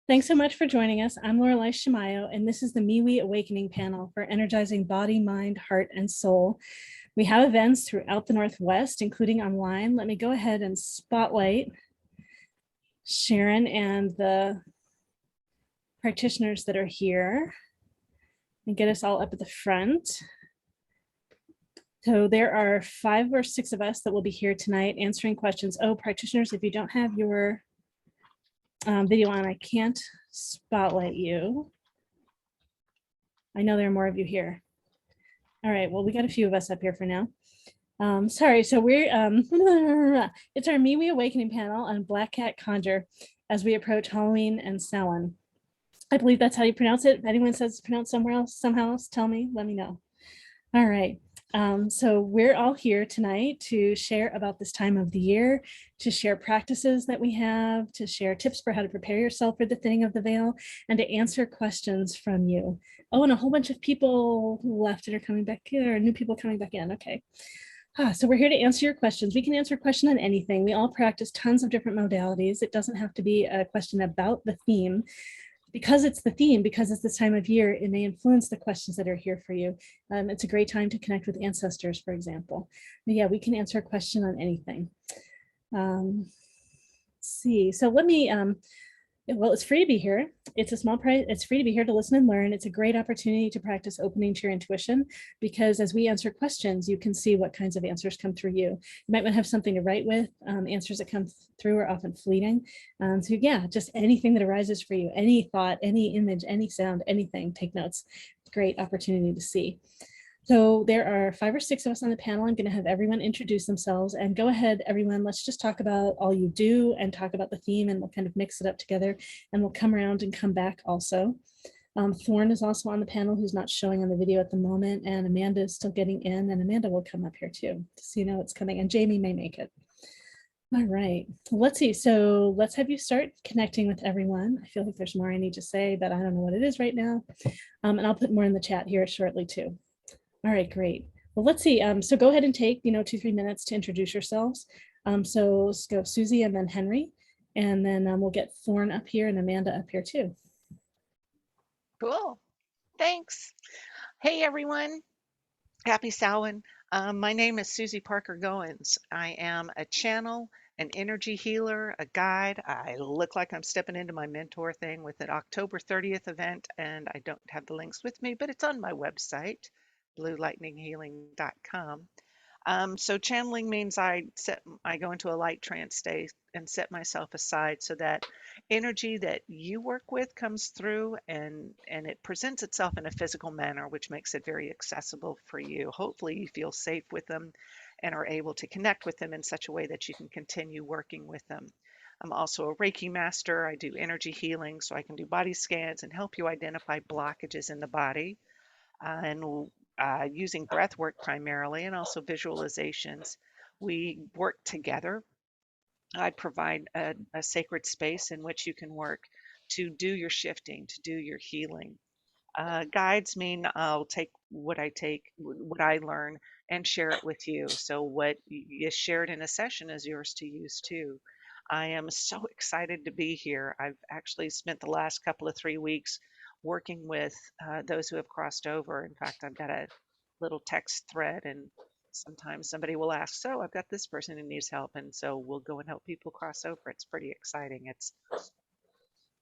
Thanks so much for joining us. I'm Laureli Shimayo, and this is the MeWe Awakening panel for energizing body, mind, heart, and soul. We have events throughout the Northwest, including online. Let me go ahead and spotlight Sharon and the practitioners that are here and get us all up at the front. So there are 5 or 6 of us that will be here tonight answering questions. Oh, practitioners, if you don't have your video on, I can't spotlight you. I know there are more of you here. All right, well, we got a few of us up here for now. Sorry, so we're, it's our MeWe Awakening panel on Black Cat Conjure as we approach Halloween and Samhain. I believe that's how you pronounce it. If anyone says it's pronounced somewhere else, somehow else, tell me, let me know. All right. So we're all here tonight to share about this time of the year, to share practices that we have, to share tips for how to prepare yourself for the thinning of the veil, and to answer questions from you. Oh, and a whole bunch of people left and are coming back here, new people coming back in. Okay. So we're here to answer your questions. We can answer a question on anything. We all practice tons of different modalities. It doesn't have to be a question about the theme. Because it's the theme, because it's this time of year, it may influence the questions that are here for you. It's a great time to connect with ancestors, for example. But yeah, we can answer a question on anything. Let's see, so let me, well, it's free to be here. It's a small price. It's free to be here to listen and learn. It's a great opportunity to practice opening to your intuition, because as we answer questions, you can see what kinds of answers come through you. You might want to have something to write with. Answers that come through are often fleeting. So yeah, just anything that arises for you, any thought, any image, any sound, anything, take notes. Great opportunity to see. So there are 5 or 6 of us on the panel. I'm going to have everyone introduce themselves, and go ahead, everyone. Let's just talk about all you do and talk about the theme, and we'll kind of mix it up together, and we'll come around and come back also. Thorne is also on the panel, who's not showing on the video at the moment, and Amanda is still getting in, and Amanda will come up here too, so you know it's coming, and Jamie may make it. All right, let's see. So let's have you start connecting with everyone. I feel like there's more I need to say, but I don't know what it is right now. And I'll put more in the chat here shortly too. All right, great. Well, let's see. So go ahead and take, 2-3 minutes to introduce yourselves. So let's go Susy and then Henry, and then we'll get Thorne up here and Amanda up here too. Cool. Thanks. Hey, everyone. Happy Samhain. My name is Susy Parker Goins. I am a channel, an energy healer, a guide. I look like I'm stepping into my mentor thing with an October 30th event, and I don't have the links with me, but it's on my website, bluelightninghealing.com. So channeling means I go into a light trance state and set myself aside so that energy that you work with comes through, and it presents itself in a physical manner, which makes it very accessible for you. Hopefully you feel safe with them and are able to connect with them in such a way that you can continue working with them. I'm also a Reiki master. I do energy healing, so I can do body scans and help you identify blockages in the body. And using breath work primarily, and also visualizations. We work together. I provide a sacred space in which you can work to do your shifting, to do your healing. Guides mean I'll take, what I learn, and share it with you. So what is shared in a session is yours to use too. I am so excited to be here. I've actually spent the last couple of 3 weeks working with those who have crossed over. In fact, I've got a little text thread, and sometimes somebody will ask, so I've got this person who needs help, and so we'll go and help people cross over. It's pretty exciting.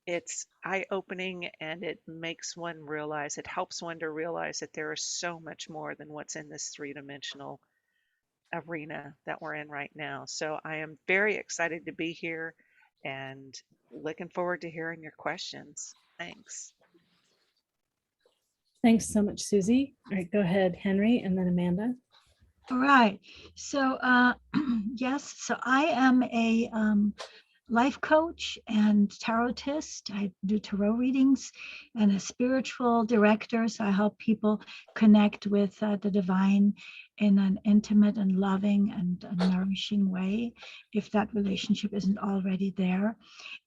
It's eye-opening, and it makes one realize, it helps one to realize that there is so much more than what's in this three-dimensional arena that we're in right now. So I am very excited to be here and looking forward to hearing your questions. Thanks. Thanks so much, Susy. All right, go ahead, Henry, and then Amanda. All right. So, yes, so I am a life coach and tarotist. I do tarot readings, and a spiritual director. So I help people connect with the divine in an intimate and loving and nourishing way if that relationship isn't already there.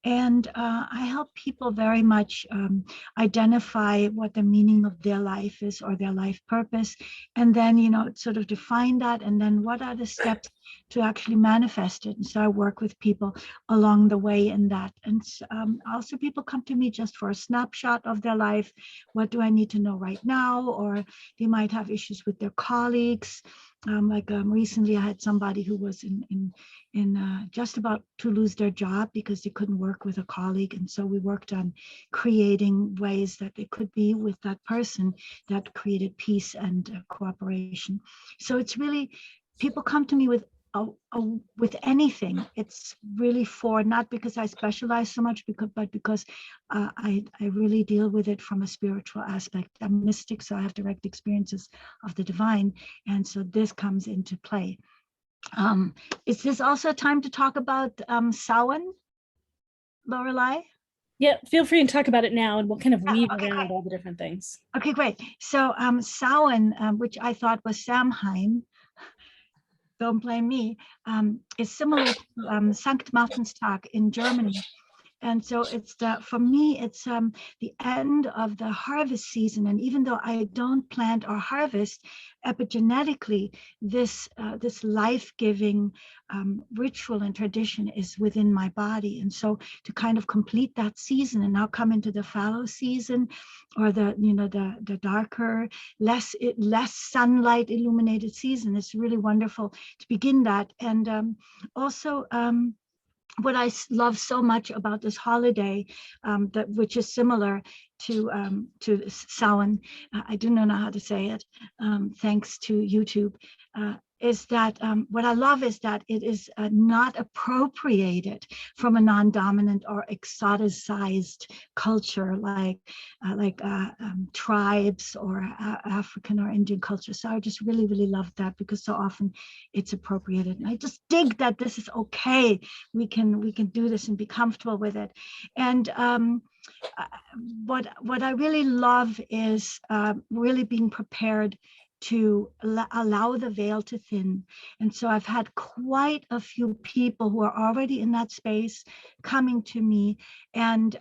And I help people very much identify what the meaning of their life is or their life purpose, and then, sort of define that, and then what are the steps to actually manifest it. And so I work with people along the way in that. And also people come to me just for a snapshot of their life. What do I need to know right now? Or they might have issues with their colleagues. Recently I had somebody who was in just about to lose their job because they couldn't work with a colleague. And so we worked on creating ways that they could be with that person that created peace and cooperation. So it's really, people come to me with anything. It's really for, not because I specialize so much, but because I really deal with it from a spiritual aspect. I'm mystic, so I have direct experiences of the divine. And so this comes into play. Is this also a time to talk about Samhain, Laureli? Yeah, feel free and talk about it now, and we'll kind of weave okay, around great. all the different things. Okay, great. So Samhain, which I thought was Samhain, don't blame me, is similar to Sankt Martinstag in Germany. And so it's for me, it's the end of the harvest season. And even though I don't plant or harvest, epigenetically, this life-giving ritual and tradition is within my body. And so to kind of complete that season and now come into the fallow season, or the darker, less sunlight illuminated season, it's really wonderful to begin that. And also, what I love so much about this holiday, which is similar to Samhain, I do not know how to say it, thanks to YouTube, is that what I love is that it is not appropriated from a non-dominant or exoticized culture like tribes or African or Indian culture. So I just really, really love that, because so often it's appropriated. And I just dig that this is okay. We can do this and be comfortable with it. And what I really love is really being prepared to allow the veil to thin. And so I've had quite a few people who are already in that space coming to me, and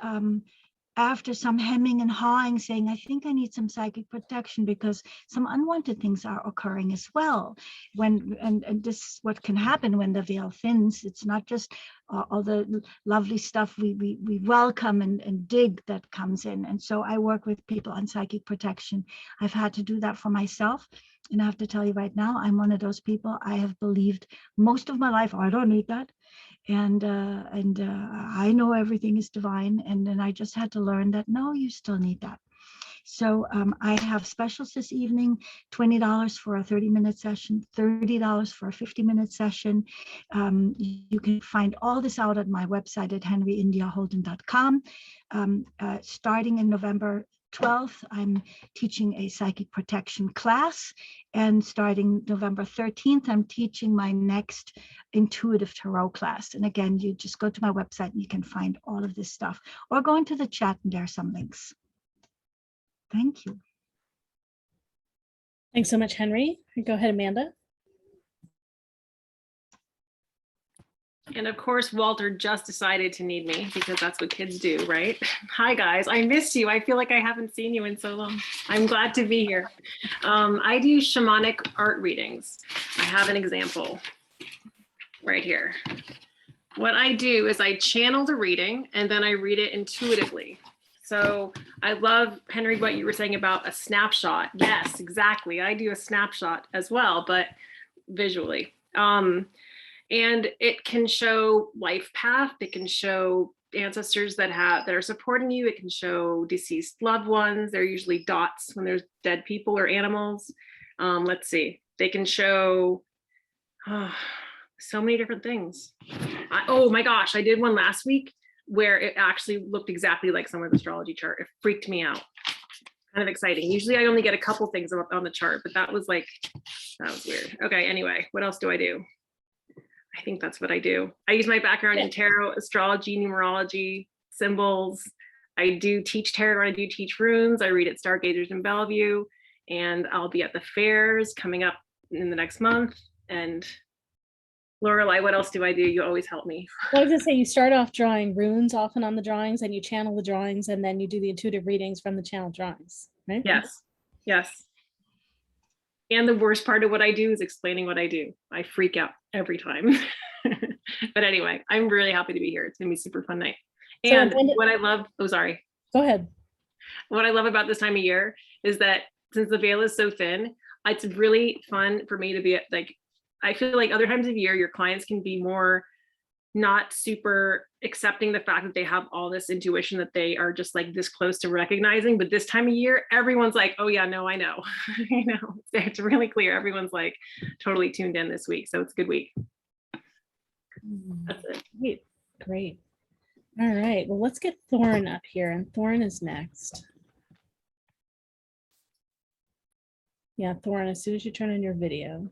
after some hemming and hawing, saying, I think I need some psychic protection because some unwanted things are occurring as well. And this is what can happen when the veil thins. It's not just all the lovely stuff we welcome and dig that comes in. And so I work with people on psychic protection. I've had to do that for myself. And I have to tell you right now, I'm one of those people. I have believed most of my life, oh, I don't need that. And I know everything is divine. And then I just had to learn that, no, you still need that. So I have specials this evening, $20 for a 30-minute session, $30 for a 50-minute session. You can find all this out at my website at henryindiaholden.com. Starting in November 12th, I'm teaching a psychic protection class, and starting November 13th, I'm teaching my next intuitive tarot class. And again, you just go to my website and you can find all of this stuff, or go into the chat and there are some links. Thank you. Thanks so much, Henry. Go ahead, Amanda. And of course, Walter just decided to need me, because that's what kids do, right? Hi, guys. I missed you. I feel like I haven't seen you in so long. I'm glad to be here. I do shamanic art readings. I have an example right here. What I do is I channel the reading and then I read it intuitively. So I love, Henry, what you were saying about a snapshot. Yes, exactly. I do a snapshot as well, but visually. And it can show life path. It can show ancestors that are supporting you. It can show deceased loved ones. They're usually dots when there's dead people or animals. Let's see. They can show so many different things. Oh my gosh, I did one last week where it actually looked exactly like someone's astrology chart. It freaked me out. Kind of exciting. Usually I only get a couple things on the chart, but that was weird. Okay, anyway, what else do I do? I think that's what I do. I use my background in tarot, astrology, numerology, symbols. I do teach tarot, I do teach runes. I read at Stargazers in Bellevue, and I'll be at the fairs coming up in the next month. And Laureli, what else do I do? You always help me. Well, I was gonna say, you start off drawing runes often on the drawings, and you channel the drawings, and then you do the intuitive readings from the channel drawings, right? Yes, yes. And the worst part of what I do is explaining what I do. I freak out every time. But anyway, I'm really happy to be here. It's gonna be a super fun night. So And when- what I love, oh, sorry. Go ahead. What I love about this time of year is that since the veil is so thin, it's really fun for me to be like, I feel like other times of year, your clients can be more not super accepting the fact that they have all this intuition that they are just like this close to recognizing. But this time of year, everyone's like, oh yeah, no, I know. You know, it's really clear. Everyone's like totally tuned in this week. So it's a good week. That's it. Great. Great. All right. Well, let's get Thorne up here, and Thorne is next. Yeah, Thorne, as soon as you turn on your video.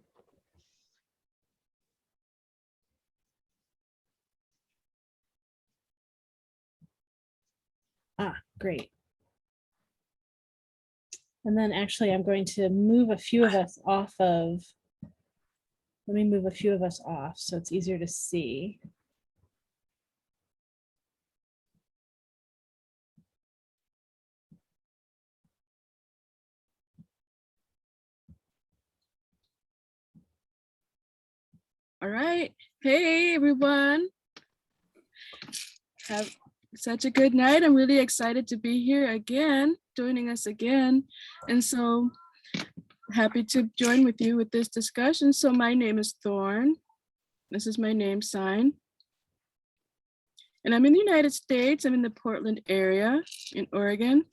Ah, great. And then actually, I'm going to move a few of us off of, let me move a few of us off so it's easier to see. All right. Hey, everyone. Have such a good night. I'm really excited to be here again, joining us again. And so happy to join with you with this discussion. So my name is Thorne. This is my name sign. And I'm in the United States. I'm in the Portland area in Oregon.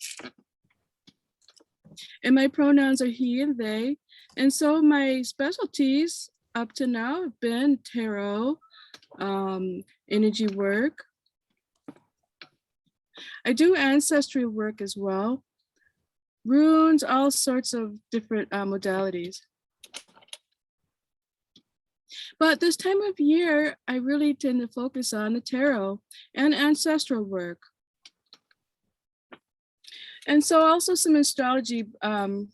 And my pronouns are he and they. And so my specialties up to now have been tarot, energy work. I do ancestry work as well, runes, all sorts of different modalities. But this time of year, I really tend to focus on the tarot and ancestral work. And so also some astrology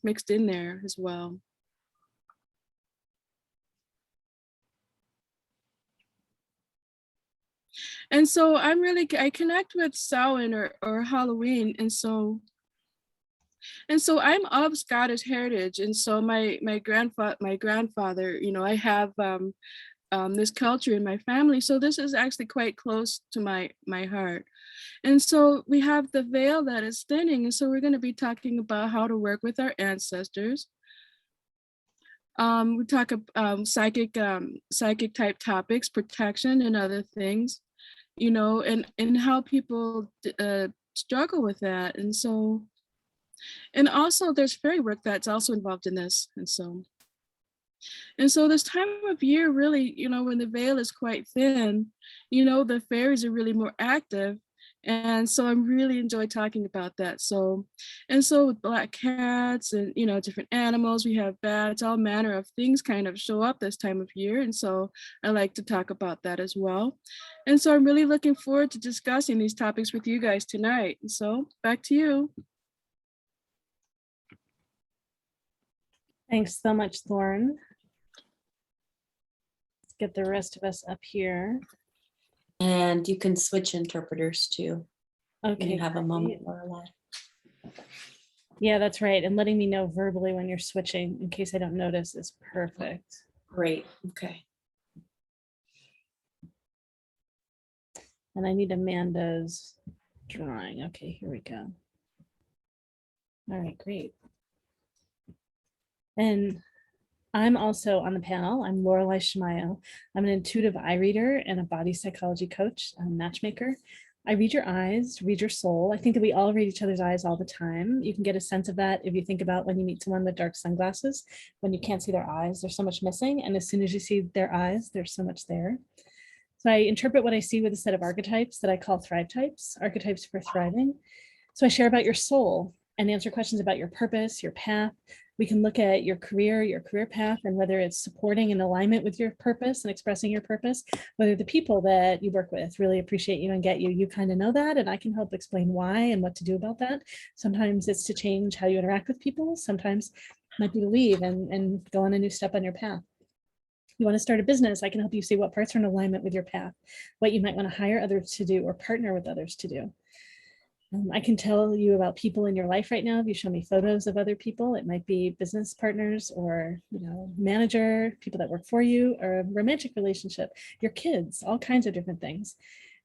mixed in there as well. And so I connect with Samhain or Halloween. And so I'm of Scottish heritage. And so my grandfather, you know, I have this culture in my family. So this is actually quite close to my heart. And so we have the veil that is thinning. And so we're going to be talking about how to work with our ancestors. We talk about psychic type topics, protection and other things, you know, and how people struggle with that. And so, and also there's fairy work that's also involved in this. And so this time of year, really, you know, when the veil is quite thin, you know, the fairies are really more active. And so I really enjoy talking about that. So with black cats and, you know, different animals, we have bats, all manner of things kind of show up this time of year. And so I like to talk about that as well. And so I'm really looking forward to discussing these topics with you guys tonight. And so back to you. Thanks so much, Thorne. Let's get the rest of us up here. And you can switch interpreters too. When Okay. you have a great. moment or a lot. Yeah, that's right. And letting me know verbally when you're switching in case I don't notice is perfect. Great. Okay. And I need Amanda's drawing. Okay, here we go. All right, great. And I'm also on the panel. I'm Laureli Shimayo. I'm an intuitive eye reader and a body psychology coach, a matchmaker. I read your eyes, read your soul. I think that we all read each other's eyes all the time. You can get a sense of that if you think about when you meet someone with dark sunglasses, when you can't see their eyes, there's so much missing. And as soon as you see their eyes, there's so much there. So I interpret what I see with a set of archetypes that I call thrive types, archetypes for thriving. So I share about your soul and answer questions about your purpose, your path. We can look at your career path, and whether it's supporting and alignment with your purpose and expressing your purpose, whether the people that you work with really appreciate you and get you. You kind of know that, and I can help explain why and what to do about that. Sometimes it's to change how you interact with people. Sometimes might be to leave and go on a new step on your path. You want to start a business, I can help you see what parts are in alignment with your path, what you might want to hire others to do or partner with others to do. I can tell you about people in your life right now. If you show me photos of other people, it might be business partners or, manager, people that work for you, or a romantic relationship, your kids, all kinds of different things.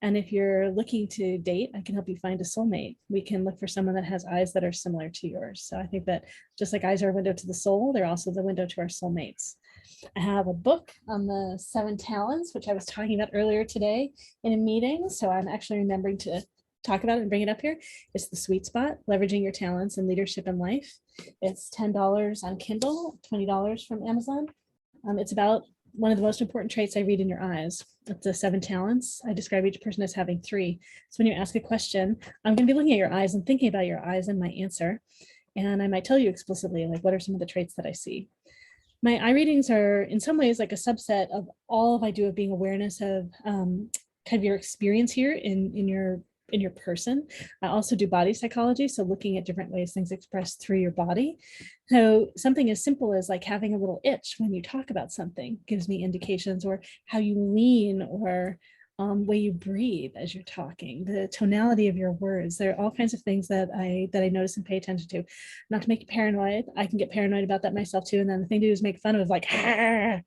And if you're looking to date, I can help you find a soulmate. We can look for someone that has eyes that are similar to yours. So I think that just like eyes are a window to the soul, they're also the window to our soulmates. I have a book on the 7 talents, which I was talking about earlier today in a meeting. So I'm actually remembering to talk about it and bring it up here. It's The Sweet Spot, Leveraging Your Talents and Leadership in Life. It's $10 on Kindle, $20 from Amazon. It's about one of the most important traits I read in your eyes. It's the 7 talents. I describe each person as having 3. So when you ask a question, I'm going to be looking at your eyes and thinking about your eyes and my answer. And I might tell you explicitly, like, what are some of the traits that I see? My eye readings are in some ways like a subset of all of I do of being awareness of kind of your experience here in your person. I also do body psychology, so looking at different ways things express through your body. So something as simple as like having a little itch when you talk about something gives me indications, or how you lean, or way you breathe as you're talking, the tonality of your words. There are all kinds of things that I notice and pay attention to. Not to make you paranoid. I can get paranoid about that myself too. And then the thing to do is make fun of, like, and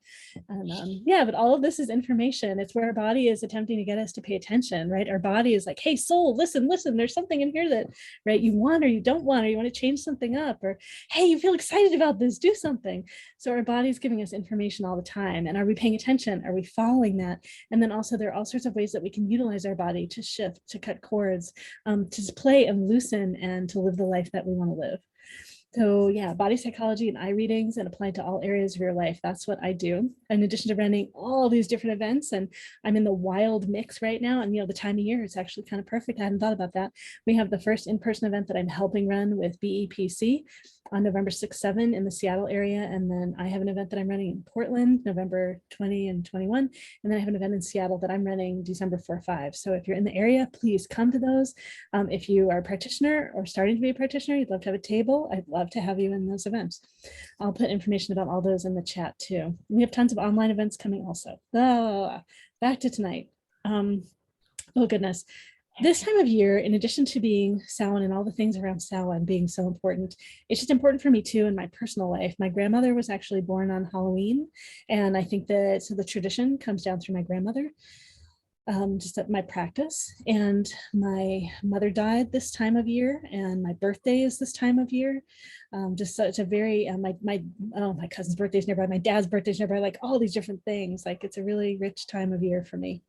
yeah, but all of this is information. It's where our body is attempting to get us to pay attention, right? Our body is like, hey, soul, listen, there's something in here that, right, you want or you don't want, or you want to change something up, or hey, you feel excited about this, do something. So our body's giving us information all the time. And are we paying attention? Are we following that? And then also there are all sorts of ways that we can utilize our body to shift, to cut cords, to play and loosen, and to live the life that we want to live. So yeah, body psychology and eye readings, and applied to all areas of your life. That's what I do. In addition to running all these different events, and I'm in the wild mix right now. And the time of year, it's actually kind of perfect. I hadn't thought about that. We have the first in-person event that I'm helping run with BEPC on November 6, 7 in the Seattle area. And then I have an event that I'm running in Portland, November 20 and 21. And then I have an event in Seattle that I'm running December 4, 5. So if you're in the area, please come to those. If you are a practitioner or starting to be a practitioner, you'd love to have a table, I'd love to have you in those events. I'll put information about all those in the chat too. We have tons of online events coming also. Back to tonight. Oh goodness. This time of year, in addition to being Samhain and all the things around Samhain being so important, it's just important for me too in my personal life. My grandmother was actually born on Halloween. And I think that so the tradition comes down through my grandmother. Just at my practice, and my mother died this time of year, and my birthday is this time of year. Just such a very my cousin's birthday is nearby, my dad's birthday is nearby, like all these different things. Like it's a really rich time of year for me.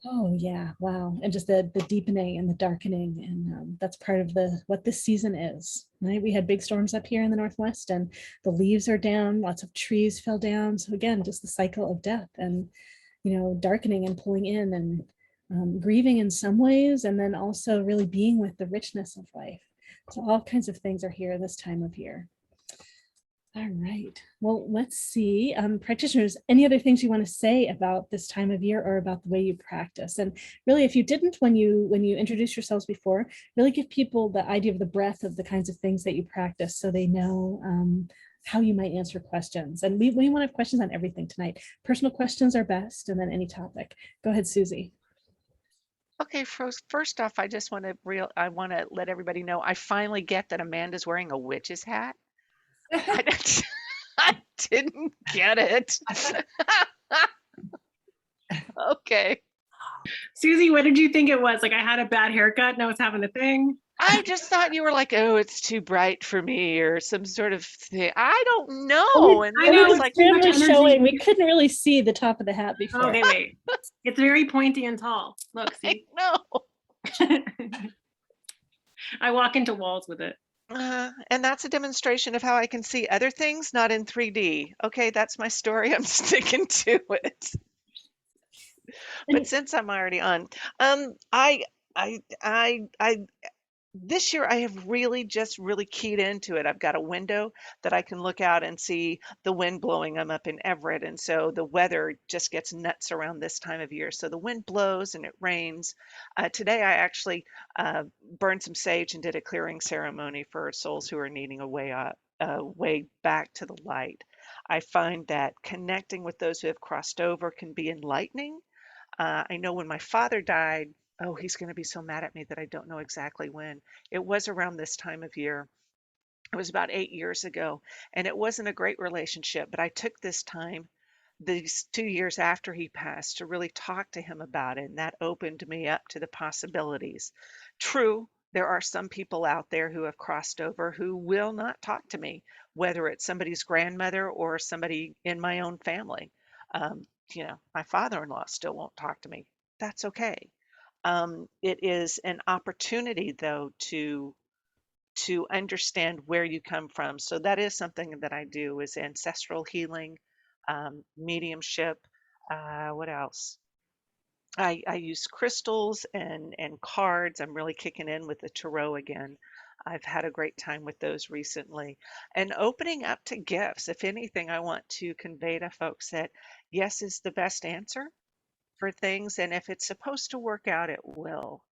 Oh yeah, wow. And just the deepening and the darkening, and that's part of what this season is, right? We had big storms up here in the Northwest, and the leaves are down, lots of trees fell down. So again, just the cycle of death, and darkening and pulling in, and grieving in some ways, and then also really being with the richness of life. So all kinds of things are here this time of year. All right, well, let's see. Practitioners, any other things you want to say about this time of year, or about the way you practice? And really, if you didn't when you introduced yourselves before, really give people the idea of the breadth of the kinds of things that you practice, so they know how you might answer questions. And we want to have questions on everything tonight. Personal questions are best, and then any topic. Go ahead, Susy. Okay, first off, I just want to let everybody know I finally get that Amanda's wearing a witch's hat. I didn't get it. Okay. Susie, what did you think it was? Like I had a bad haircut and I was having a thing? I just thought you were like, oh, it's too bright for me, or some sort of thing. I don't know. I know, it's it's like too much showing. We couldn't really see the top of the hat before. Okay, wait. It's very pointy and tall. Look, see? No. I walk into walls with it. And that's a demonstration of how I can see other things, not in 3D. Okay, that's my story. I'm sticking to it. But since I'm already on, this year I have really keyed into it. I've got a window that I can look out and see the wind blowing. I'm up in Everett, and so the weather just gets nuts around this time of year. So the wind blows and it rains. Today I actually burned some sage and did a clearing ceremony for souls who are needing a way out way back to the light. I find that connecting with those who have crossed over can be enlightening. I know when my father died, oh, he's going to be so mad at me that I don't know exactly when. It was around this time of year. It was about 8 years ago, and it wasn't a great relationship, but I took this time, these 2 years after he passed, to really talk to him about it, and that opened me up to the possibilities. True, there are some people out there who have crossed over who will not talk to me, whether it's somebody's grandmother or somebody in my own family. Um, my father-in-law still won't talk to me. That's okay. It is an opportunity, though, to understand where you come from. So that is something that I do, is ancestral healing, mediumship. What else? I use crystals and cards. I'm really kicking in with the tarot again. I've had a great time with those recently. And opening up to gifts. If anything, I want to convey to folks that yes is the best answer for things. And if it's supposed to work out, it will.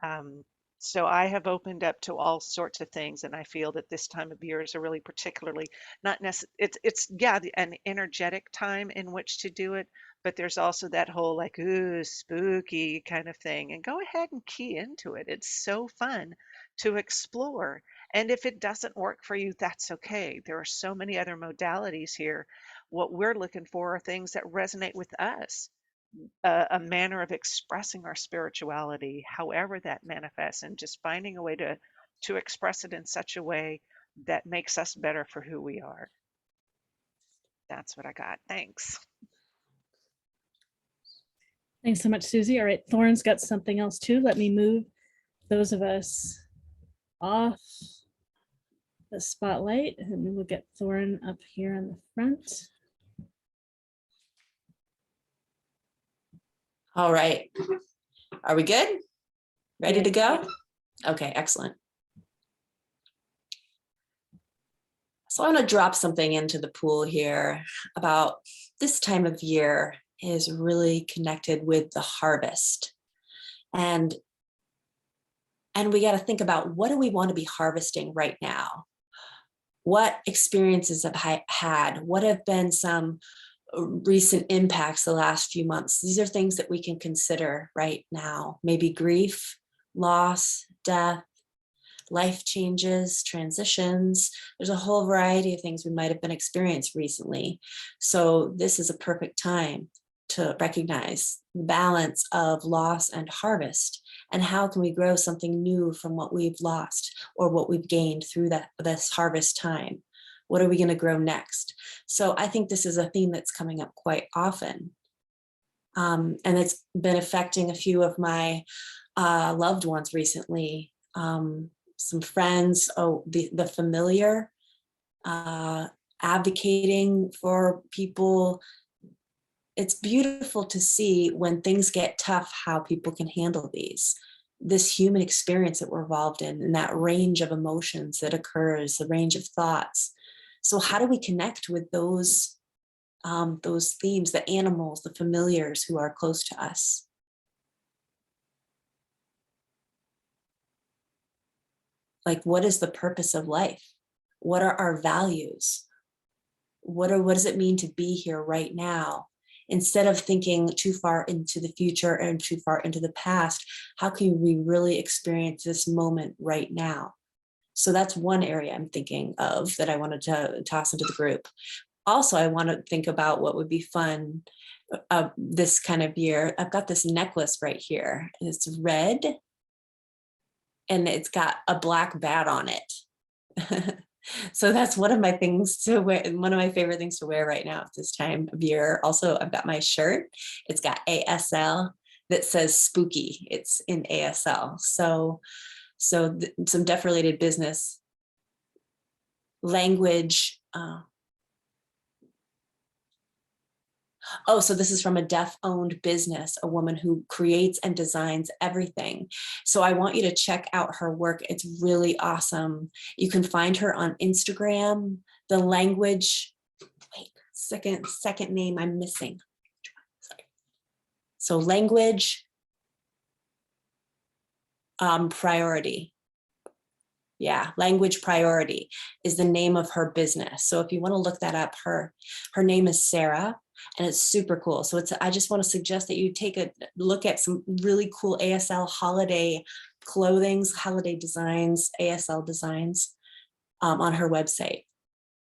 Um, so I have opened up to all sorts of things, and I feel that this time of year is a really particularly not necessarily, it's yeah, an energetic time in which to do it, but there's also that whole like, ooh, spooky kind of thing. And go ahead and key into it. It's so fun to explore. And if it doesn't work for you, that's okay. There are so many other modalities here. What we're looking for are things that resonate with us, a manner of expressing our spirituality, however that manifests, and just finding a way to express it in such a way that makes us better for who we are. That's what I got. Thanks. Thanks so much, Susie. All right, Thorne's got something else too. Let me move those of us off the spotlight, and we'll get Thorne up here in the front. All right. Are we good? Ready to go? Okay, excellent. So I'm going to drop something into the pool here about this time of year is really connected with the harvest. And we got to think about, what do we want to be harvesting right now? What experiences have I had? What have been some recent impacts the last few months? These are things that we can consider right now. Maybe grief, loss, death, life changes, transitions. There's a whole variety of things we might have been experienced recently. So this is a perfect time to recognize the balance of loss and harvest, and how can we grow something new from what we've lost or what we've gained through this harvest time. What are we going to grow next? So I think this is a theme that's coming up quite often. And it's been affecting a few of my loved ones recently. Some friends, the familiar, advocating for people. It's beautiful to see when things get tough, how people can handle this human experience that we're involved in, and that range of emotions that occurs, the range of thoughts. So how do we connect with those themes, the animals, the familiars who are close to us? Like, what is the purpose of life? What are our values? What does it mean to be here right now? Instead of thinking too far into the future and too far into the past, how can we really experience this moment right now? So that's one area I'm thinking of that I wanted to toss into the group. Also, I want to think about what would be fun this kind of year. I've got this necklace right here, and it's red, and it's got a black bat on it. So that's one of my things to wear, one of my favorite things to wear right now at this time of year. Also, I've got my shirt. It's got ASL that says spooky. It's in ASL. So some deaf related business language. So this is from a deaf owned business, a woman who creates and designs everything. So I want you to check out her work. It's really awesome. You can find her on Instagram. The language, second name I'm missing. Sorry. So language priority. Yeah, Language Priority is the name of her business. So if you want to look that up, her name is Sarah, and it's super cool. So I just want to suggest that you take a look at some really cool ASL holiday clothings, holiday designs, ASL designs on her website.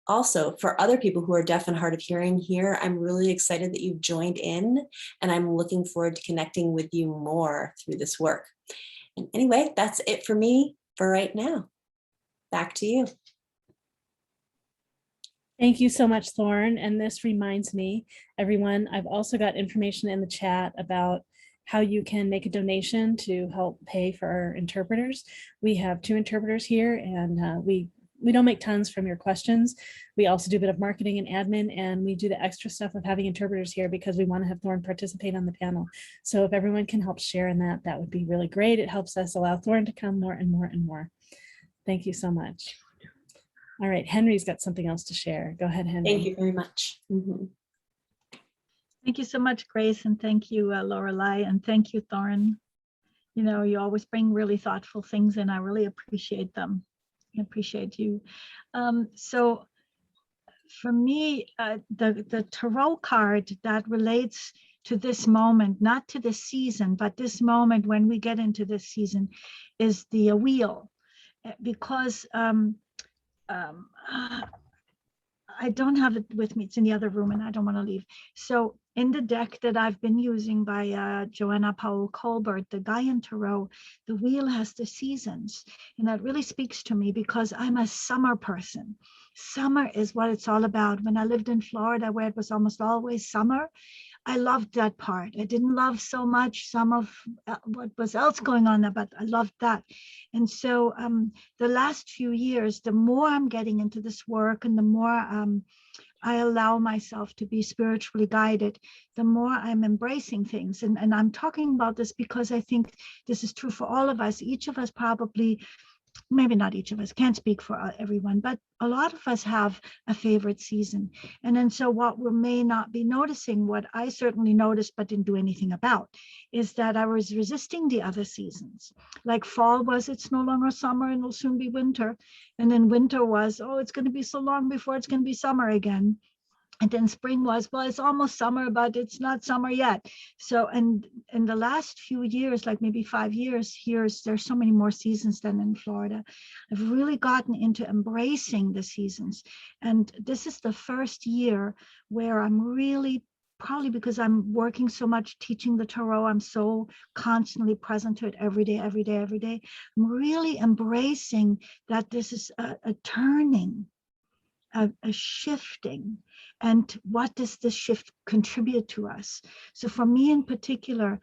Also, for other people who are deaf and hard of hearing here, I'm really excited that you've joined in, and I'm looking forward to connecting with you more through this work. And anyway, that's it for me for right now. Back to you. Thank you so much, Thorne. And this reminds me, everyone, I've also got information in the chat about how you can make a donation to help pay for our interpreters. We have 2 interpreters here, and we don't make tons from your questions. We also do a bit of marketing and admin, and we do the extra stuff of having interpreters here because we want to have Thorne participate on the panel. So if everyone can help share in that, that would be really great. It helps us allow Thorne to come more and more and more. Thank you so much. All right, Henry's got something else to share. Go ahead, Henry. Thank you very much. Thank you so much, Grace, and thank you, Laureli, and thank you, Thorne. You know, you always bring really thoughtful things in. I really appreciate them. I appreciate you. So for me, the tarot card that relates to this moment, not to this season, but this moment when we get into this season, is the wheel. Because I don't have it with me. It's in the other room and I don't want to leave. So in the deck that I've been using by Joanna Powell Colbert, the Gaian Tarot, the wheel has the seasons. And that really speaks to me because I'm a summer person. Summer is what it's all about. When I lived in Florida, where it was almost always summer, I loved that part. I didn't love so much some of what was else going on there, but I loved that. And so the last few years, the more I'm getting into this work and the more I allow myself to be spiritually guided, the more I'm embracing things. And I'm talking about this because I think this is true for all of us. Each of us probably, maybe not each of us, can't speak for everyone, but a lot of us have a favorite season. And then so what we may not be noticing, what I certainly noticed but didn't do anything about, is that I was resisting the other seasons. Like fall was, it's no longer summer and it'll soon be winter. And then winter was, oh, it's going to be so long before it's going to be summer again. And then spring was, well, it's almost summer, but it's not summer yet. So, and in the last few years, like maybe 5 years, there's so many more seasons than in Florida. I've really gotten into embracing the seasons. And this is the first year where I'm really, probably because I'm working so much teaching the tarot, I'm so constantly present to it every day. I'm really embracing that this is a turning, a shifting, and what does this shift contribute to us? So for me in particular,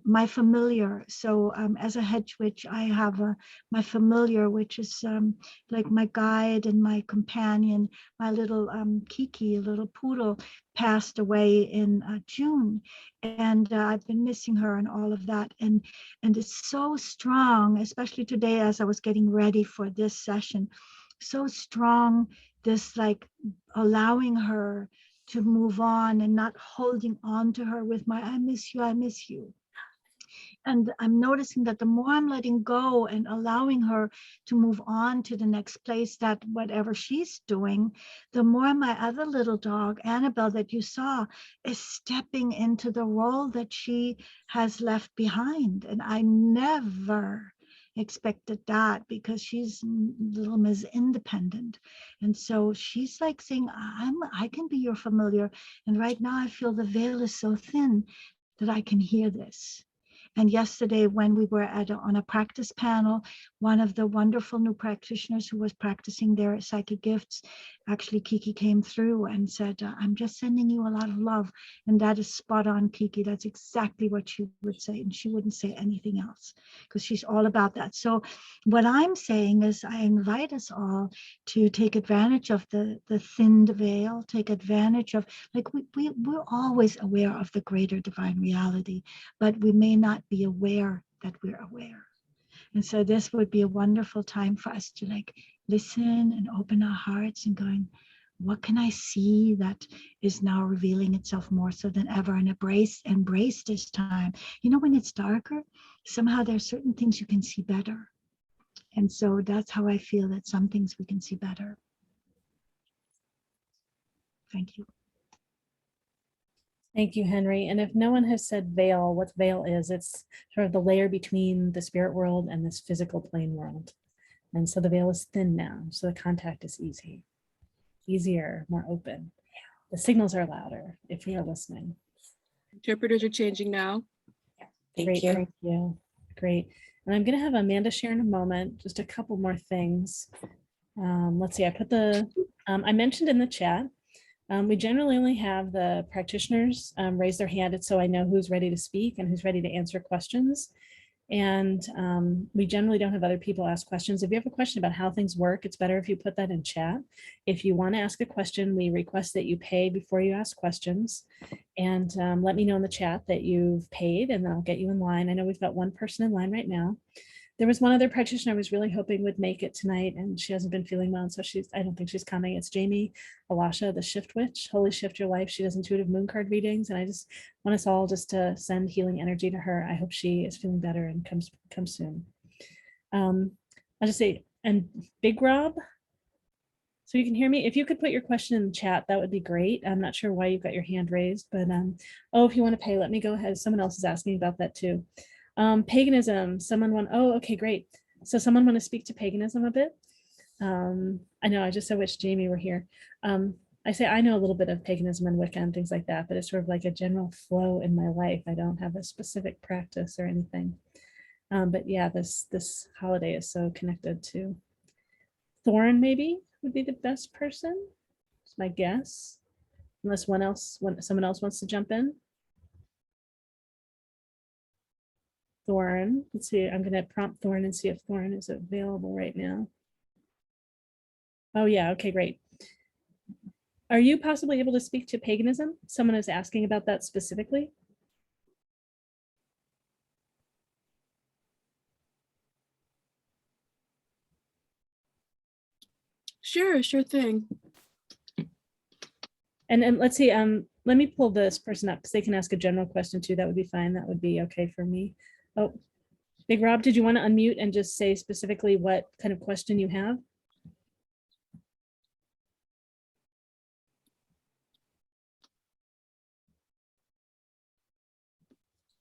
my familiar, so as a hedge witch, I have my familiar, which is like my guide and my companion, my little Kiki, a little poodle, passed away in June, and I've been missing her and all of that, and it's so strong, especially today as I was getting ready for this session, so strong, this like allowing her to move on and not holding on to her with my I miss you. And I'm noticing that the more I'm letting go and allowing her to move on to the next place, that whatever she's doing, the more my other little dog, Annabelle, that you saw, is stepping into the role that she has left behind. And I never expected that because she's little Miss Independent. And so she's like saying, I can be your familiar. And right now I feel the veil is so thin that I can hear this. And yesterday when we were on a practice panel, one of the wonderful new practitioners who was practicing their psychic gifts, actually Kiki came through and said, I'm just sending you a lot of love. And that is spot on, Kiki. That's exactly what she would say. And she wouldn't say anything else because she's all about that. So what I'm saying is I invite us all to take advantage of the thinned veil, take advantage of, like we're always aware of the greater divine reality, but we may not be aware that we're aware. And so this would be a wonderful time for us to like listen and open our hearts and going, what can I see that is now revealing itself more so than ever, and embrace this time. You know, when it's darker, somehow there's certain things you can see better. And so that's how I feel that some things we can see better. Thank you. Thank you, Henry. And if no one has said veil, what veil is, it's sort of the layer between the spirit world and this physical plane world. And so the veil is thin now, so the contact is easier, more open. The signals are louder if you're listening. Interpreters are changing now. Great, thank you. Great. And I'm going to have Amanda share in a moment, just a couple more things. Let's see, I put I mentioned in the chat, we generally only have the practitioners raise their hand, so I know who's ready to speak and who's ready to answer questions. And we generally don't have other people ask questions. If you have a question about how things work, it's better if you put that in chat. If you want to ask a question, we request that you pay before you ask questions. And let me know in the chat that you've paid, and then I'll get you in line. I know we've got one person in line right now. There was one other practitioner I was really hoping would make it tonight, and she hasn't been feeling well, so I don't think she's coming. It's Jamie Alascia, the Shift Witch, Holy Shift Your Life. She does intuitive moon card readings, and I just want us all just to send healing energy to her. I hope she is feeling better and comes soon. I'll just say, and Big Rob, so you can hear me. If you could put your question in the chat, that would be great. I'm not sure why you've got your hand raised, but oh, if you want to pay, let me go ahead. Someone else is asking about that too. Paganism, oh, okay, great. So someone want to speak to paganism a bit? I know, I just wish Jamie were here. I say I know a little bit of paganism and Wicca and things like that, but it's sort of like a general flow in my life. I don't have a specific practice or anything. But yeah, this holiday is so connected to Thorne, maybe would be the best person. It's my guess. Unless someone else wants to jump in. Thorne, let's see, I'm going to prompt Thorne and see if Thorne is available right now. Oh yeah, okay, great. Are you possibly able to speak to paganism? Someone is asking about that specifically. Sure thing. And let's see, let me pull this person up because they can ask a general question too. That would be fine. That would be okay for me. Oh, Big Rob, did you want to unmute and just say specifically what kind of question you have?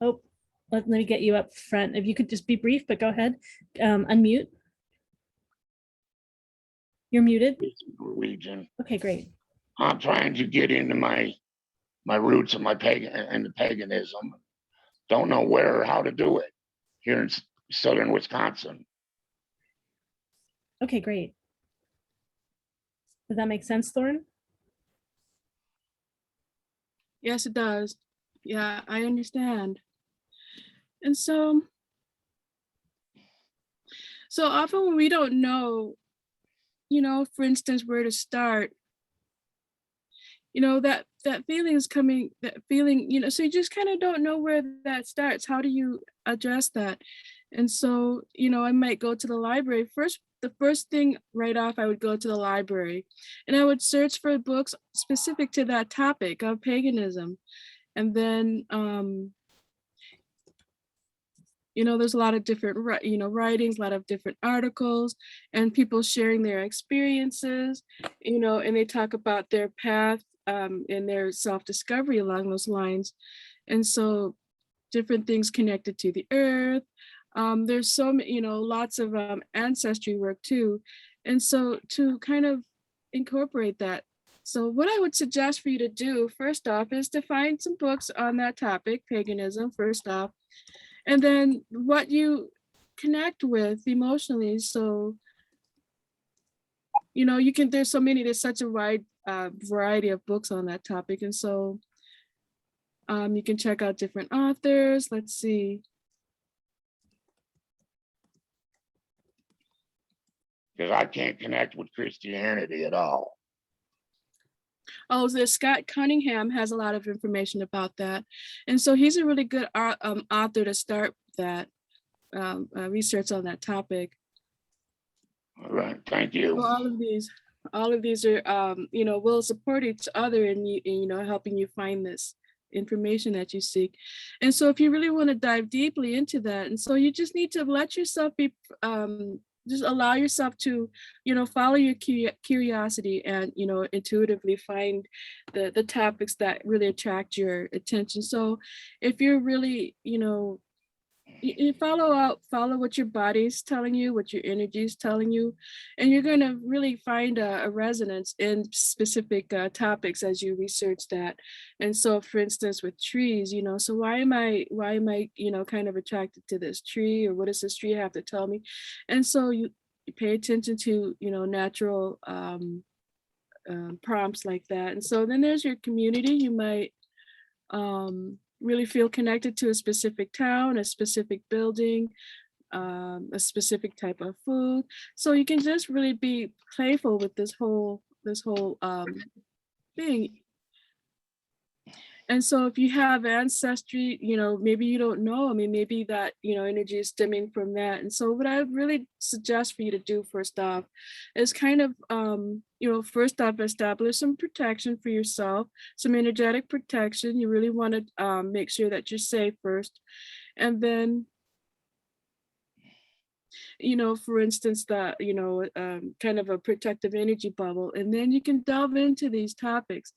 Oh, let me get you up front. If you could just be brief, but go ahead. Unmute. You're muted. Region. Okay, great. I'm trying to get into my roots of my paganism. Don't know where or how to do it here in southern Wisconsin. Okay, great. Does that make sense, Thorne? Yes, it does. Yeah, I understand. And so often when we don't know, for instance, where to start, that feeling is coming, that feeling, so you just kind of don't know where that starts. How do you address that? And so, I might go to the library first. The first thing right off, I would go to the library and I would search for books specific to that topic of paganism. And then, there's a lot of different, writings, a lot of different articles and people sharing their experiences, and they talk about their path and their self-discovery along those lines. And so different things connected to the earth. There's so many, lots of ancestry work too. And so to kind of incorporate that. So what I would suggest for you to do first off is to find some books on that topic, paganism, first off, and then what you connect with emotionally. So, there's such a wide variety of books on that topic. And so you can check out different authors. Let's see. Because I can't connect with Christianity at all. Oh, so Scott Cunningham has a lot of information about that. And so he's a really good author to start that research on that topic. All right, thank you. So all of these are, will support each other in helping you find this information that you seek. And so if you really want to dive deeply into that, and so you just need to let yourself be just allow yourself to, follow your curiosity and, intuitively find the topics that really attract your attention. So if you're really, you follow what your body's telling you, what your energy is telling you, and you're going to really find a resonance in specific topics as you research that. And so, for instance, with trees, so why am I kind of attracted to this tree, or what does this tree have to tell me? And so you pay attention to natural prompts like that. And so then there's your community. You might really feel connected to a specific town, a specific building, a specific type of food. So you can just really be playful with this whole thing. And so if you have ancestry, maybe you don't know, I mean, maybe that, energy is stemming from that. And so what I really suggest for you to do first off is kind of, first off, establish some protection for yourself, some energetic protection. You really want to make sure that you're safe first. And then, for instance, that, kind of a protective energy bubble. And then you can delve into these topics.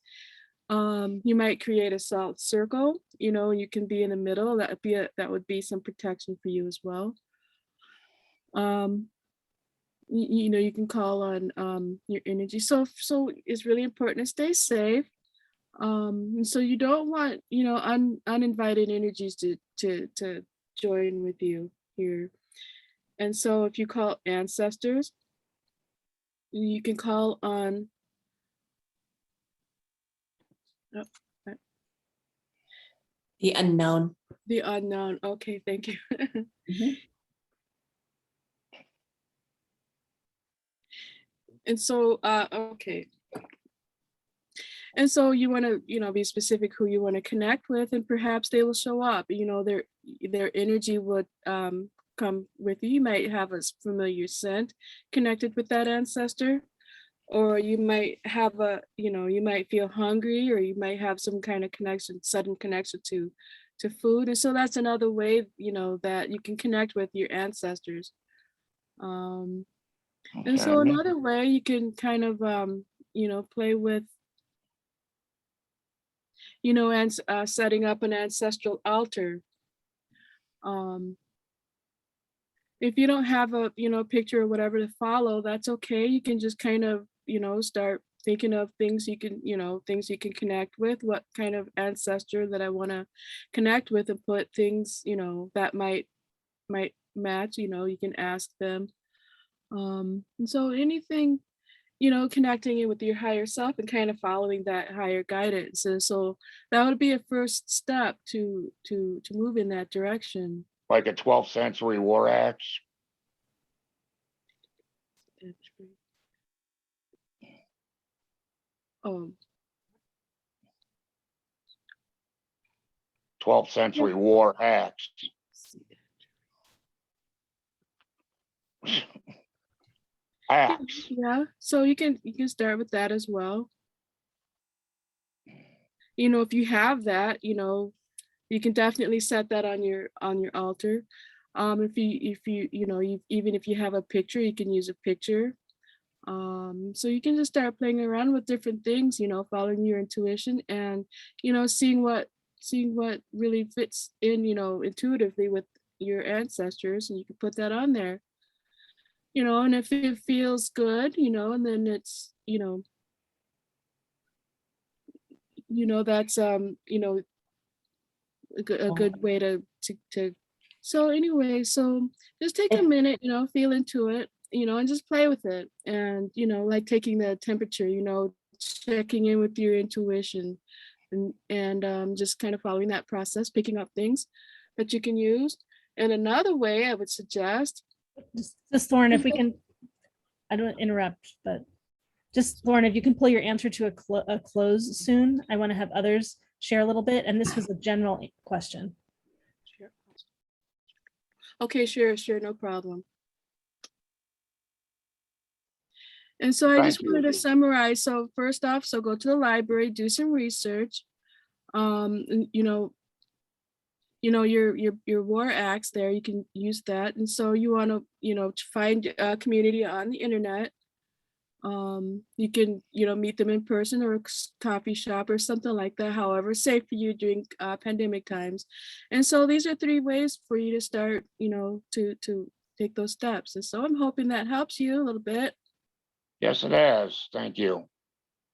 You might create a salt circle, you can be in the middle. That would be some protection for you as well. You can call on your energy. So it's really important to stay safe. And so you don't want, uninvited energies to join with you here. And so if you call ancestors, you can call on The unknown. the unknown. Okay, thank you. And so, okay. And so you want to, be specific who you want to connect with, and perhaps they will show up. Their energy would come with you. You might have a familiar scent connected with that ancestor, or you might have you might feel hungry, or you might have some kind of sudden connection to food. And so that's another way, that you can connect with your ancestors. And so another way you can kind of, play with, and setting up an ancestral altar. If you don't have a, picture or whatever to follow, that's okay. You can just kind of, start thinking of things you can, things you can connect with, what kind of ancestor that I want to connect with, and put things, that might match, you can ask them. And so anything, connecting it with your higher self and kind of following that higher guidance. And so that would be a first step to move in that direction. Like a 12th century war axe. Oh, 12th century war axe. Axe. yeah. So you can start with that as well. If you have that, you can definitely set that on your altar. If you even if you have a picture, you can use a picture. So you can just start playing around with different things, following your intuition, and seeing what really fits in, intuitively with your ancestors, and you can put that on there. And if it feels good, and then it's, that's a good way to so anyway, so just take a minute, feel into it, and just play with it. And like taking the temperature, checking in with your intuition, and just kind of following that process, picking up things that you can use. And another way I would suggest, just Thorne, if we can, I don't interrupt, but just Thorne, if you can pull your answer to a close soon. I want to have others share a little bit, and this was a general question. Sure. Okay, sure, no problem. And so I just wanted to summarize. So first off, go to the library, do some research. you know, your war axe there, you can use that. And so you want to, you know, find a community on the internet. You can, you know, meet them in person or a coffee shop or something like that, however safe for you during pandemic times. And so these are 3 ways for you to start, you know, to take those steps. And so I'm hoping that helps you a little bit. Yes, it has. Thank you.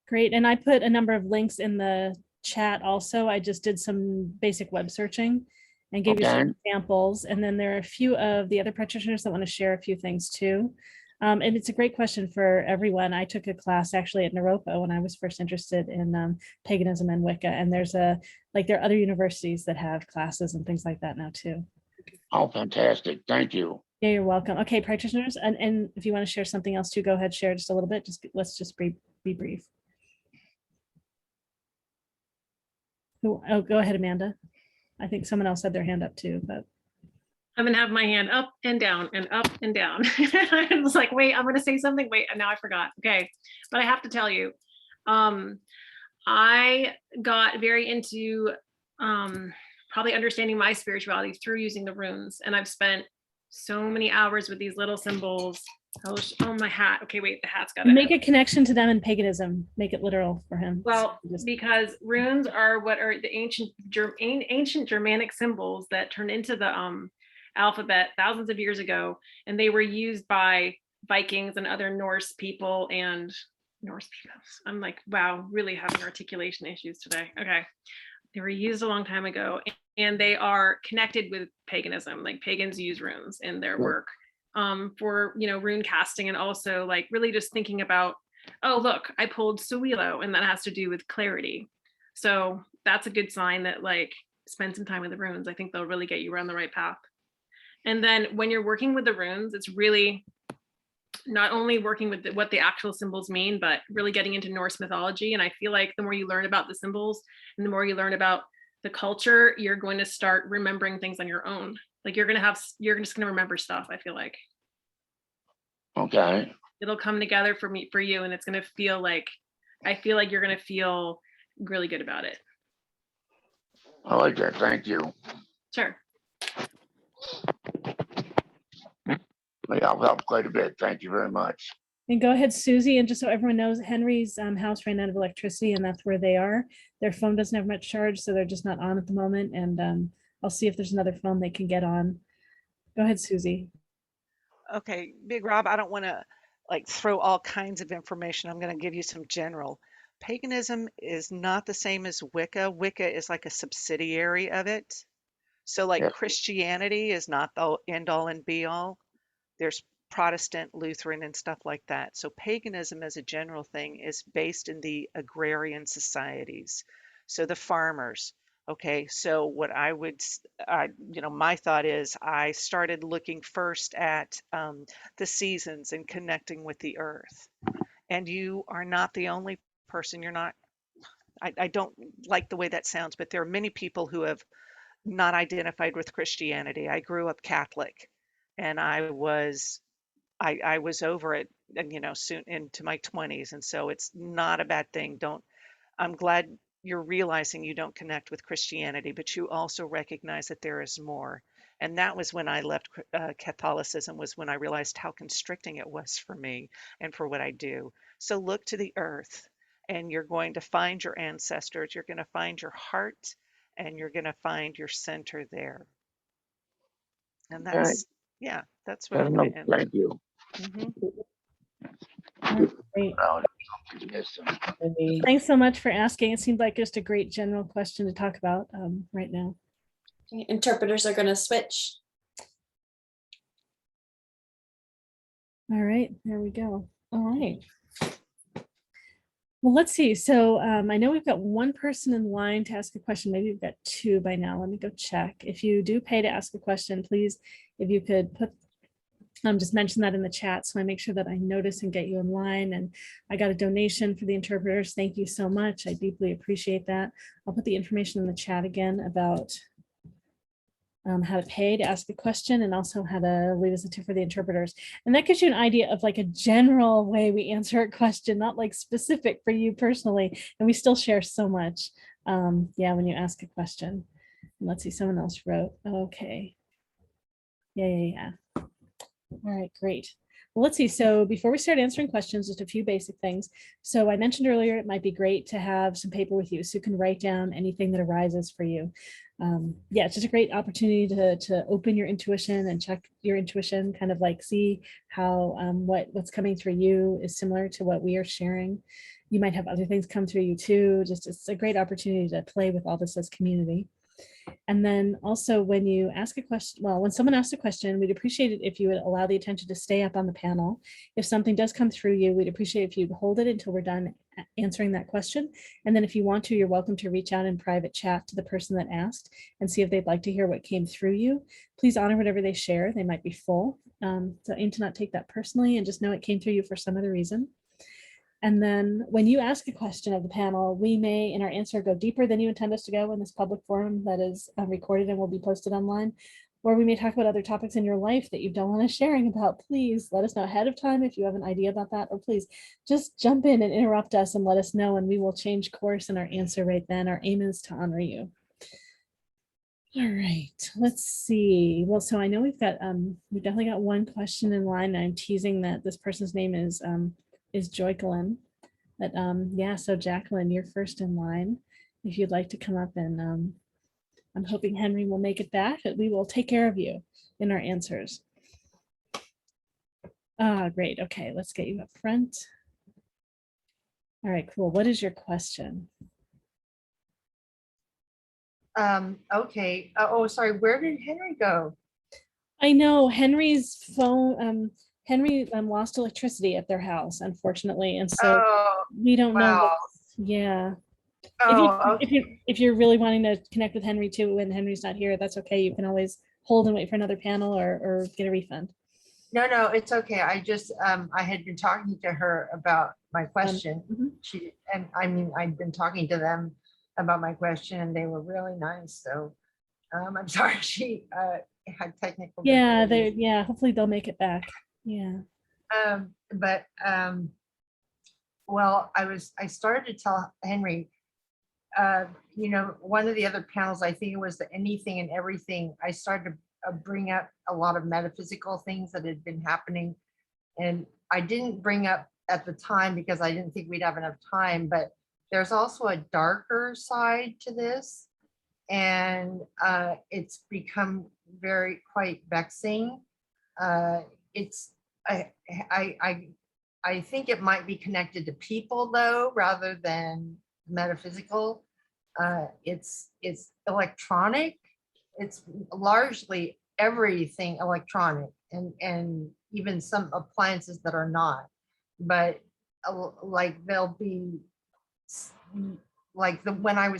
Great. And I put a number of links in the chat also. I just did some basic web searching and gave you some Okay. examples. And then there are a few of the other practitioners that want to share a few things too. And it's a great question for everyone. I took a class actually at Naropa when I was first interested in paganism and Wicca. And there's there are other universities that have classes and things like that now too. Oh, fantastic. Thank you. Yeah, you're welcome. Okay, practitioners. And if you want to share something else too, go ahead, share just a little bit. Let's just be brief. Oh, go ahead, Amanda. I think someone else had their hand up too, but. I'm gonna have my hand up and down and up and down. I was like, wait, I'm gonna say something. Wait, and now I forgot. Okay, but I have to tell you, I got very into probably understanding my spirituality through using the runes, and I've spent so many hours with these little symbols. Oh, my hat. Okay, wait, the hat's got to make a connection to them in paganism. Make it literal for him. Well, because runes are what are the ancient Germanic symbols that turned into the alphabet thousands of years ago, and they were used by Vikings and other Norse people and Norse people. I'm like, wow, really having articulation issues today. Okay, they were used a long time ago, and they are connected with paganism. Like pagans use runes in their work for, you know, rune casting, and also like really just thinking about, oh look, I pulled Suilo, and that has to do with clarity. So that's a good sign that like spend some time with the runes. I think they'll really get you around the right path. And then when you're working with the runes, it's really not only working with what the actual symbols mean, but really getting into Norse mythology. And I feel like the more you learn about the symbols and the more you learn about the culture, you're going to start remembering things on your own. Like you're just going to remember stuff, I feel like. Okay. It'll come together for you, and it's going to feel like, I feel like you're going to feel really good about it. I like that. Thank you. Sure. Yeah, I'll help quite a bit. Thank you very much. And go ahead, Susie. And just so everyone knows, Henry's house ran out of electricity, and that's where they are. Their phone doesn't have much charge, so they're just not on at the moment. And I'll see if there's another phone they can get on. Go ahead, Susie. Okay, Big Rob, I don't want to like throw all kinds of information. I'm going to give you some general. Paganism is not the same as Wicca. Wicca is like a subsidiary of it. So like Yes. Christianity is not the end all and be all. There's Protestant, Lutheran, and stuff like that. So paganism as a general thing is based in the agrarian societies. So the farmers. Okay, so what I would, my thought is I started looking first at the seasons and connecting with the earth. And you are not the only person. You're not, I don't like the way that sounds, but there are many people who have not identified with Christianity. I grew up Catholic, and I was over it, and soon into my 20s, and so it's not a bad thing. I'm glad you're realizing you don't connect with Christianity, but you also recognize that there is more. And that was when I left Catholicism, was when I realized how constricting it was for me and for what I do. So look to the earth, and you're going to find your ancestors, you're going to find your heart, and you're going to find your center there. And that's, yeah, that's what I'm going to end. Thank you. Great. Yes. Thanks so much for asking. It seemed like just a great general question to talk about right now. Interpreters are going to switch. All right, there we go. All right. Well, let's see. So I know we've got one person in line to ask a question. Maybe we've got two by now. Let me go check. If you do pay to ask a question, please, if you could put just mention that in the chat so I make sure that I notice and get you in line. And I got a donation for the interpreters. Thank you so much. I deeply appreciate that. I'll put the information in the chat again about how to pay to ask a question, and also how to leave us a tip for the interpreters. And that gives you an idea of like a general way we answer a question, not like specific for you personally. And we still share so much, yeah, when you ask a question. Let's see, someone else wrote. Okay. Yeah. All right, great. Well, let's see. So before we start answering questions, just a few basic things. So I mentioned earlier, it might be great to have some paper with you so you can write down anything that arises for you. Yeah, it's just a great opportunity to open your intuition and check your intuition, kind of like see how what's coming through you is similar to what we are sharing. You might have other things come through you too. Just it's a great opportunity to play with all this as community. And then also when you ask a question, well, when someone asks a question, we'd appreciate it if you would allow the attention to stay up on the panel. If something does come through you, we'd appreciate if you'd hold it until we're done answering that question. And then if you want to, you're welcome to reach out in private chat to the person that asked and see if they'd like to hear what came through you. Please honor whatever they share. They might be full. So aim to not take that personally and just know it came through you for some other reason. And then when you ask a question of the panel, we may in our answer go deeper than you intend us to go in this public forum that is recorded and will be posted online. Or we may talk about other topics in your life that you don't want us sharing about. Please let us know ahead of time if you have an idea about that, or please just jump in and interrupt us and let us know, and we will change course in our answer right then. Our aim is to honor you. All right, let's see. Well, so I know we've definitely got one question in line. I'm teasing that this person's name is Joycelyn. But yeah, so Jacqueline, you're first in line. If you'd like to come up, and I'm hoping Henry will make it back, but we will take care of you in our answers. Great. Okay, let's get you up front. All right, cool. What is your question? Okay. Oh, sorry. Where did Henry go? I know Henry's phone, Henry lost electricity at their house, unfortunately. And so Oh, we don't know. wow. Yeah. Oh, okay. If you're really wanting to connect with Henry too, when Henry's not here, that's okay. You can always hold and wait for another panel or get a refund. No, it's okay. I just, I had been talking to her about my question. I'd been talking to them about my question, and they were really nice. So I'm sorry she had technical difficulties. Hopefully they'll make it back. Yeah. Well, I started to tell Henry, one of the other panels, I think it was the anything and everything, I started to bring up a lot of metaphysical things that had been happening. And I didn't bring up at the time because I didn't think we'd have enough time, but there's also a darker side to this. And it's become quite vexing. I think it might be connected to people though, rather than metaphysical. It's electronic. It's largely everything electronic, and even some appliances that are not. But like they'll be like when I'm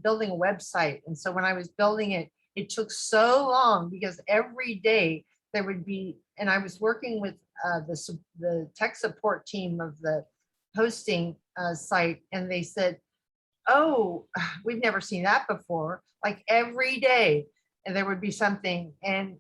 building a website, and so when I was building it, it took so long because every day there would be, and I was working with the tech support team of the hosting site, and they said, oh, we've never seen that before. Like every day, and there would be something. And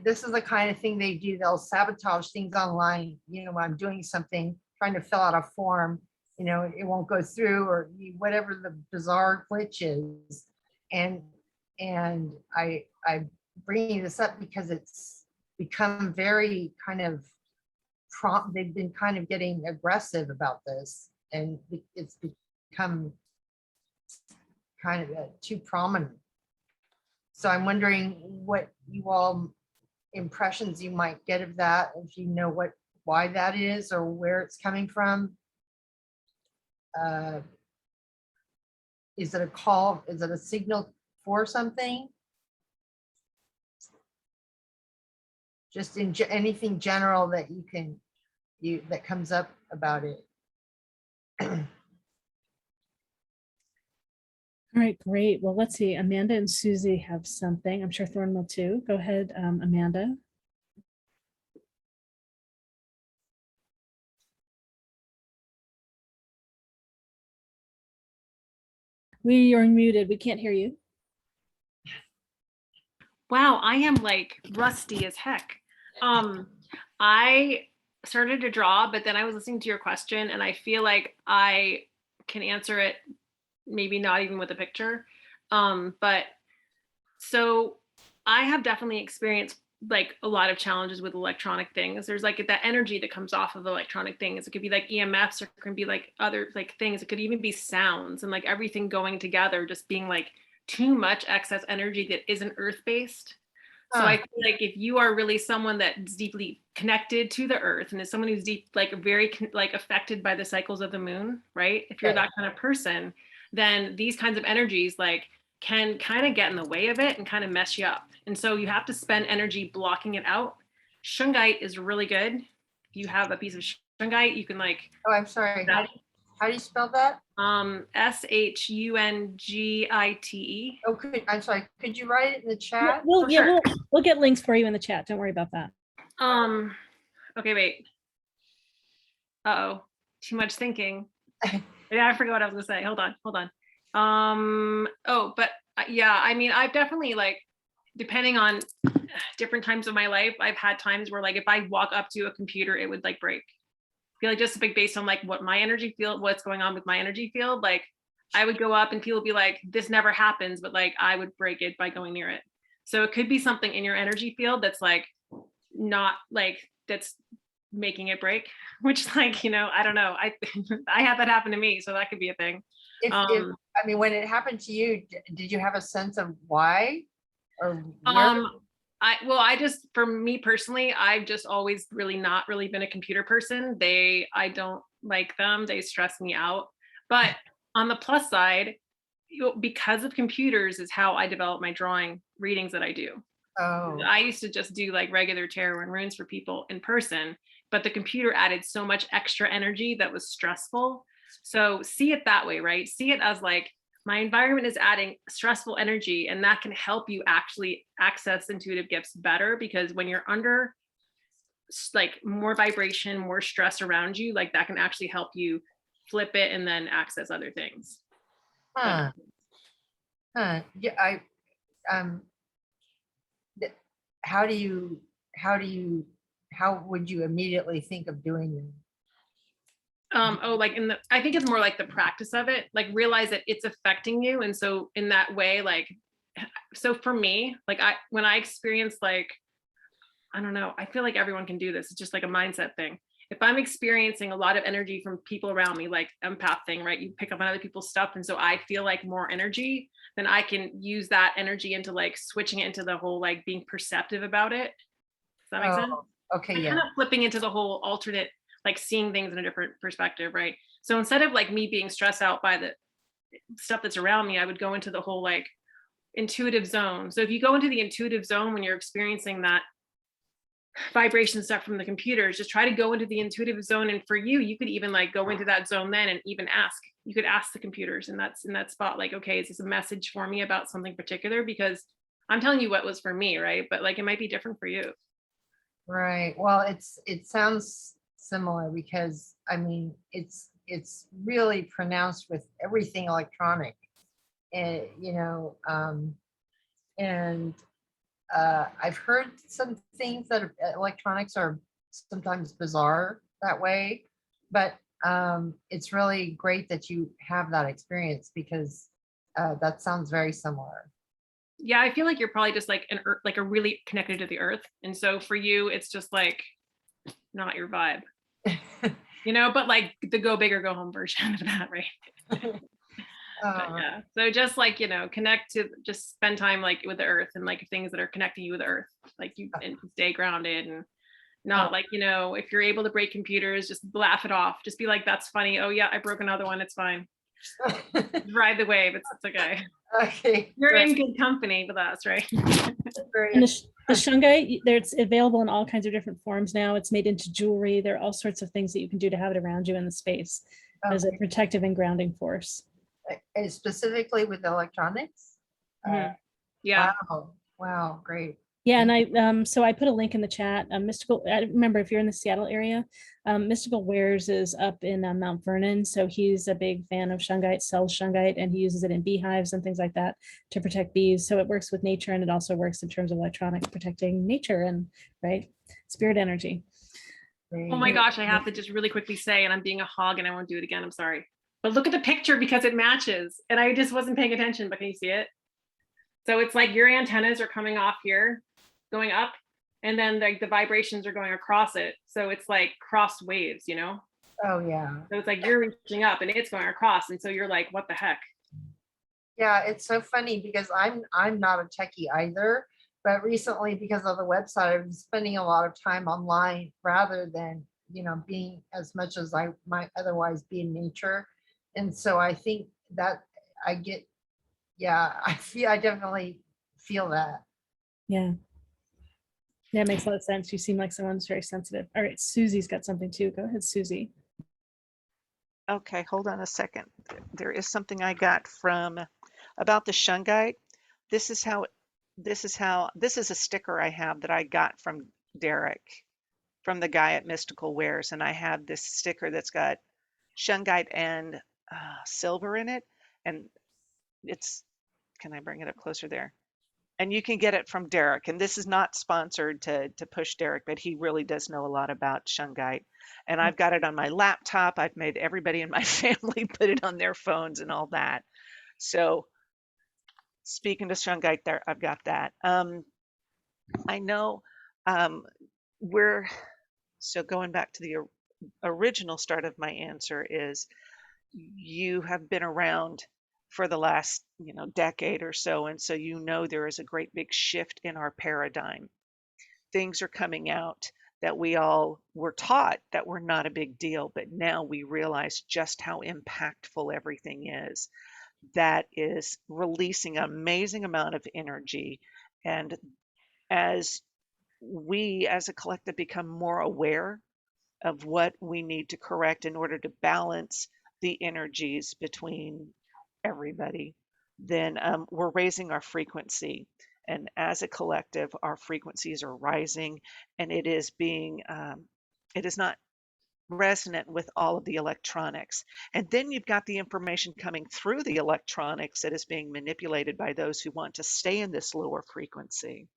this is the kind of thing they do. They'll sabotage things online. When I'm doing something, trying to fill out a form, it won't go through, or whatever the bizarre glitch is. And I bringing this up because it's become very kind of they've been kind of getting aggressive about this, and it's become kind of too prominent. So I'm wondering what you all impressions you might get of that, if you know why that is or where it's coming from. Is it a call? Is it a signal for something? Just in anything general that that comes up about it. All right, great. Well, let's see. Amanda and Susy have something. I'm sure Thorne will too. Go ahead, Amanda. We are muted. We can't hear you. Wow, I am like rusty as heck. I started to draw, but then I was listening to your question, and I feel like I can answer it maybe not even with a picture. But so I have definitely experienced like a lot of challenges with electronic things. There's like that energy that comes off of electronic things. It could be like EMFs, or it can be like other like things. It could even be sounds, and like everything going together, just being like too much excess energy that isn't earth-based. So I feel like if you are really someone that's deeply connected to the earth, and is someone who's deep, like very like affected by the cycles of the moon, right? If you're that kind of person, then these kinds of energies like can kind of get in the way of it and kind of mess you up. And so you have to spend energy blocking it out. Shungite is really good. If you have a piece of shungite, you can like. Oh, I'm sorry. How do you spell that? Shungite. Oh, I'm sorry. Could you write it in the chat? We'll get links for you in the chat. Don't worry about that. Okay, wait. Uh-oh, too much thinking. Yeah, I forgot what I was gonna say. Hold on. Yeah, I mean, I've definitely like, depending on different times of my life, I've had times where like if I walk up to a computer, it would like break. I feel like just based on like what my energy field, what's going on with my energy field, like I would go up and people would be like, this never happens, but like I would break it by going near it. So it could be something in your energy field that's like not like that's making it break, which like, you know, I don't know. I had that happen to me, so that could be a thing. I mean, when it happened to you, did you have a sense of why? Or I just, for me personally, I've just always really not really been a computer person. I don't like them. They stress me out. But on the plus side, because of computers is how I develop my drawing readings that I do. Oh. I used to just do like regular tarot and runes for people in person, but the computer added so much extra energy that was stressful. So see it that way, right? See it as like, my environment is adding stressful energy, and that can help you actually access intuitive gifts better, because when you're under like more vibration, more stress around you, like that can actually help you flip it and then access other things. Yeah, how would you immediately think of doing it? I think it's more like the practice of it, like realize that it's affecting you. And so in that way, like, so for me, like when I experience like, I don't know, I feel like everyone can do this. It's just like a mindset thing. If I'm experiencing a lot of energy from people around me, like empath thing, right? You pick up on other people's stuff. And so I feel like more energy, then I can use that energy into like switching it into the whole, like being perceptive about it. Does that make sense? Okay, yeah. Kind of flipping into the whole alternate, like seeing things in a different perspective, right? So instead of like me being stressed out by the stuff that's around me, I would go into the whole like intuitive zone. So if you go into the intuitive zone when you're experiencing that vibration stuff from the computers, just try to go into the intuitive zone. And for you, you could even like go into that zone then and even ask. You could ask the computers in that spot, like, okay, is this a message for me about something particular? Because I'm telling you what was for me, right? But like it might be different for you. Right. Well, it sounds similar, because I mean it's really pronounced with everything electronic, and I've heard some things that electronics are sometimes bizarre that way, but it's really great that you have that experience, because that sounds very similar. Yeah, I feel like you're probably just like a really connected to the earth, and so for you it's just like not your vibe. But like the go big or go home version of that, right? But yeah, so just like connect to, just spend time like with the earth and like things that are connecting you with the earth, like you, and stay grounded, and not like if you're able to break computers, just laugh it off, just be like, that's funny, oh yeah, I broke another one, it's fine. Ride the wave, it's okay. Okay, you're great. In good company with us, right? And the shungite, it's available in all kinds of different forms now. It's made into jewelry. There are all sorts of things that you can do to have it around you in the space as a protective and grounding force. And specifically with electronics? Yeah. Wow, great. Yeah, and so I put a link in the chat. Mystical, I remember if you're in the Seattle area, Mystical Wares is up in Mount Vernon. So he's a big fan of shungite, sells shungite, and he uses it in beehives and things like that to protect bees. So it works with nature, and it also works in terms of electronics, protecting nature and spirit energy. Oh my gosh, I have to just really quickly say, and I'm being a hog and I won't do it again, I'm sorry. But look at the picture because it matches. And I just wasn't paying attention, but can you see it? So it's like your antennas are coming off here, going up, and then like the vibrations are going across it. So it's like cross waves, you know? Oh, yeah. So it's like you're reaching up and it's going across. And so you're like, what the heck? Yeah, it's so funny because I'm not a techie either, but recently because of the website, I've been spending a lot of time online rather than, you know, being as much as I might otherwise be in nature. And so I think that I get, yeah, I definitely feel that. Yeah. Yeah, it makes a lot of sense. You seem like someone's very sensitive. All right, Susie's got something too. Go ahead, Susie. Okay, hold on a second. There is something I got from about the Shungite. This is a sticker I have that I got from Derek, from the guy at Mystical Wares. And I have this sticker that's got Shungite and silver in it. And it's, can I bring it up closer there? And you can get it from Derek. And this is not sponsored to push Derek, but he really does know a lot about Shungite. And I've got it on my laptop. I've made everybody in my family put it on their phones and all that. So speaking to Shungite there, I've got that. I know so going back to the original start of my answer is you have been around for the last, decade or so. And so, there is a great big shift in our paradigm. Things are coming out that we all were taught that were not a big deal, but now we realize just how impactful everything is. That is releasing an amazing amount of energy. And as we as a collective become more aware of what we need to correct in order to balance the energies between everybody, then we're raising our frequency. And as a collective, our frequencies are rising, and it is not resonant with all of the electronics. And then you've got the information coming through the electronics that is being manipulated by those who want to stay in this lower frequency,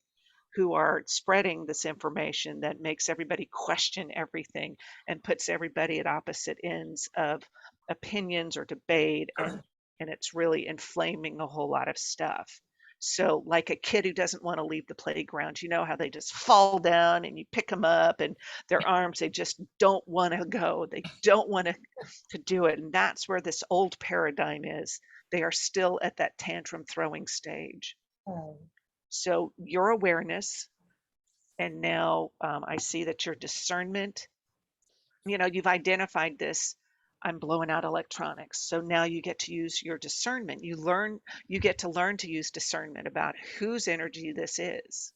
who are spreading this information that makes everybody question everything and puts everybody at opposite ends of opinions or debate, and it's really inflaming a whole lot of stuff. So like a kid who doesn't want to leave the playground, you know how they just fall down and you pick them up and their arms, they just don't want to go. They don't want to do it. And that's where this old paradigm is. They are still at that tantrum throwing stage. So your awareness, and now I see that your discernment, you've identified this, I'm blowing out electronics. So now you get to use your discernment. You get to learn to use discernment about whose energy this is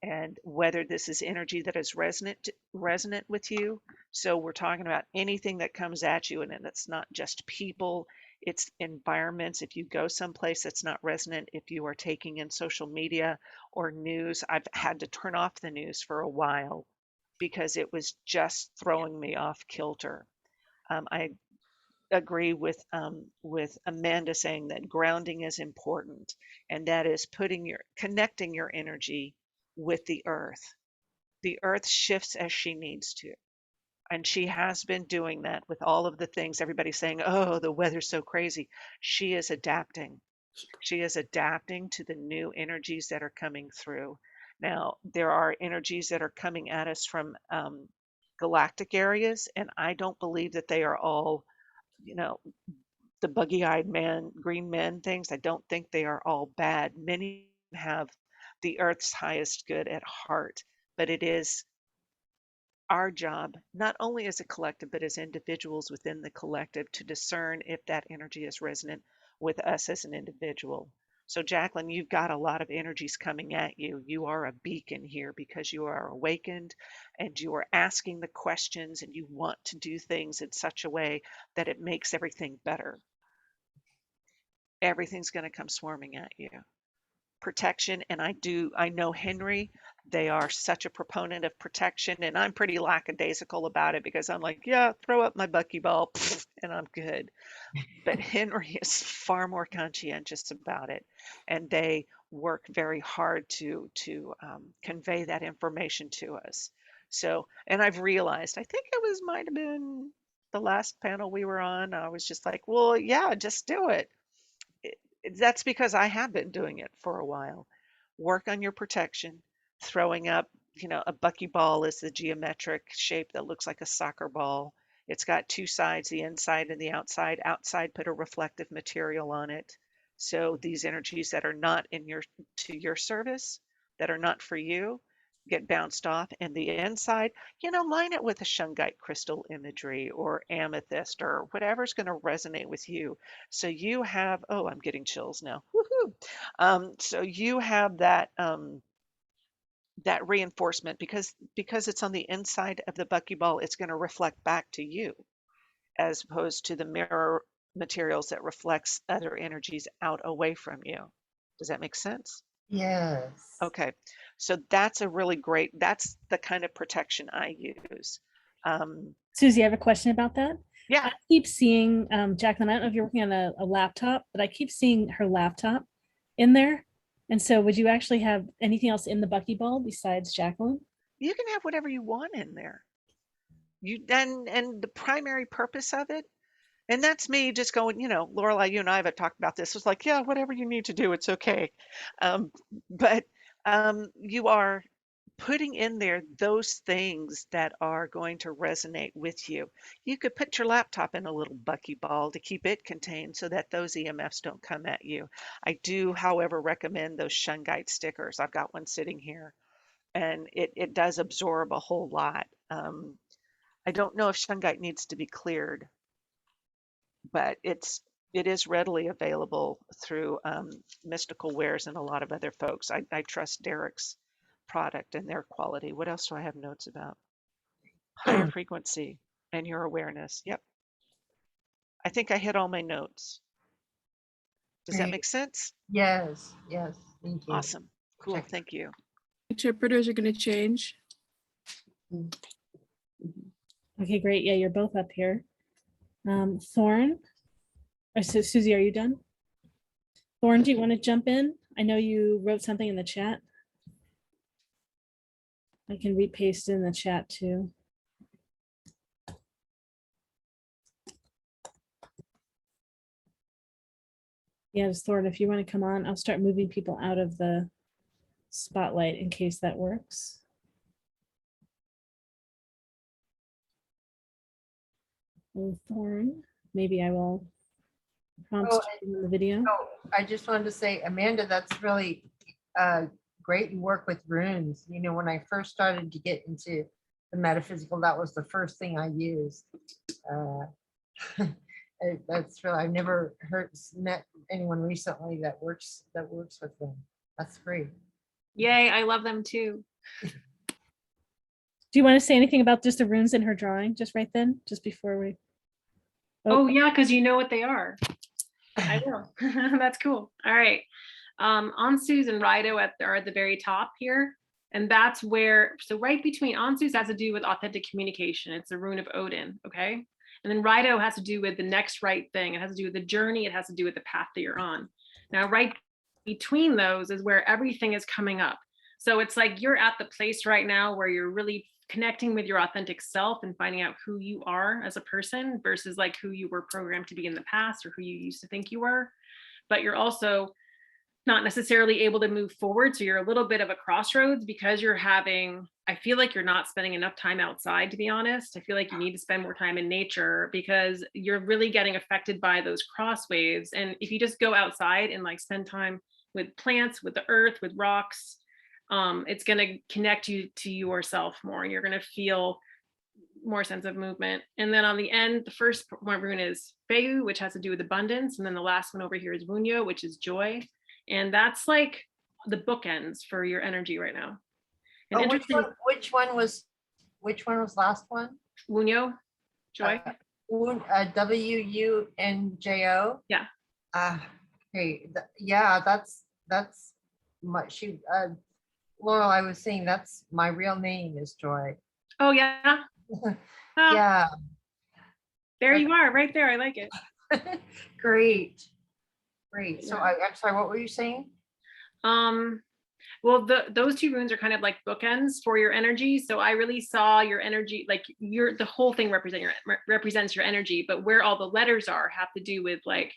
and whether this is energy that is resonant with you. So we're talking about anything that comes at you, and it's not just people, it's environments. If you go someplace that's not resonant, if you are taking in social media or news, I've had to turn off the news for a while because it was just throwing me off kilter. I agree with Amanda saying that grounding is important, and that is connecting your energy with the earth. The earth shifts as she needs to. And she has been doing that with all of the things. Everybody's saying, oh, the weather's so crazy. She is adapting. She is adapting to the new energies that are coming through. Now, there are energies that are coming at us from galactic areas, and I don't believe that they are all, the buggy-eyed man, green men things. I don't think they are all bad. Many have the earth's highest good at heart, but it is our job, not only as a collective, but as individuals within the collective, to discern if that energy is resonant with us as an individual. So Jacqueline, you've got a lot of energies coming at you. You are a beacon here because you are awakened and you are asking the questions and you want to do things in such a way that it makes everything better. Everything's going to come swarming at you. Protection, and I know Henry, they are such a proponent of protection, and I'm pretty lackadaisical about it because I'm like, yeah, throw up my buckyball and I'm good. But Henry is far more conscientious about it, and they work very hard to convey that information to us. So, and I've realized, I think it might have been the last panel we were on. I was just like, well, yeah, just do it. That's because I have been doing it for a while. Work on your protection, throwing up, a buckyball is the geometric shape that looks like a soccer ball. It's got two sides, the inside and the outside. Outside, put a reflective material on it. So these energies that are not to your service, that are not for you, get bounced off. And the inside, line it with a shungite crystal imagery or amethyst or whatever's going to resonate with you. So you have, oh, I'm getting chills now. Woohoo! So you have that that reinforcement because it's on the inside of the buckyball, it's going to reflect back to you as opposed to the mirror materials that reflects other energies out away from you. Does that make sense? Yes. Okay, so that's that's the kind of protection I use. Susie, I have a question about that. Yeah. I keep seeing, Jacqueline, I don't know if you're working on a laptop, but I keep seeing her laptop in there. And so would you actually have anything else in the buckyball besides Jacqueline? You can have whatever you want in there. And the primary purpose of it, and that's me just going, Lorelei, you and I have talked about this. It's like, yeah, whatever you need to do, it's okay. But you are putting in there those things that are going to resonate with you. You could put your laptop in a little buckyball to keep it contained so that those EMFs don't come at you. I do, however, recommend those Shungite stickers. I've got one sitting here, and it does absorb a whole lot. I don't know if Shungite needs to be cleared, but it is readily available through Mystical Wares and a lot of other folks. I trust Derek's product and their quality. What else do I have notes about? Higher frequency and your awareness. Yep. I think I hit all my notes. Does that Great. make sense? Yes. Thank you. Awesome. Cool. Check. Thank you. Interpreters are going to change. Okay, great. Yeah, you're both up here. Thorne, so Susie, are you done? Thorne, do you want to jump in? I know you wrote something in the chat. I can repaste in the chat too. Yes, Thorne, if you want to come on, I'll start moving people out of the spotlight in case that works. Oh, Thorne, maybe I will prompt you in the video. Oh, I just wanted to say, Amanda, that's really great. You work with runes. When I first started to get into the metaphysical, that was the first thing I used. That's really, I've never met anyone recently that works with them. That's great. Yay, I love them too. Do you want to say anything about just the runes in her drawing, just right then, just before we? Oh yeah, because you know what they are. I will. That's cool. All right. Ansu's and Rido are at the very top here. And that's where, so right between Ansu's has to do with authentic communication. It's the rune of Odin, okay? And then Rido has to do with the next right thing. It has to do with the journey. It has to do with the path that you're on. Now, right between those is where everything is coming up. So it's like you're at the place right now where you're really connecting with your authentic self and finding out who you are as a person versus like who you were programmed to be in the past or who you used to think you were. But you're also not necessarily able to move forward. So you're a little bit of a crossroads because you're having, I feel like you're not spending enough time outside, to be honest. I feel like you need to spend more time in nature because you're really getting affected by those cross waves. And if you just go outside and like spend time with plants, with the earth, with rocks, it's going to connect you to yourself more. And you're going to feel more sense of movement. And then on the end, the first one rune is Feu, which has to do with abundance. And then the last one over here is Wunyo, which is joy. And that's like the bookends for your energy right now. And which one was last one? Wunyo, joy. WUNJO. Yeah. Okay. Yeah, that's much. Laurel, I was saying that's my real name is Joy. Oh yeah. Yeah. There you are, right there. I like it. Great. So Yeah. I'm sorry, what were you saying? Well, those two runes are kind of like bookends for your energy. So I really saw your energy, like the whole thing represents your energy, but where all the letters are have to do with like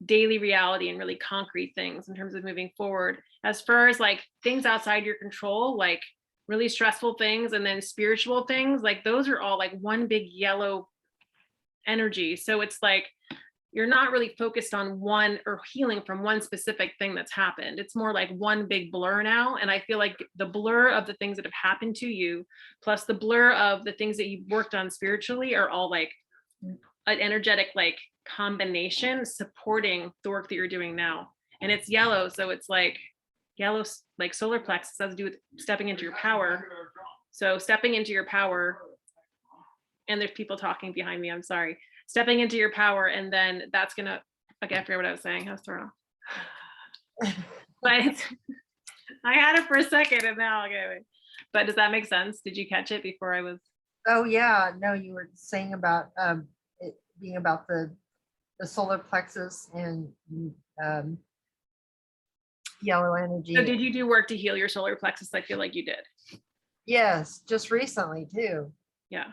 daily reality and really concrete things in terms of moving forward. As far as like things outside your control, like really stressful things and then spiritual things, like those are all like one big yellow energy. So it's like you're not really focused on one or healing from one specific thing that's happened. It's more like one big blur now. And I feel like the blur of the things that have happened to you, plus the blur of the things that you've worked on spiritually, are all like an energetic like combination supporting the work that you're doing now. And it's yellow. So it's like yellow, like solar plexus has to do with stepping into your power. So stepping into your power, and there's people talking behind me, I'm sorry. Stepping into your power, and then that's gonna, okay, I forgot what I was saying. I was thrown off. But I had it for a second and now, okay. But does that make sense? Did you catch it before I was? Oh, yeah, no, you were saying about it being about the solar plexus and yellow energy. So did you do work to heal your solar plexus? I feel like you did. Yes, just recently too. Yeah,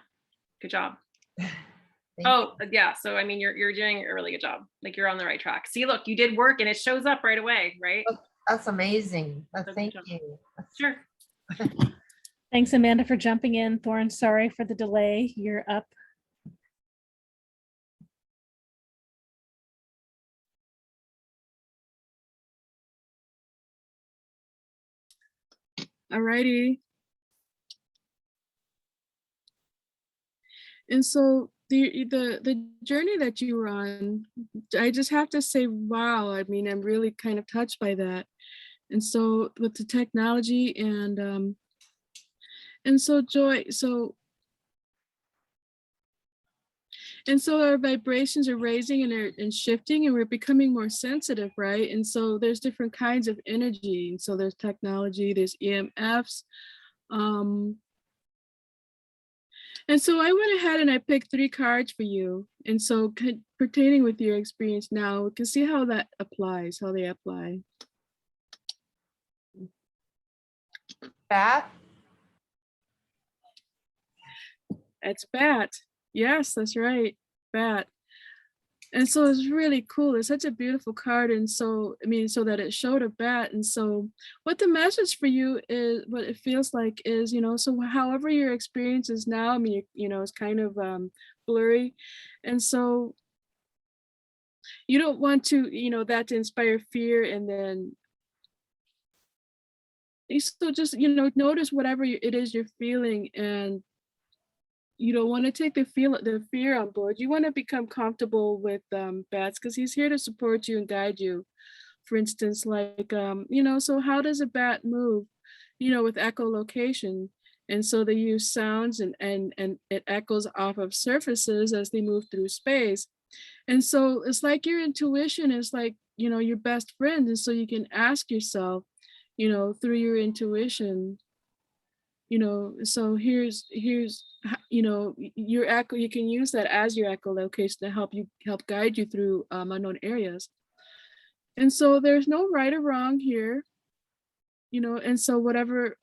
good job. Thank Oh, yeah. So, I mean, you're doing a really good job. Like you're on the right track. See, look, you did work and it shows up right away, right? you. That's amazing. good Thank job. you. Sure. Thanks, Amanda, for jumping in. Thorne, sorry for the delay. You're up. Alrighty. And so the journey that you were on, I just have to say, wow. I mean, I'm really kind of touched by that. And so with the technology and so Joy, so our vibrations are raising and shifting, and we're becoming more sensitive, right? And so there's different kinds of energy. And so there's technology, there's EMFs. And so I went ahead and I picked 3 cards for you. And so pertaining with your experience now, we can see how that applies, how they apply. Bat. It's bat. Yes, that's right. Bat. And so it's really cool. It's such a beautiful card. And so, I mean, so that it showed a bat. And so what the message for you is, what it feels like is, so however your experience is now, I mean, it's kind of blurry. And so you don't want to, that to inspire fear. And then so just, notice whatever it is you're feeling, and you don't want to take the fear on board. You want to become comfortable with bats, because he's here to support you and guide you. For instance, like, so how does a bat move, with echolocation? And so they use sounds and it echoes off of surfaces as they move through space. And so it's like your intuition is like, your best friend. And so you can ask yourself, through your intuition, so here's your echo. You can use that as your echolocation to help guide you through unknown areas. And so there's no right or wrong here, and so whatever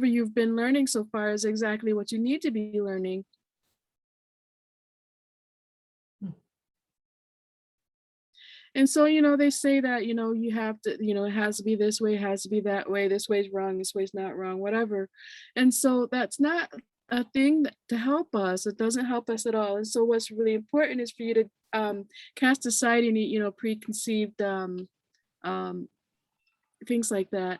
you've been learning so far is exactly what you need to be learning. And so, they say that, you have to, it has to be this way, it has to be that way, this way's wrong, this way's not wrong, whatever. And so that's not a thing to help us. It doesn't help us at all. And so what's really important is for you to cast aside any, preconceived things like that.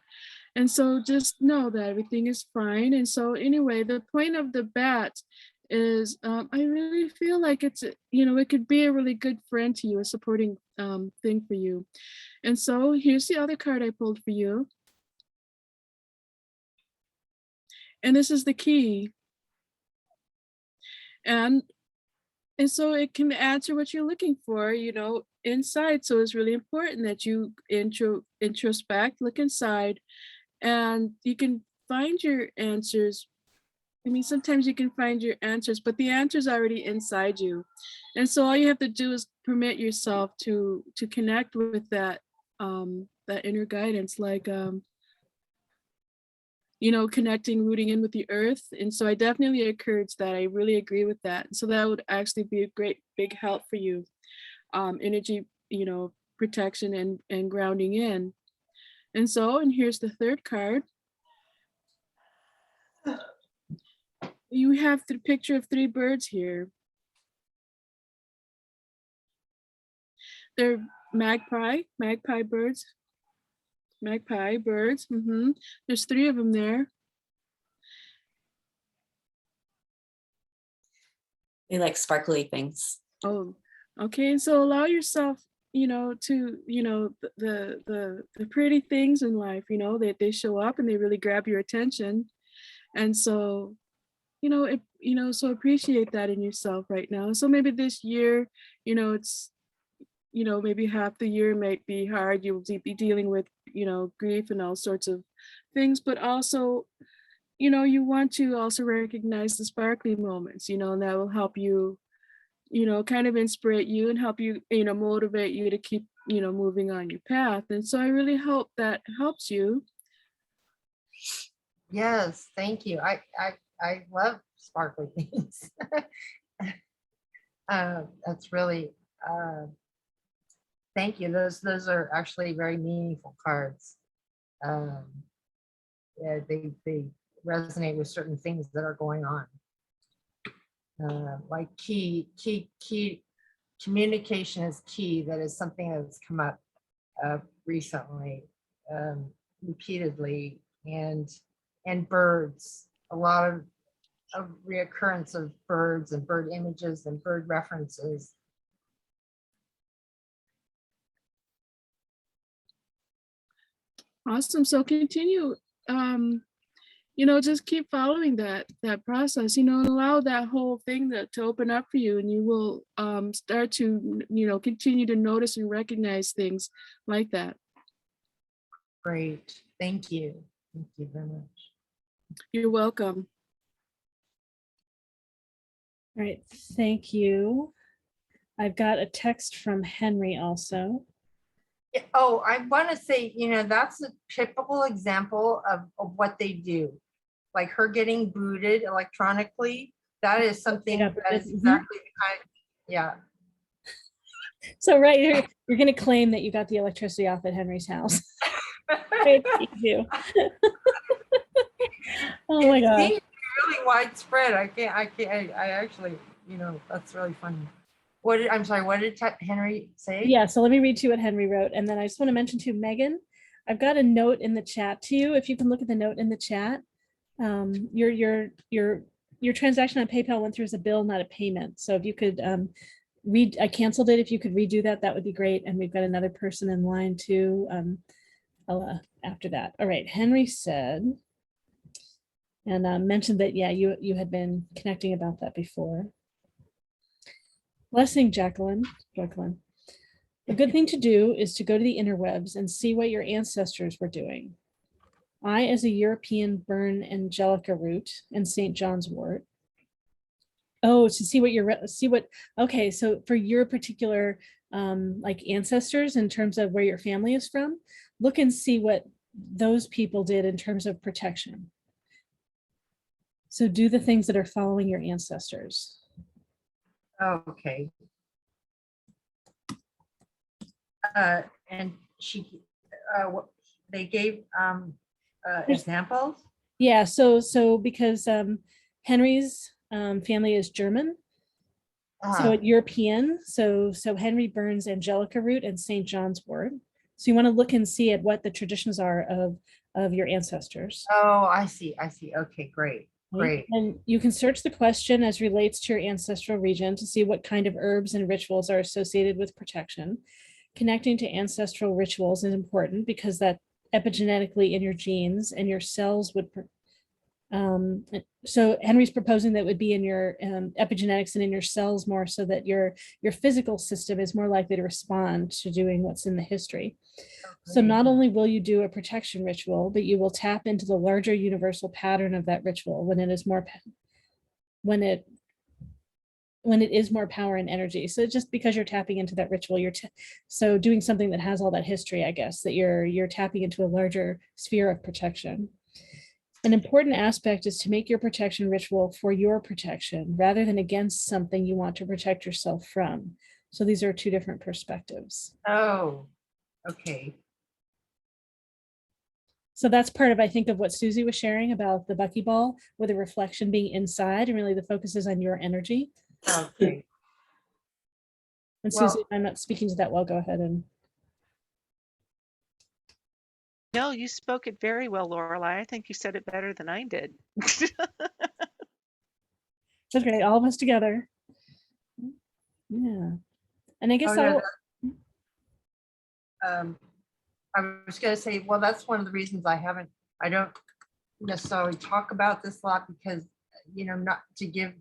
And so just know that everything is fine. And so anyway, the point of the bat is I really feel like it's, it could be a really good friend to you, a supporting thing for you. And so here's the other card I pulled for you. And this is the key. And so it can answer what you're looking for, inside. So it's really important that you introspect, look inside, and you can find your answers. I mean, sometimes you can find your answers, but the answer's already inside you. And so all you have to do is permit yourself to connect with that inner guidance, like connecting, rooting in with the earth. And so I definitely encourage that. I really agree with that. So that would actually be a great big help for you. Energy, protection and grounding in. And here's the third card. You have the picture of 3 birds here. They're magpie birds. Magpie birds. There's 3 of them there. They like sparkly things. Oh, okay. And so allow yourself, to, the pretty things in life, they show up and they really grab your attention. And so, so appreciate that in yourself right now. So maybe this year, it's, maybe half the year might be hard. You'll be dealing with, grief and all sorts of things, but also, you want to also recognize the sparkly moments, and that will help you, kind of inspire you and help you, motivate you to keep, moving on your path. And so I really hope that helps you. Yes, thank you. I love sparkly things. That's really, thank you. Those are actually very meaningful cards. Yeah, they resonate with certain things that are going on. Like key communication is key. That is something that's come up recently, repeatedly, and birds. A lot of reoccurrence of birds and bird images and bird references. Awesome. So continue, just keep following that process, and allow that whole thing to open up for you, and you will start to, continue to notice and recognize things like that. Great. Thank you. Thank you very much. You're welcome. All right, thank you. I've got a text from Henry also. Oh, I want to say, that's a typical example of what they do. Like her getting booted electronically. That is something that is exactly the kind. Yeah. So right here, you're going to claim that you got the electricity off at Henry's house. Right, you. Oh my God. It's really widespread. I actually, that's really funny. I'm sorry, what did Henry say? Yeah, so let me read to you what Henry wrote. And then I just want to mention to Megan, I've got a note in the chat to you. If you can look at the note in the chat, your transaction on PayPal went through as a bill, not a payment. So if you could I canceled it. If you could redo that, that would be great. And we've got another person in line too after that. All right, Henry said, and mentioned that, yeah, you had been connecting about that before. Blessing, Jacqueline. A good thing to do is to go to the interwebs and see what your ancestors were doing. I, as a European, burn Angelica root and St. John's wort. Oh, to see what okay, so for your particular like ancestors in terms of where your family is from, look and see what those people did in terms of protection. So do the things that are following your ancestors. Okay. And they gave examples. Yeah, so because Henry's family is German, so European. So Henry burns Angelica root and St. John's wort. So you want to look and see at what the traditions are of your ancestors. Oh, I see. Okay, great. Great. And you can search the question as relates to your ancestral region to see what kind of herbs and rituals are associated with protection. Connecting to ancestral rituals is important because that epigenetically in your genes and your cells would. So Henry's proposing that would be in your epigenetics and in your cells more, so that your physical system is more likely to respond to doing what's in the history. So not only will you do a protection ritual, but you will tap into the larger universal pattern of that ritual when it is more power and energy. So just because you're tapping into that ritual, so doing something that has all that history, I guess, that you're tapping into a larger sphere of protection. An important aspect is to make your protection ritual for your protection rather than against something you want to protect yourself from. So these are two different perspectives. Oh, okay. So that's part of, I think, of what Susy was sharing about the buckyball, with the reflection being inside, and really the focus is on your energy. Okay. And Well- Susy, if I'm not speaking to that well, go ahead and. No, you spoke it very well, Lorelei. I think you said it better than I did. That's great, all of us together. Yeah. And I guess Oh, yeah, I'll, I was gonna say, well, that's one of the reasons I don't necessarily talk about this a lot, because, you know, not to give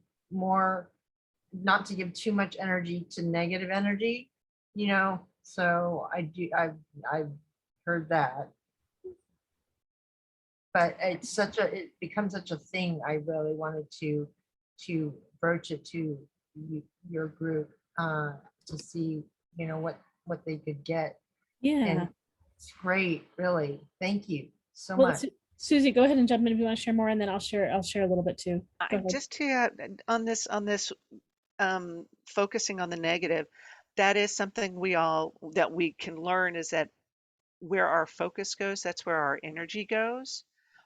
too much energy to negative energy, you know, so I've heard that. But it becomes such a thing. I really wanted to broach it to your group, to see, you know, what they could get. yeah. And it's great, really. Thank you so Well, much. Susy, go ahead and jump in if you want to share more, and then I'll share a little bit too. Go ahead. Just to on this focusing on the negative, that is something that we can learn, is that where our focus goes, that's where our energy goes.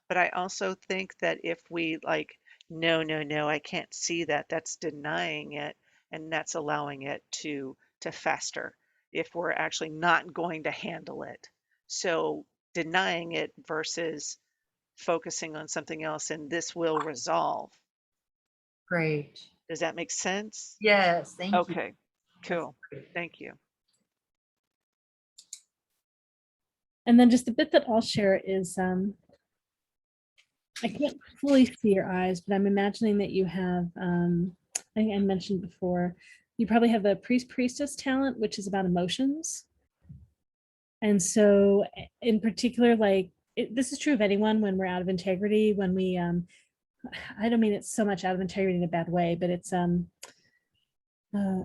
But I also think that if we like, no, I can't see that, that's denying it, and that's allowing it to fester if we're actually not going to handle it. So denying it versus focusing on something else, and this will resolve. Great. Does that make sense? Yes, thank you. Okay, cool. Great. Thank you. And then just the bit that I'll share is, I can't fully see your eyes, but I'm imagining that you have, I think I mentioned before, you probably have the priestess talent, which is about emotions. And so in particular, like, this is true of anyone when we're out of integrity, when we, I don't mean it's so much out of integrity in a bad way, but it's,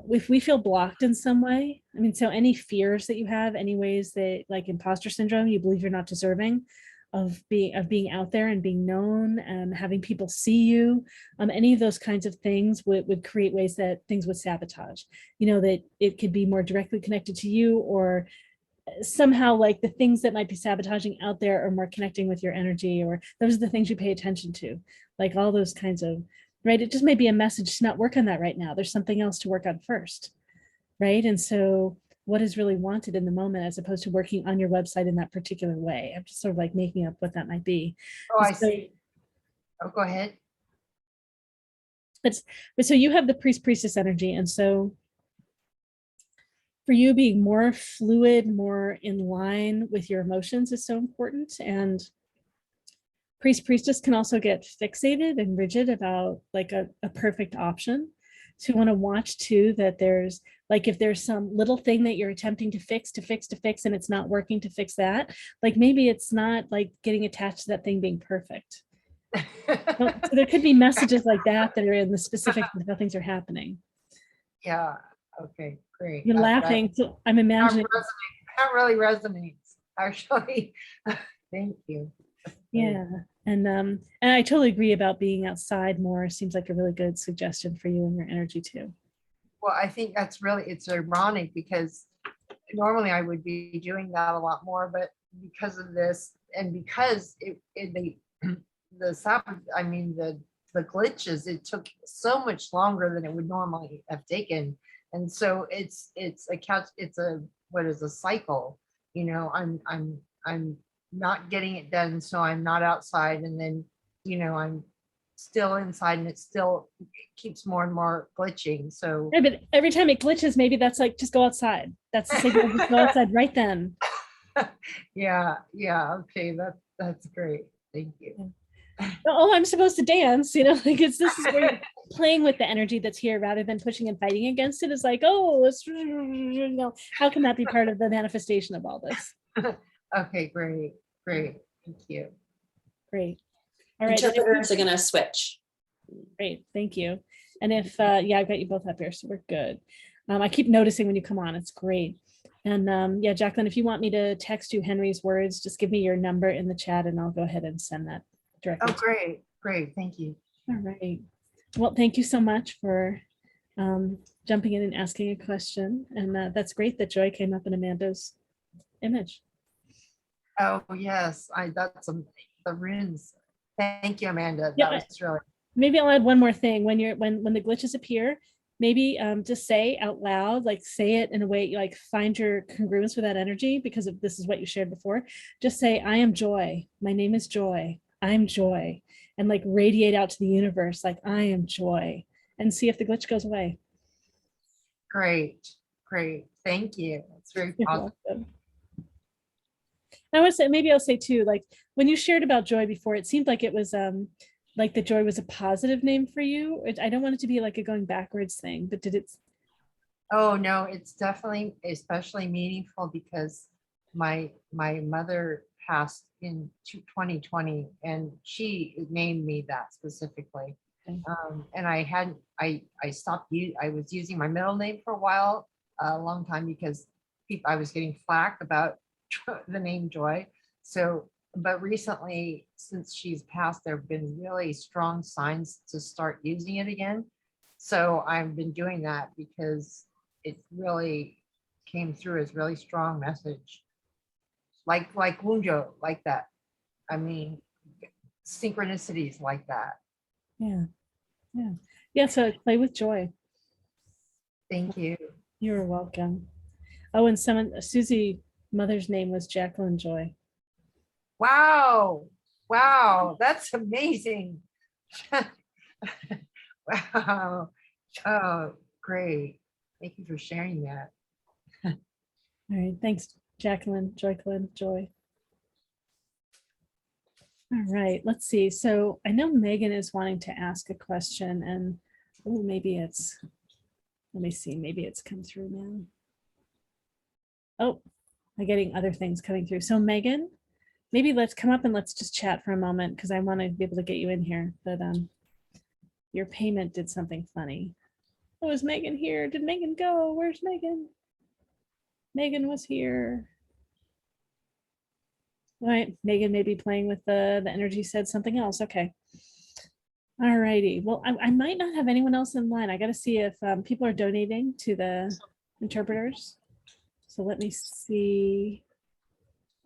if we feel blocked in some way, I mean, so any fears that you have, any ways that, like imposter syndrome, you believe you're not deserving of being out there and being known and having people see you, any of those kinds of things would create ways that things would sabotage, you know, that it could be more directly connected to you, or somehow like the things that might be sabotaging out there are more connecting with your energy, or those are the things you pay attention to, like all those kinds of, right? It just may be a message to not work on that right now. There's something else to work on first, right? And so what is really wanted in the moment, as opposed to working on your website in that particular way. I'm just sort of like making up what that might be. Oh, I So- see. Oh, go ahead. but so you have the priestess energy, and so for you, being more fluid, more in line with your emotions is so important. And priestess can also get fixated and rigid about like a perfect option. So you want to watch too that there's like, if there's some little thing that you're attempting to fix and it's not working to fix that, like maybe it's not like getting attached to that thing being perfect. So there could be messages like that are in the specifics of how things are happening. Yeah. Okay. Great. You're laughing. So I'm imagining. That really resonates, actually. Thank you. Yeah. And I totally agree about being outside more. Seems like a really good suggestion for you and your energy too. Well, I think it's ironic, because normally I would be doing that a lot more, but because of this, and because the glitches, it took so much longer than it would normally have taken. And so it's a cycle, you know. I'm not getting it done, so I'm not outside, and then, you know, I'm still inside, and it still keeps more and more glitching. So Yeah, but every time it glitches, maybe that's like, just go outside. That's the signal, just go outside right then. yeah, okay, that's great. Thank you. Oh, I'm supposed to dance, you know, like this is where you're playing with the energy that's here rather than pushing and fighting against it. It's like, oh, it's, you know, how can that be part of the manifestation of all this? Okay, great. Thank you. Great. All right. Interpreters are going to switch. Great. Thank you. And if, yeah, I've got you both up here, so we're good. I keep noticing when you come on, it's great. And yeah, Jacqueline, if you want me to text you Henry's words, just give me your number in the chat and I'll go ahead and send that directly. Oh, great, great, thank you. All right. Well, thank you so much for jumping in and asking a question. And that's great that Joy came up in Amanda's image. Oh, yes, that's the runes. Thank you, Amanda. Yeah, That was really, maybe I'll add one more thing. When the glitches appear, maybe just say out loud, like say it in a way, like find your congruence with that energy, because if this is what you shared before. Just say, I am Joy. My name is Joy. I'm Joy. And like radiate out to the universe, like I am Joy, and see if the glitch goes away. great, great. Thank you. It's very You're positive. welcome. I would say, maybe I'll say too, like when you shared about Joy before, it seemed like it was like the Joy was a positive name for you. I don't want it to be like a going backwards thing, but did it? Oh, no, it's definitely especially meaningful because my mother passed in 2020 and she named me that specifically. Okay. And I stopped, I was using my middle name for a long time because I was getting flack about the name Joy. So, but recently, since she's passed, there have been really strong signs to start using it again. So I've been doing that because it really came through as really strong message. Like Wunjo, like that. I mean, synchronicities like that. Yeah. Yeah. Yeah. So play with Joy. Thank you. You're welcome. Oh, and Susy mother's name was Jacqueline Joy. Wow. Wow. That's amazing. Wow. Oh, great. Thank you for sharing that. All right. Thanks, Jacqueline, Joy. All right. Let's see. So I know Megan is wanting to ask a question, and oh, maybe it's, let me see. Maybe it's come through now. Oh, I'm getting other things coming through. So Megan, maybe let's come up and let's just chat for a moment, because I want to be able to get you in here. But your payment did something funny. Oh, is Megan here? Did Megan go? Where's Megan? Megan was here. All right, Megan may be playing with the energy, said something else. Okay. All righty. Well, I might not have anyone else in line. I got to see if people are donating to the interpreters. So let me see.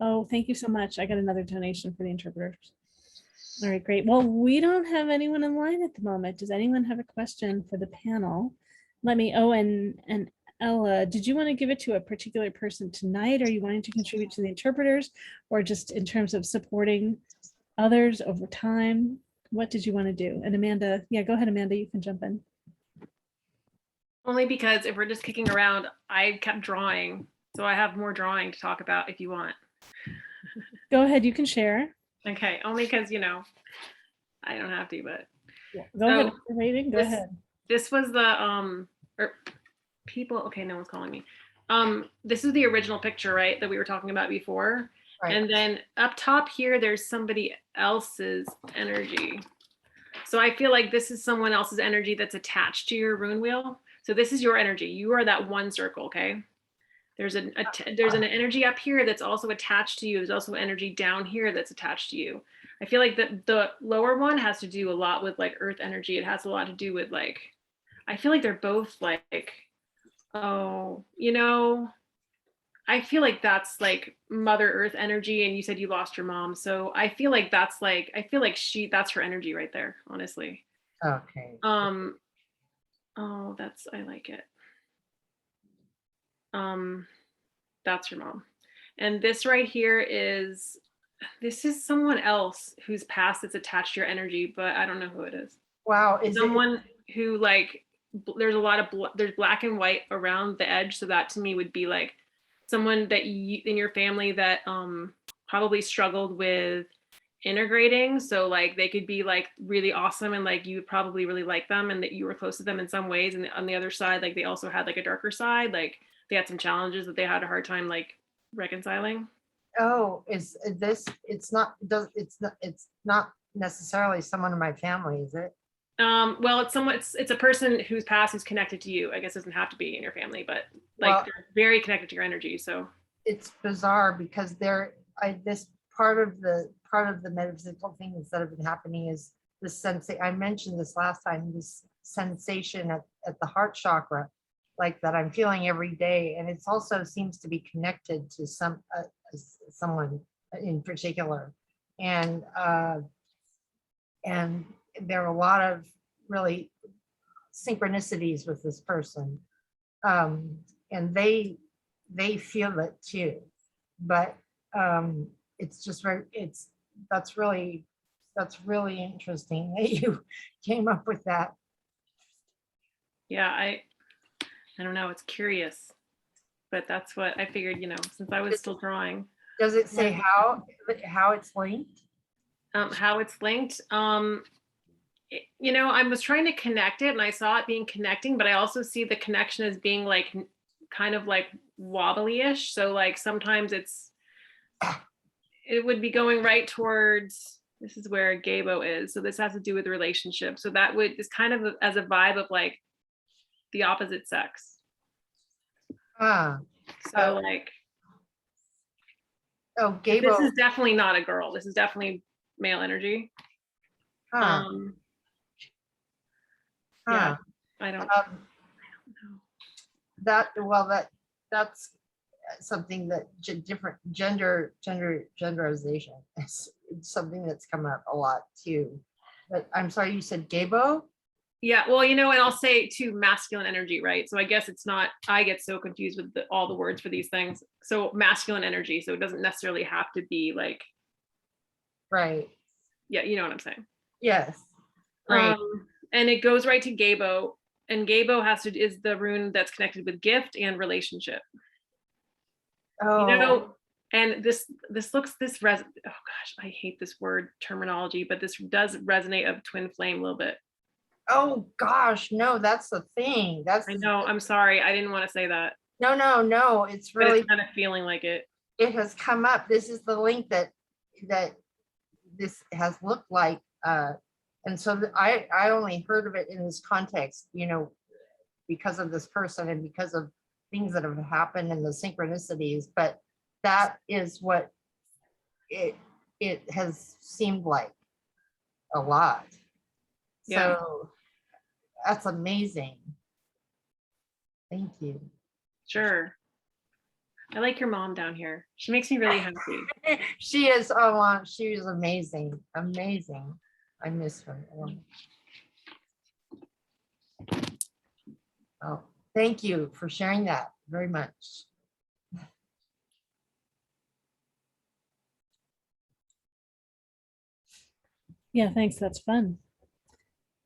Oh, thank you so much. I got another donation for the interpreters. All right, great. Well, we don't have anyone in line at the moment. Does anyone have a question for the panel? Let me, oh, and Ella, did you want to give it to a particular person tonight? Are you wanting to contribute to the interpreters, or just in terms of supporting others over time? What did you want to do? And Amanda, yeah, go ahead, Amanda, you can jump in. Only because if we're just kicking around, I kept drawing. So I have more drawing to talk about if you want. Go ahead, you can share. Okay, only because, you know, I don't have to, but. Go ahead, rating, go ahead. This was the, or people, okay, no one's calling me. This is the original picture, right, that we were talking about before. Right. And then up top here, there's somebody else's energy. So I feel like this is someone else's energy that's attached to your rune wheel. So this is your energy. You are that one circle, okay? There's an energy up here that's also attached to you. There's also energy down here that's attached to you. I feel like the lower one has to do a lot with like earth energy. It has a lot to do with like, I feel like they're both like, oh, you know, I feel like that's like Mother Earth energy, and you said you lost your mom. So I feel like that's like, I feel like that's her energy right there, honestly. Okay. Oh, I like it. That's your mom. And this right here this is someone else whose past that's attached to your energy, but I don't know who it is. Wow. Is someone who like, there's a lot of, there's black and white around the edge. So that to me would be like someone that you, in your family that probably struggled with integrating. So like they could be like really awesome and like you would probably really like them and that you were close to them in some ways. And on the other side, like they also had like a darker side, like they had some challenges that they had a hard time like reconciling. Oh, is this, it's not necessarily someone in my family, is it? Well, it's a person whose past is connected to you. I guess it doesn't have to be in your family, but like they're very connected to your energy. So it's bizarre because this part of the metaphysical things that have been happening is the sense. I mentioned this last time, this sensation at the heart chakra, like that I'm feeling every day, and it also seems to be connected to someone in particular, and there are a lot of really synchronicities with this person, and they feel it too, but it's just that's really interesting that you came up with that. Yeah, I don't know, it's curious, but that's what I figured, since I was still drawing. Does it say how it's linked? How it's linked. I was trying to connect it and I saw it being connecting, but I also see the connection as being like kind of like wobbly-ish. So like sometimes it would be going right towards, this is where Gabo is. So this has to do with relationship. So that is kind of as a vibe of like the opposite sex. So like, oh, this Gabo. is definitely not a girl. This is definitely male energy. Yeah, I don't know. That's something that different genderization is something that's come up a lot too. But I'm sorry, you said Gabo? Yeah, well, and I'll say too, masculine energy, right? So I guess it's not, I get so confused with all the words for these things. So masculine energy, so it doesn't necessarily have to be like, right. Yeah, you know what I'm saying? Yes. Right. And it goes right to Gabo, and Gabo is the rune that's connected with gift and relationship. Oh. And oh gosh, I hate this word terminology, but this does resonate of twin flame a little bit. Oh gosh, no, that's the thing. I know, I'm sorry, I didn't want to say that. No, it's really, but it's kind of feeling like it. It has come up. This is the link that this has looked like, and so I only heard of it in this context, because of this person and because of things that have happened and the synchronicities, but that is what it has seemed like a lot. Yeah. So that's amazing. Thank you. Sure. I like your mom down here. She makes me really happy. She is, she is amazing. Amazing. I miss her. Oh, thank you for sharing that very much. Yeah, thanks. That's fun.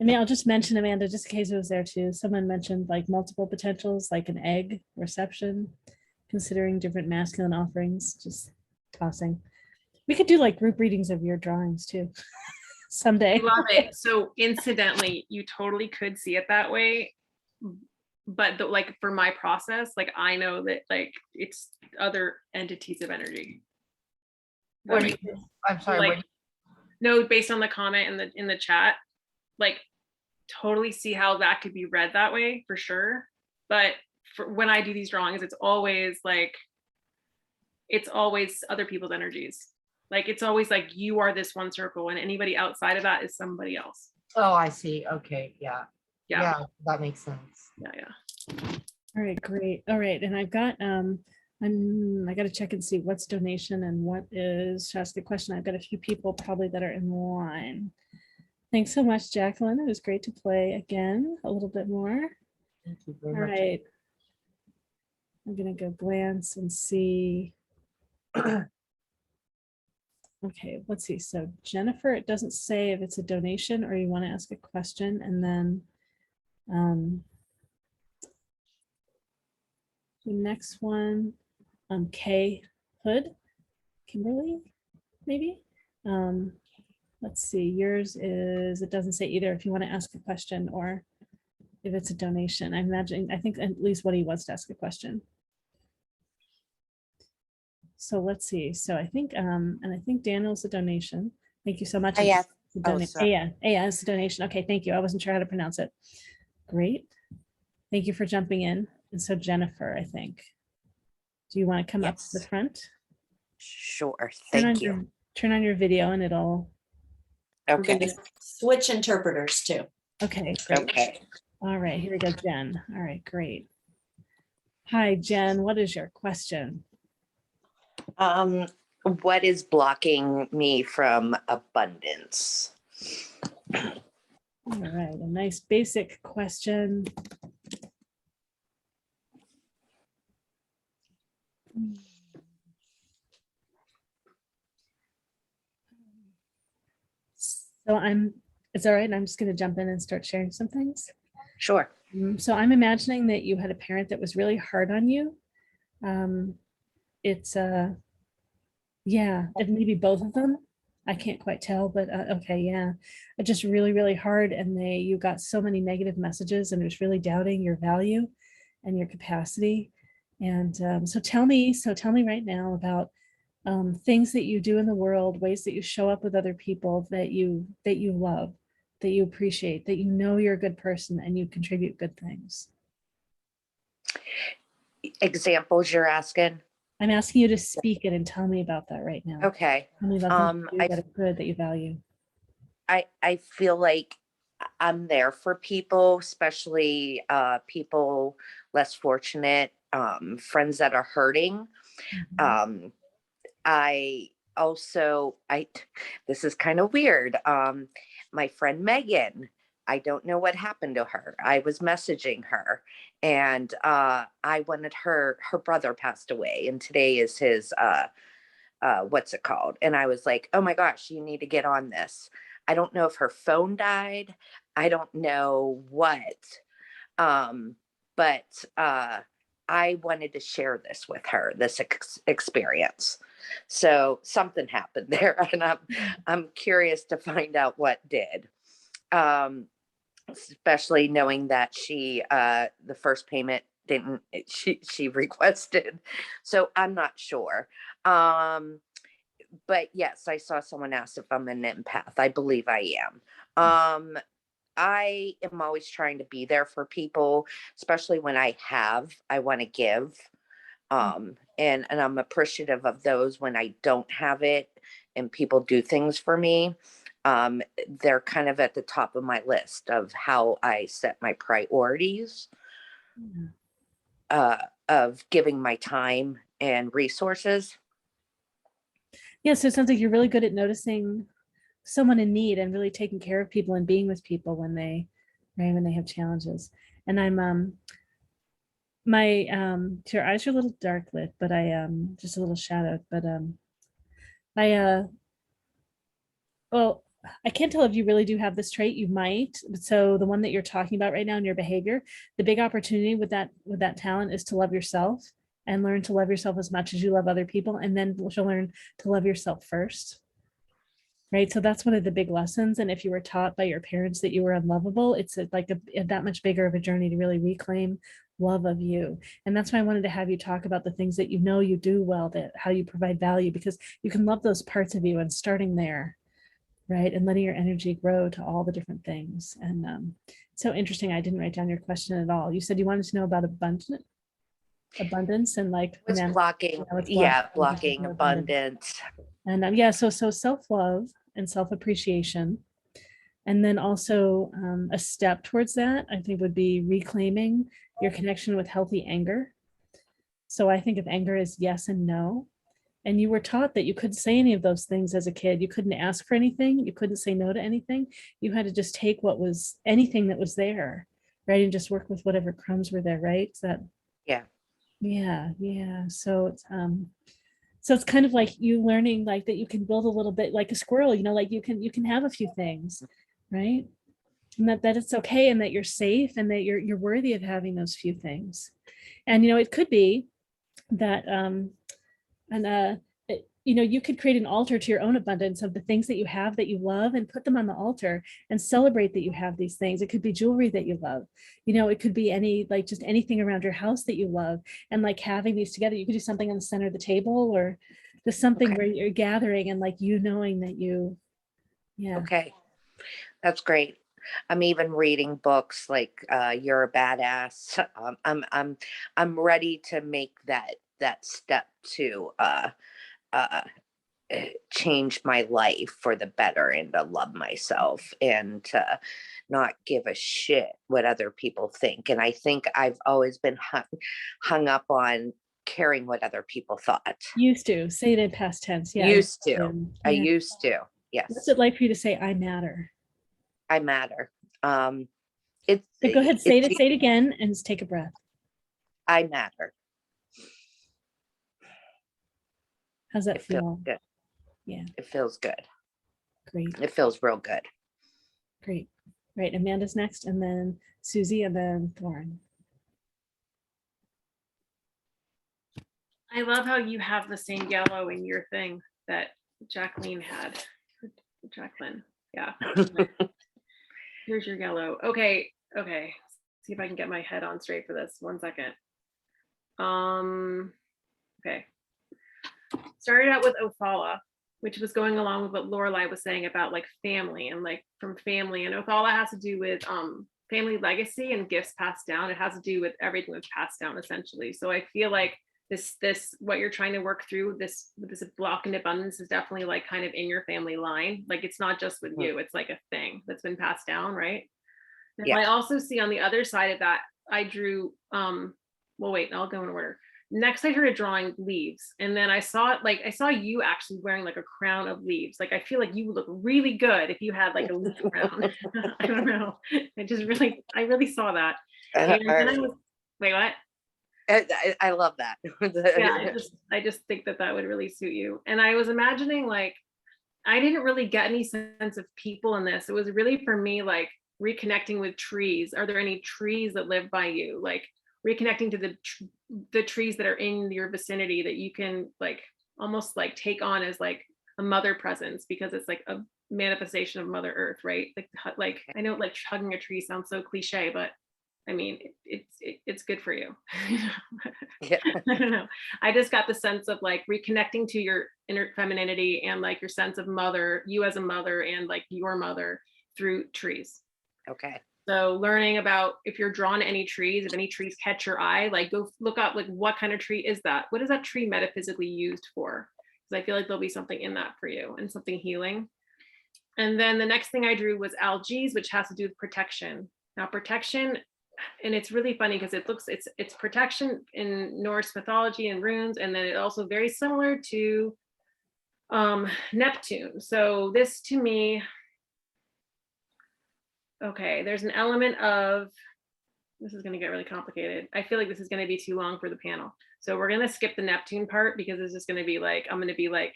I mean, I'll just mention, Amanda, just in case it was there too. Someone mentioned like multiple potentials, like an egg reception, considering different masculine offerings, just tossing. We could do like group readings of your drawings too someday. I love it. So incidentally, you totally could see it that way. But like for my process, like I know that like it's other entities of energy. I'm sorry. Like, no, based on the comment in the chat, like totally see how that could be read that way for sure. But for when I do these drawings, it's always other people's energies. Like it's always like you are this one circle and anybody outside of that is somebody else. Oh, I see. Okay. Yeah. Yeah, that makes sense. Yeah. All right, great. All right, and I've got I got to check and see what's donation and what is, to ask the question. I've got a few people probably that are in line. Thanks so much, Jacqueline. It was great to play again a little bit more. Thank you very All much. right. I'm gonna go glance and see. Okay, let's see. So Jennifer, it doesn't say if it's a donation or you want to ask a question, and then the next one, Kay Hood, Kimberly, maybe. Let's see, yours is, it doesn't say either if you want to ask a question or if it's a donation. I think at least Woody wants to ask a question. So let's see. So I think, and I think Daniel's a donation. Thank you so much. Yeah. Yeah, it's a donation. Okay, thank you. I wasn't sure how to pronounce it. Great. Thank you for jumping in. And so Jennifer, I think. Do you want to come up to the front? Sure. Thank you. turn on your video and it'll, We're Okay. gonna switch interpreters too. okay, great. Okay. All right, here we go, Jen. All right, great. Hi, Jen, what is your question? What is blocking me from abundance? All right, a nice basic question. So it's all right. I'm just going to jump in and start sharing some things. Sure. So I'm imagining that you had a parent that was really hard on you. It's yeah, it maybe both of them. I can't quite tell, but okay, yeah, just really, really hard. And you got so many negative messages, and it was really doubting your value and your capacity. And so tell me right now about things that you do in the world, ways that you show up with other people that you love, that you appreciate, that you know you're a good person and you contribute good things. Examples you're asking? I'm asking you to speak it and tell me about that right now. Okay. Tell me about things you do that are good, that you value. I feel like I'm there for people, especially people less fortunate, friends that are hurting. Mhm. This is kind of weird. My friend Megan, I don't know what happened to her. I was messaging her, and I wanted her brother passed away, and today is his what's it called? And I was like, oh my gosh, you need to get on this. I don't know if her phone died. I don't know what. But I wanted to share this with her, this experience. So something happened there, and I'm curious to find out what did. Especially knowing that she the first payment didn't she requested, so I'm not sure. But yes, I saw someone ask if I'm an empath. I believe I am. I am always trying to be there for people, especially when I want to give. And I'm appreciative of those when I don't have it and people do things for me. They're kind of at the top of my list of how I set my priorities of giving my time and resources. Yeah, so it sounds like you're really good at noticing someone in need and really taking care of people and being with people when they have challenges. And I'm your eyes are a little dark lit, but I just a little shadowed, but well, I can't tell if you really do have this trait. You might. So the one that you're talking about right now in your behavior, the big opportunity with that talent is to love yourself and learn to love yourself as much as you love other people, and then you'll learn to love yourself first. Right. So that's one of the big lessons. And if you were taught by your parents that you were unlovable, it's like that much bigger of a journey to really reclaim love of you. And that's why I wanted to have you talk about the things that you know you do well, that how you provide value, because you can love those parts of you and starting there, right? And letting your energy grow to all the different things. And so interesting. I didn't write down your question at all. You said you wanted to know about abundance and like What's blocking? what's Yeah, blocking blocking abundance. And yeah, so self-love and self-appreciation. And then also a step towards that, I think, would be reclaiming your connection with healthy anger. So I think of anger as yes and no. And you were taught that you couldn't say any of those things as a kid. You couldn't ask for anything. You couldn't say no to anything. You had to just take anything that was there, right? And just work with whatever crumbs were there, right? Yeah. Yeah. So it's kind of like you learning like that you can build a little bit like a squirrel, like you can have a few things, right? And that it's okay, and that you're safe, and that you're worthy of having those few things. And it could be that you could create an altar to your own abundance of the things that you have that you love, and put them on the altar and celebrate that you have these things. It could be jewelry that you love. It could be just anything around your house that you love, and like having these together. You could do something on the center of the table, or just something where you're gathering and like knowing that yeah. Okay. That's great. I'm even reading books like You're a Badass. I'm ready to make that step to change my life for the better and to love myself and to not give a shit what other people think. And I think I've always been hung up on caring what other people thought. Used to say it in past tense. Yeah. Used to. I Yeah. used to. Yes. What's it like for you to say I matter? I matter. But go ahead, say it again and just take a breath. I matter. How's that It feels feel? good. Yeah. It feels good. Great. It feels real good. Great. Right. Amanda's next, and then Susy, and then Thorne. I love how you have the same yellow in your thing that Jacqueline had. Jacqueline, yeah. Here's your yellow. Okay. See if I can get my head on straight for this. 1 second. Okay. Started out with Othala, which was going along with what Lorelei was saying about like family and like from family. And Othala has to do with family legacy and gifts passed down. It has to do with everything that's passed down essentially. So I feel like this what you're trying to work through this block in abundance is definitely like kind of in your family line. Like it's not just with you, it's like a thing that's been passed down, right? And Yeah. I also see on the other side of that, I drew well wait, I'll go in order. Next I started drawing leaves, and then I saw you actually wearing like a crown of leaves. Like I feel like you would look really good if you had like a leaf crown. I don't know. I really saw that. And then I was, wait, what? I love that. Yeah, I just think that would really suit you. And I was imagining like I didn't really get any sense of people in this. It was really for me like reconnecting with trees. Are there any trees that live by you? Like reconnecting to the trees that are in your vicinity that you can like almost like take on as like a mother presence, because it's like a manifestation of Mother Earth, right? Like I know like hugging a tree sounds so cliche, but I mean it's good for you. Yeah. I don't know. I just got the sense of like reconnecting to your inner femininity and like your sense of mother, you as a mother and like your mother through trees. Okay. So learning about if you're drawn to any trees, if any trees catch your eye, like go look up like what kind of tree is that? What is that tree metaphysically used for? Because I feel like there'll be something in that for you and something healing. And then the next thing I drew was algaes, which has to do with protection. Now protection, and it's really funny because it's protection in Norse mythology and runes, and then it also very similar to Neptune. So this to me, okay, there's an element of, this is going to get really complicated. I feel like this is going to be too long for the panel. So we're going to skip the Neptune part because it's just going to be like, I'm going to be like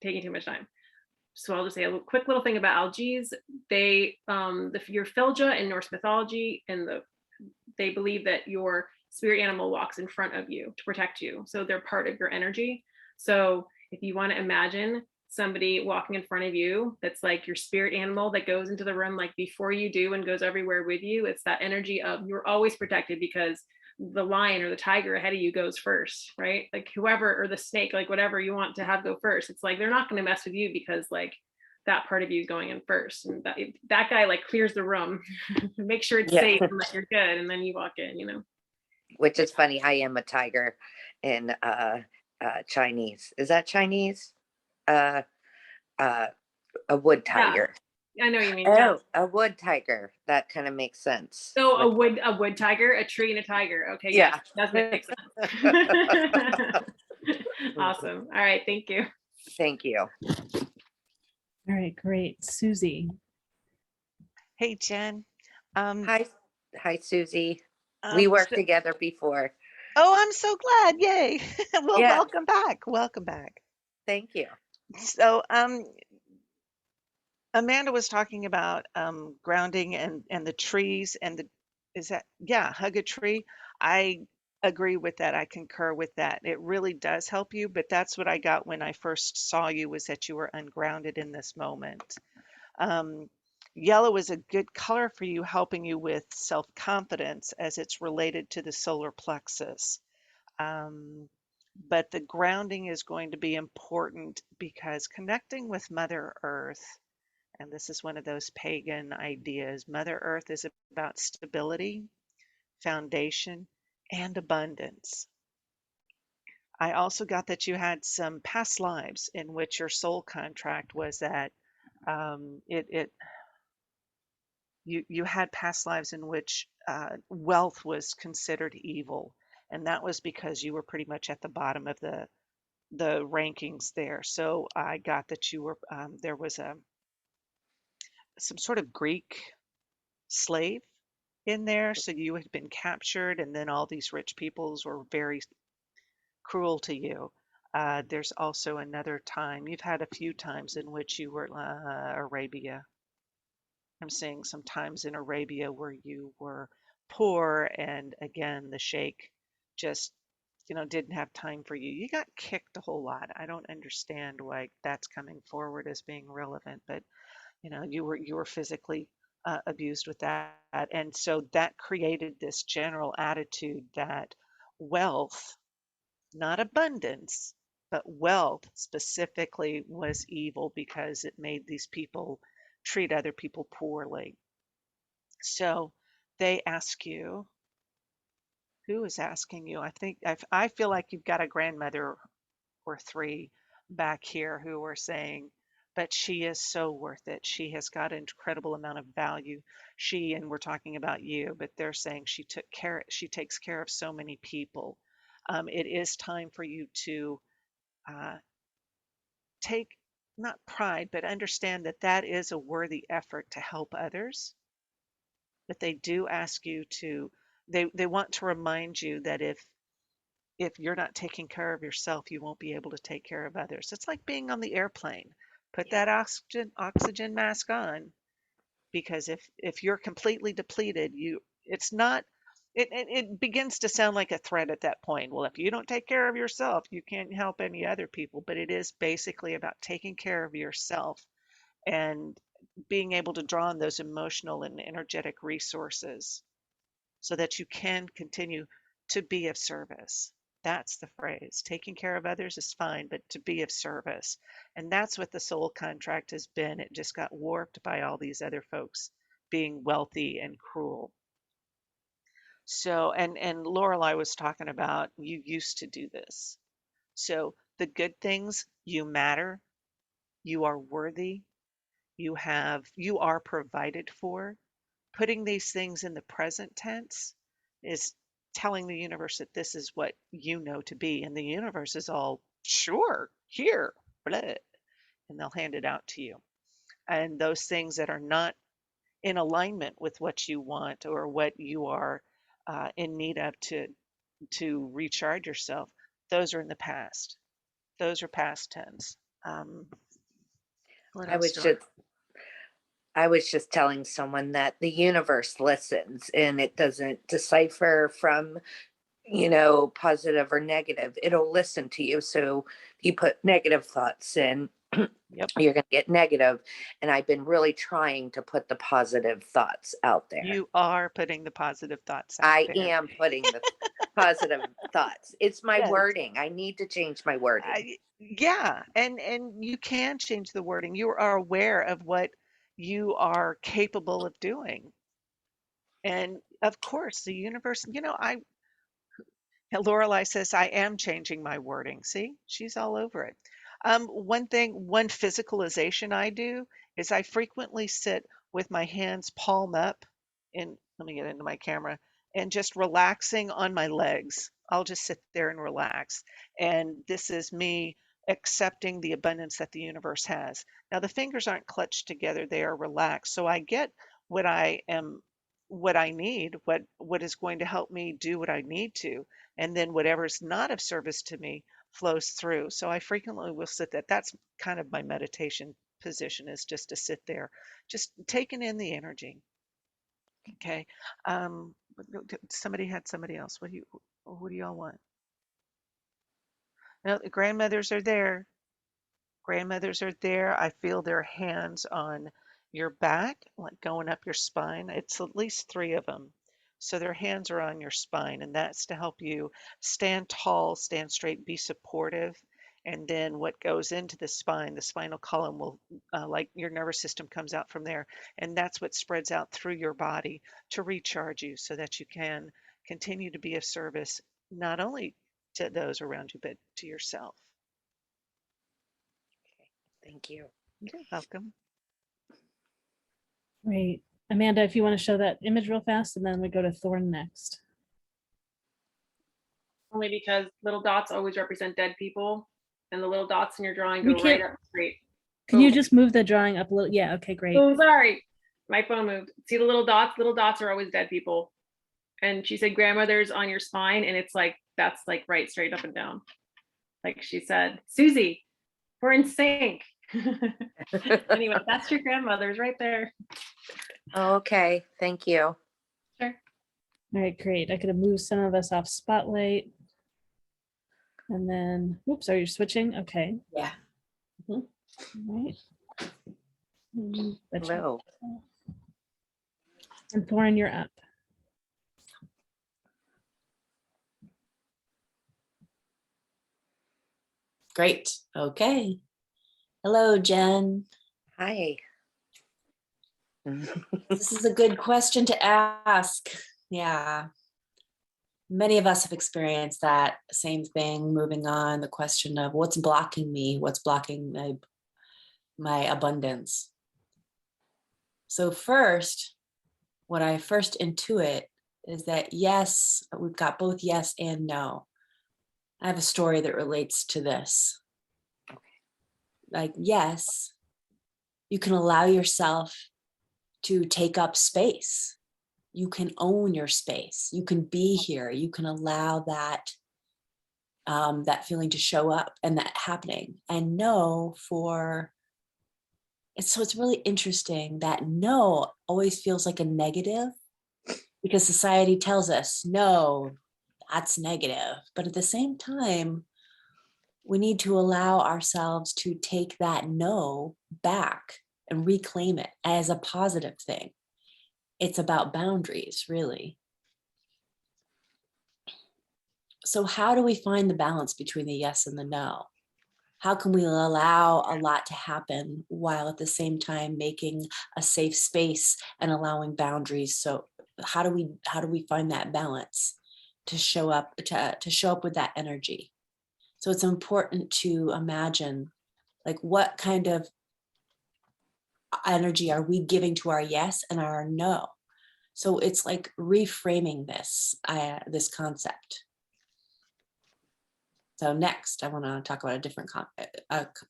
taking too much time. So I'll just say a quick little thing about algaes. They, your Filja in Norse mythology, and they believe that your spirit animal walks in front of you to protect you. So they're part of your energy. So if you want to imagine somebody walking in front of you, that's like your spirit animal that goes into the room like before you do and goes everywhere with you. It's that energy of you're always protected because the lion or the tiger ahead of you goes first, right? Like whoever, or the snake, like whatever you want to have go first. It's like they're not going to mess with you because like that part of you is going in first, and that guy like clears the room, make sure it's safe and like you're good, and then you walk in, you know. Which is funny. I am a tiger in Chinese. Is that Chinese? A wood tiger. Yeah, I know what you mean. Oh, Yeah. a wood tiger. That kind of makes sense. So a wood tiger, a tree and a tiger. Okay, yeah, that makes sense. Awesome. All right, thank you. Thank you. All right, great. Susy. Hey, Jen. Hi, Susy. We worked together before. Oh, I'm so glad. Yay. Well, Yeah. welcome back. Welcome back. Thank you. So, Amanda was talking about grounding and the trees and hug a tree. I agree with that. I concur with that. It really does help you, but that's what I got when I first saw you, was that you were ungrounded in this moment. Yellow is a good color for you, helping you with self-confidence as it's related to the solar plexus. But the grounding is going to be important because connecting with Mother Earth, and this is one of those pagan ideas, Mother Earth is about stability, foundation, and abundance. I also got that you had some past lives in which your soul contract was that it you had past lives in which wealth was considered evil, and that was because you were pretty much at the bottom of the rankings there. So I got that you were there was a some sort of Greek slave in there, so you had been captured, and then all these rich peoples were very cruel to you. There's also another time, you've had a few times in which you were Arabia. I'm seeing some times in Arabia where you were poor, and again, the sheikh just, didn't have time for you. You got kicked a whole lot. I don't understand why that's coming forward as being relevant, but you were physically abused with that, and so that created this general attitude that wealth, not abundance, but wealth specifically was evil because it made these people treat other people poorly. So they ask you, who is asking you? I feel like you've got a grandmother or three back here who are saying, but she is so worth it. She has got an incredible amount of value. And we're talking about you, but they're saying she takes care of so many people. It is time for you to uh, take not pride, but understand that that is a worthy effort to help others. But they do ask you to, they want to remind you that if you're not taking care of yourself, you won't be able to take care of others. It's like being on the airplane. Put that oxygen mask on, because if you're completely depleted, it's not it begins to sound like a threat at that point. Well, if you don't take care of yourself, you can't help any other people. But it is basically about taking care of yourself and being able to draw on those emotional and energetic resources so that you can continue to be of service. That's the phrase. Taking care of others is fine, but to be of service. And that's what the soul contract has been. It just got warped by all these other folks being wealthy and cruel. So, and Lorelei was talking about you used to do this. So the good things, you matter, you are worthy, you are provided for. Putting these things in the present tense is telling the universe that this is what you know to be, and the universe is all sure, here, blah, and they'll hand it out to you. And those things that are not in alignment with what you want or what you are in need of to recharge yourself, those are in the past. Those are past tense. What I else was do just I was just telling someone that the universe listens and it doesn't decipher from, positive or negative. It'll listen to you. So if you put negative thoughts in, Yep. you're going to get negative. And I've been really trying to put the positive thoughts out there. You are putting the positive thoughts out I there. am putting the positive thoughts. It's my Yes. wording. I need to change my wording. Yeah, and you can change the wording. You are aware of what you are capable of doing. And of course, the universe, Lorelei says, I am changing my wording. See, she's all over it. One physicalization I do is I frequently sit with my hands palm up, and let me get into my camera, and just relaxing on my legs. I'll just sit there and relax. And this is me accepting the abundance that the universe has. Now the fingers aren't clutched together, they are relaxed. So I get what I am what I need, what is going to help me do what I need to, and then whatever's not of service to me flows through. So I frequently will sit there. That's kind of my meditation position, is just to sit there, just taking in the energy. Okay. Somebody had somebody else. What do y'all want? No, the grandmothers are there. Grandmothers are there. I feel their hands on your back, like going up your spine. It's at least three of them. So their hands are on your spine, and that's to help you stand tall, stand straight, be supportive. And then what goes into the spine, the spinal column will, like your nervous system comes out from there. And that's what spreads out through your body to recharge you so that you can continue to be of service, not only to those around you, but to yourself. Thank you. You're welcome. Great. Amanda, if you want to show that image real fast, and then we go to Thorne next. Only because little dots always represent dead people, and the little dots in your drawing We go right can't- up straight. Can you Oh. just move the drawing up a little? Yeah, okay, great. Oh, sorry. My phone moved. See the little dots? Little dots are always dead people. And she said grandmother's on your spine, and it's like, that's like right straight up and down. Like she said, Susie, we're in sync. Anyway, that's your grandmother's right there. Okay, thank you. Sure. All right, great. I could have moved some of us off spotlight. And then, oops, are you switching? Okay. Yeah. All right. That's right. Hello. And Thorne, you're up. Great. Okay. Hello, Jen. Hi. This is a good question to ask. Yeah. Many of us have experienced that same thing, moving on, the question of what's blocking me, what's blocking my abundance. So first, what I first intuit is that yes, we've got both yes and no. I have a story that relates to this. Like, yes, you can allow yourself to take up space. You can own your space. You can be here. You can allow that that feeling to show up and that happening. And no, so it's really interesting that no always feels like a negative, because society tells us no, that's negative. But at the same time, we need to allow ourselves to take that no back and reclaim it as a positive thing. It's about boundaries, really. So how do we find the balance between the yes and the no? How can we allow a lot to happen while at the same time making a safe space and allowing boundaries? So how do we find that balance to show up with that energy? So it's important to imagine, like, what kind of energy are we giving to our yes and our no? So it's like reframing this concept. So next, I want to talk about a different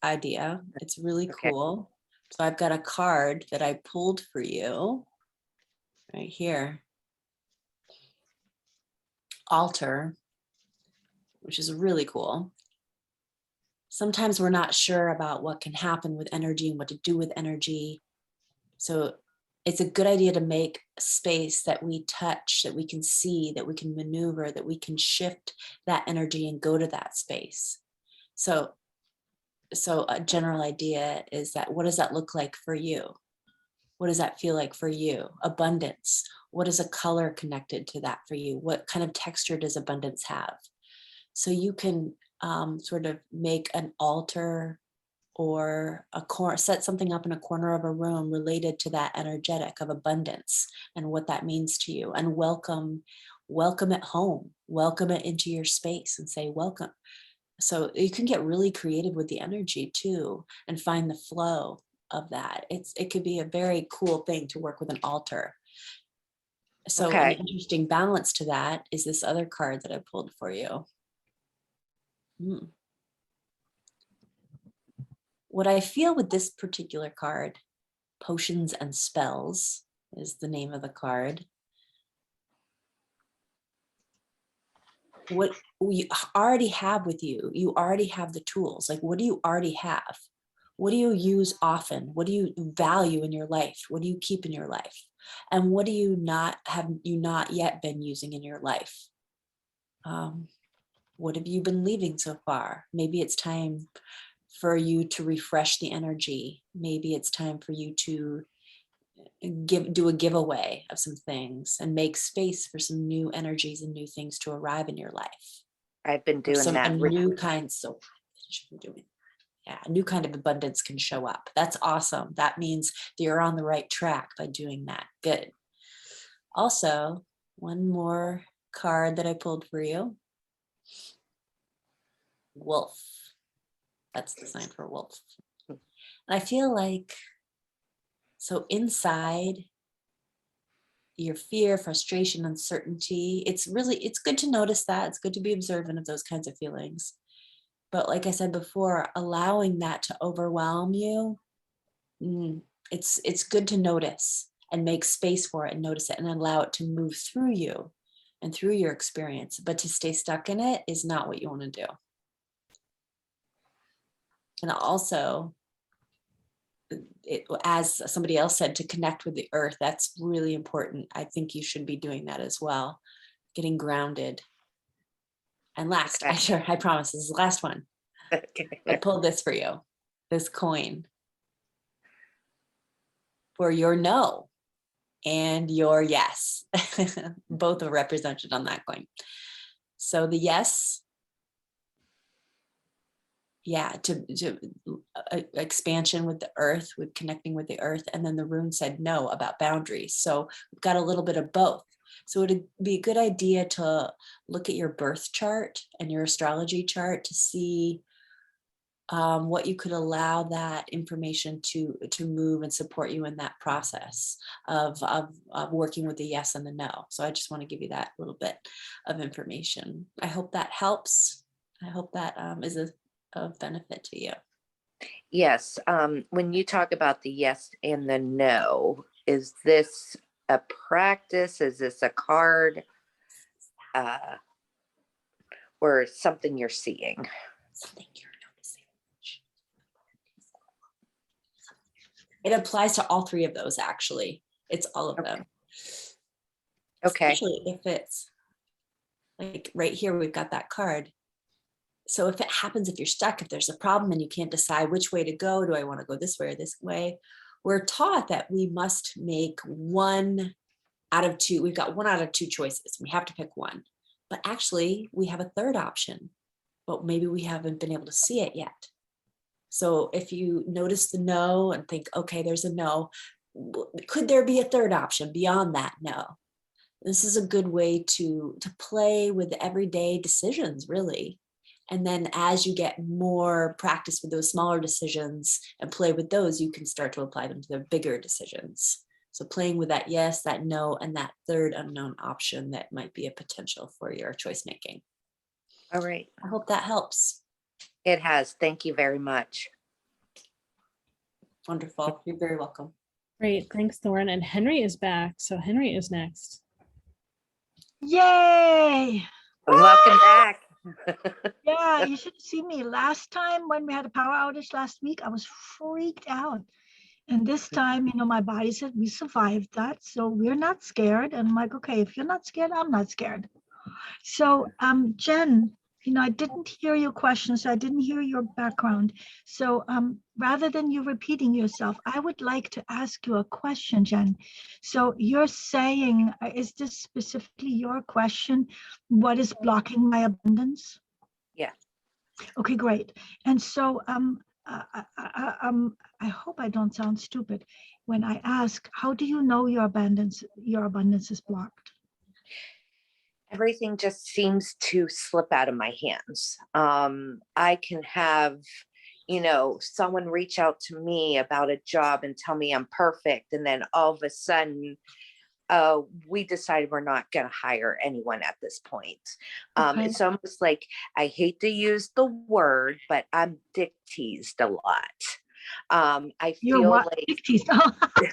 idea. It's really cool. So I've got a card that I pulled for you right here. Altar, which is really cool. Sometimes we're not sure about what can happen with energy and what to do with energy. So it's a good idea to make space that we touch, that we can see, that we can maneuver, that we can shift that energy and go to that space. So a general idea is that, what does that look like for you? What does that feel like for you? Abundance. What is a color connected to that for you? What kind of texture does abundance have? So you can sort of make an altar or set something up in a corner of a room related to that energetic of abundance and what that means to you, and welcome it home, welcome it into your space and say welcome. So you can get really creative with the energy too and find the flow of that. It could be a very cool thing to work with an altar. So an interesting balance to that is this other card that I pulled for you. What I feel with this particular card, Potions and Spells is the name of the card. What we already have with you, you already have the tools. Like, what do you already have? What do you use often? What do you value in your life? What do you keep in your life? And what do you not yet been using in your life? What have you been leaving so far? Maybe it's time for you to refresh the energy. Maybe it's time for you to do a giveaway of some things and make space for some new energies and new things to arrive in your life. I've been doing that. New kinds. So a new kind of abundance can show up. That's awesome. That means that you're on the right track by doing that. Good. Also, one more card that I pulled for you. wolf. That's the sign for wolf. And I feel like, so inside your fear, frustration, uncertainty, it's good to notice that. It's good to be observant of those kinds of feelings. But like I said before, allowing that to overwhelm you, it's good to notice and make space for it and notice it and allow it to move through you and through your experience. But to stay stuck in it is not what you want to do. And also, as somebody else said, to connect with the earth, that's really important. I think you should be doing that as well, getting grounded. And last, I promise, this is the last one. I pulled this for you, this coin for your no and your yes. Both are represented on that coin. So the yes, to expansion with the earth, with connecting with the earth. And then the rune said no about boundaries. So we've got a little bit of both. So it'd be a good idea to look at your birth chart and your astrology chart to see what you could allow that information to move and support you in that process of working with the yes and the no. So I just want to give you that little bit of information. I hope that helps. I hope that is of benefit to you. Yes. When you talk about the yes and the no, is this a practice? Is this a card? Or something you're seeing? Something you're noticing. It applies to all three of those, actually. It's all of them. Okay. Especially if it's like right here, we've got that card. So if it happens, if you're stuck, if there's a problem and you can't decide which way to go, do I want to go this way or this way? We're taught that we must make one out of two. We've got one out of two choices. We have to pick one. But actually, we have a third option, but maybe we haven't been able to see it yet. So if you notice the no and think, okay, there's a no, could there be a third option beyond that no? This is a good way to play with everyday decisions, really. And then as you get more practice with those smaller decisions and play with those, you can start to apply them to the bigger decisions. So playing with that yes, that no, and that third unknown option that might be a potential for your choice making. All right. I hope that helps. It has. Thank you very much. Wonderful. You're very welcome. Great. Thanks, Thorne. And Henry is back. So Henry is next. Yay! Welcome back. Yeah, you should see me. Last time when we had a power outage last week, I was freaked out. And this time, my body said we survived that. So we're not scared. And I'm like, okay, if you're not scared, I'm not scared. So Jen, I didn't hear your question, so I didn't hear your background. So rather than you repeating yourself, I would like to ask you a question, Jen. So you're saying, is this specifically your question? What is blocking my abundance? Yeah. Okay, great. And so I hope I don't sound stupid when I ask, how do you know your abundance is blocked? Everything just seems to slip out of my hands. I can have, someone reach out to me about a job and tell me I'm perfect. And then all of a sudden, we decided we're not going to hire anyone at this point. Okay. It's almost like, I hate to use the word, but I'm dick teased a lot. I feel like dick teased. Dick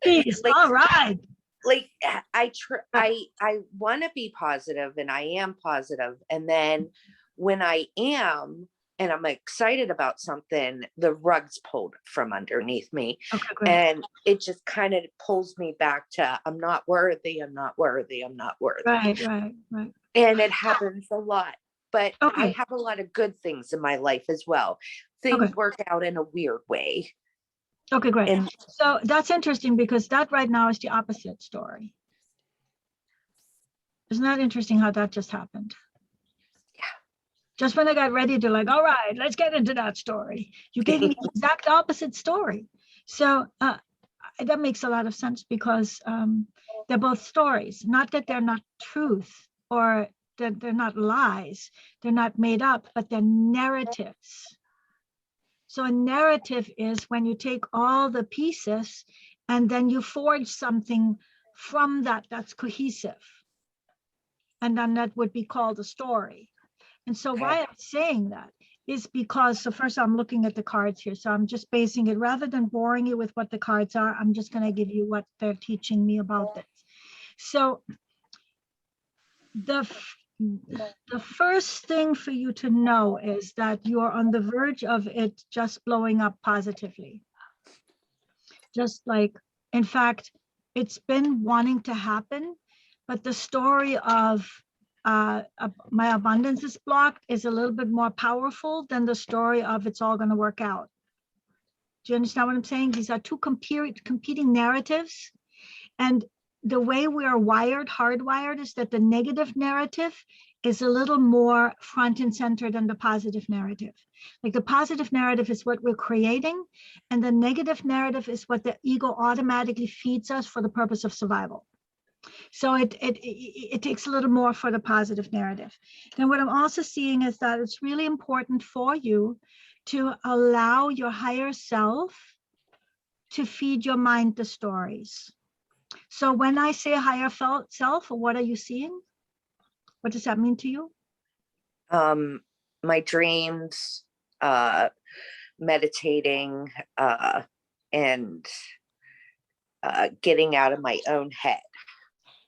teased. All right. Like I want to be positive, and I am positive. And then when I am, and I'm excited about something, the rug's pulled from underneath me. Okay, great. And it just kind of pulls me back to, I'm not worthy, I'm not worthy, I'm not worthy. Right. And it happens a lot, but Okay. I have a lot of good things in my life as well. Things work out in a weird way. Okay, great. And so that's interesting because that right now is the opposite story. Isn't that interesting how that just happened? Yeah. Just when I got ready to all right, let's get into that story. You gave me the exact opposite story. So that makes a lot of sense because they're both stories. Not that they're not truth or they're not lies, they're not made up, but they're narratives. So a narrative is when you take all the pieces and then you forge something from that that's cohesive. And then that would be called a story. And so why I'm saying that is because, so first I'm looking at the cards here. So I'm just basing it, rather than boring you with what the cards are, I'm just going to give you what they're teaching me about this. So the first thing for you to know is that you are on the verge of it just blowing up positively. Just like, in fact, it's been wanting to happen, but the story of my abundance is blocked is a little bit more powerful than the story of it's all going to work out. Do you understand what I'm saying? These are two competing narratives. And the way we are wired, hardwired, is that the negative narrative is a little more front and center than the positive narrative. Like the positive narrative is what we're creating, and the negative narrative is what the ego automatically feeds us for the purpose of survival. So it takes a little more for the positive narrative. Then what I'm also seeing is that it's really important for you to allow your higher self to feed your mind the stories. So when I say higher self, what are you seeing? What does that mean to you? My dreams, meditating, and getting out of my own head.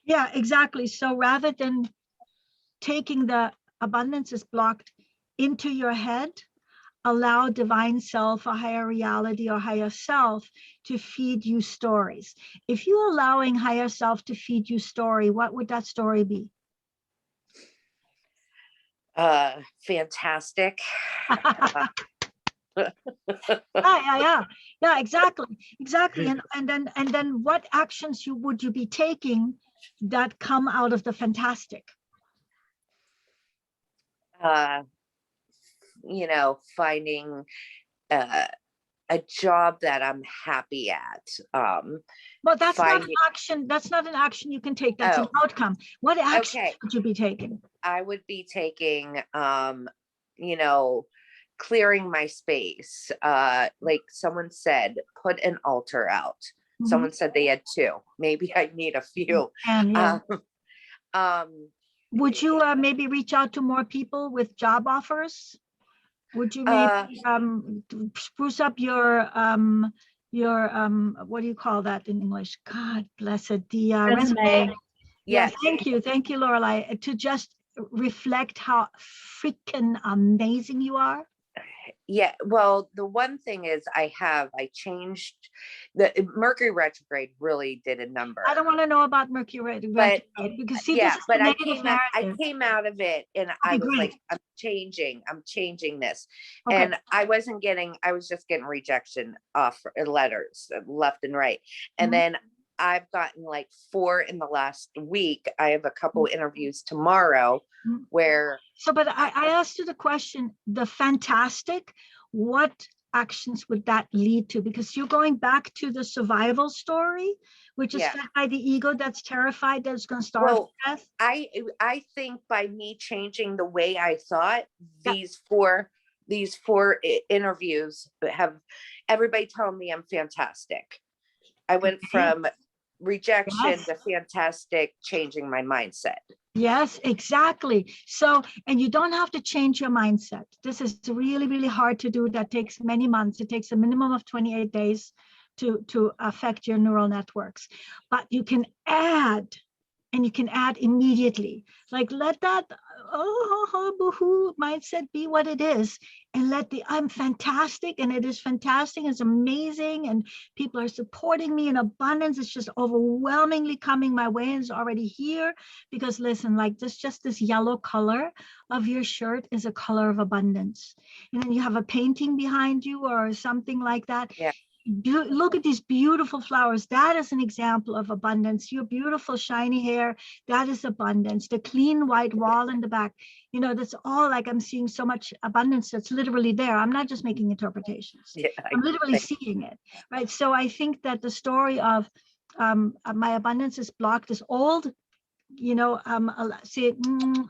Yeah, exactly. So rather than taking the abundance is blocked into your head, allow divine self, a higher reality or higher self to feed you stories. If you're allowing higher self to feed you story, what would that story be? Fantastic. Yeah, exactly. And then what actions would you be taking that come out of the fantastic? Finding a job that I'm happy at. Well, that's not an action. That's not an action you can take. That's an outcome. What action would you be taking? I would be taking, clearing my space. Like someone said, put an altar out. Mm-hmm. Someone said they had 2. Maybe I need a few. Would you maybe reach out to more people with job offers? Would you maybe spruce up your what do you call that in English? God bless it. The resume. Yes. Thank you, Laureli, to just reflect how freaking amazing you are. Yeah, well, the one thing is I changed the Mercury retrograde really did a number. I don't want to know about Mercury retrograde because see, this is but the I came out of it and I was like, I'm changing this. Okay. And I was just getting rejection off letters left and right. And then I've gotten like 4 in the last week. I have a couple interviews tomorrow where. So, but I asked you the question, the fantastic, what actions would that lead to? Because you're going back to the survival story, which is fed by the ego that's terrified that it's going to starve to death. I think by me changing the way I thought, these four interviews have everybody telling me I'm fantastic. I went from rejection to fantastic, changing my mindset. Yes, exactly. So, and you don't have to change your mindset. This is really, really hard to do. That takes many months. It takes a minimum of 28 days to affect your neural networks. But you can add, and you can add immediately. Like let that boohoo mindset be what it is, and let the I'm fantastic, and it is fantastic, it's amazing, and people are supporting me in abundance. It's just overwhelmingly coming my way, and it's already here. Because listen, like this yellow color of your shirt is a color of abundance, and then you have a painting behind you or something like that. Yeah. Look at these beautiful flowers. That is an example of abundance. Your beautiful shiny hair, that is abundance. The clean white wall in the back, that's all like I'm seeing so much abundance that's literally there. I'm not just making interpretations. Yeah, I'm literally seeing it, right? So I think that the story of my abundance is blocked is old. say,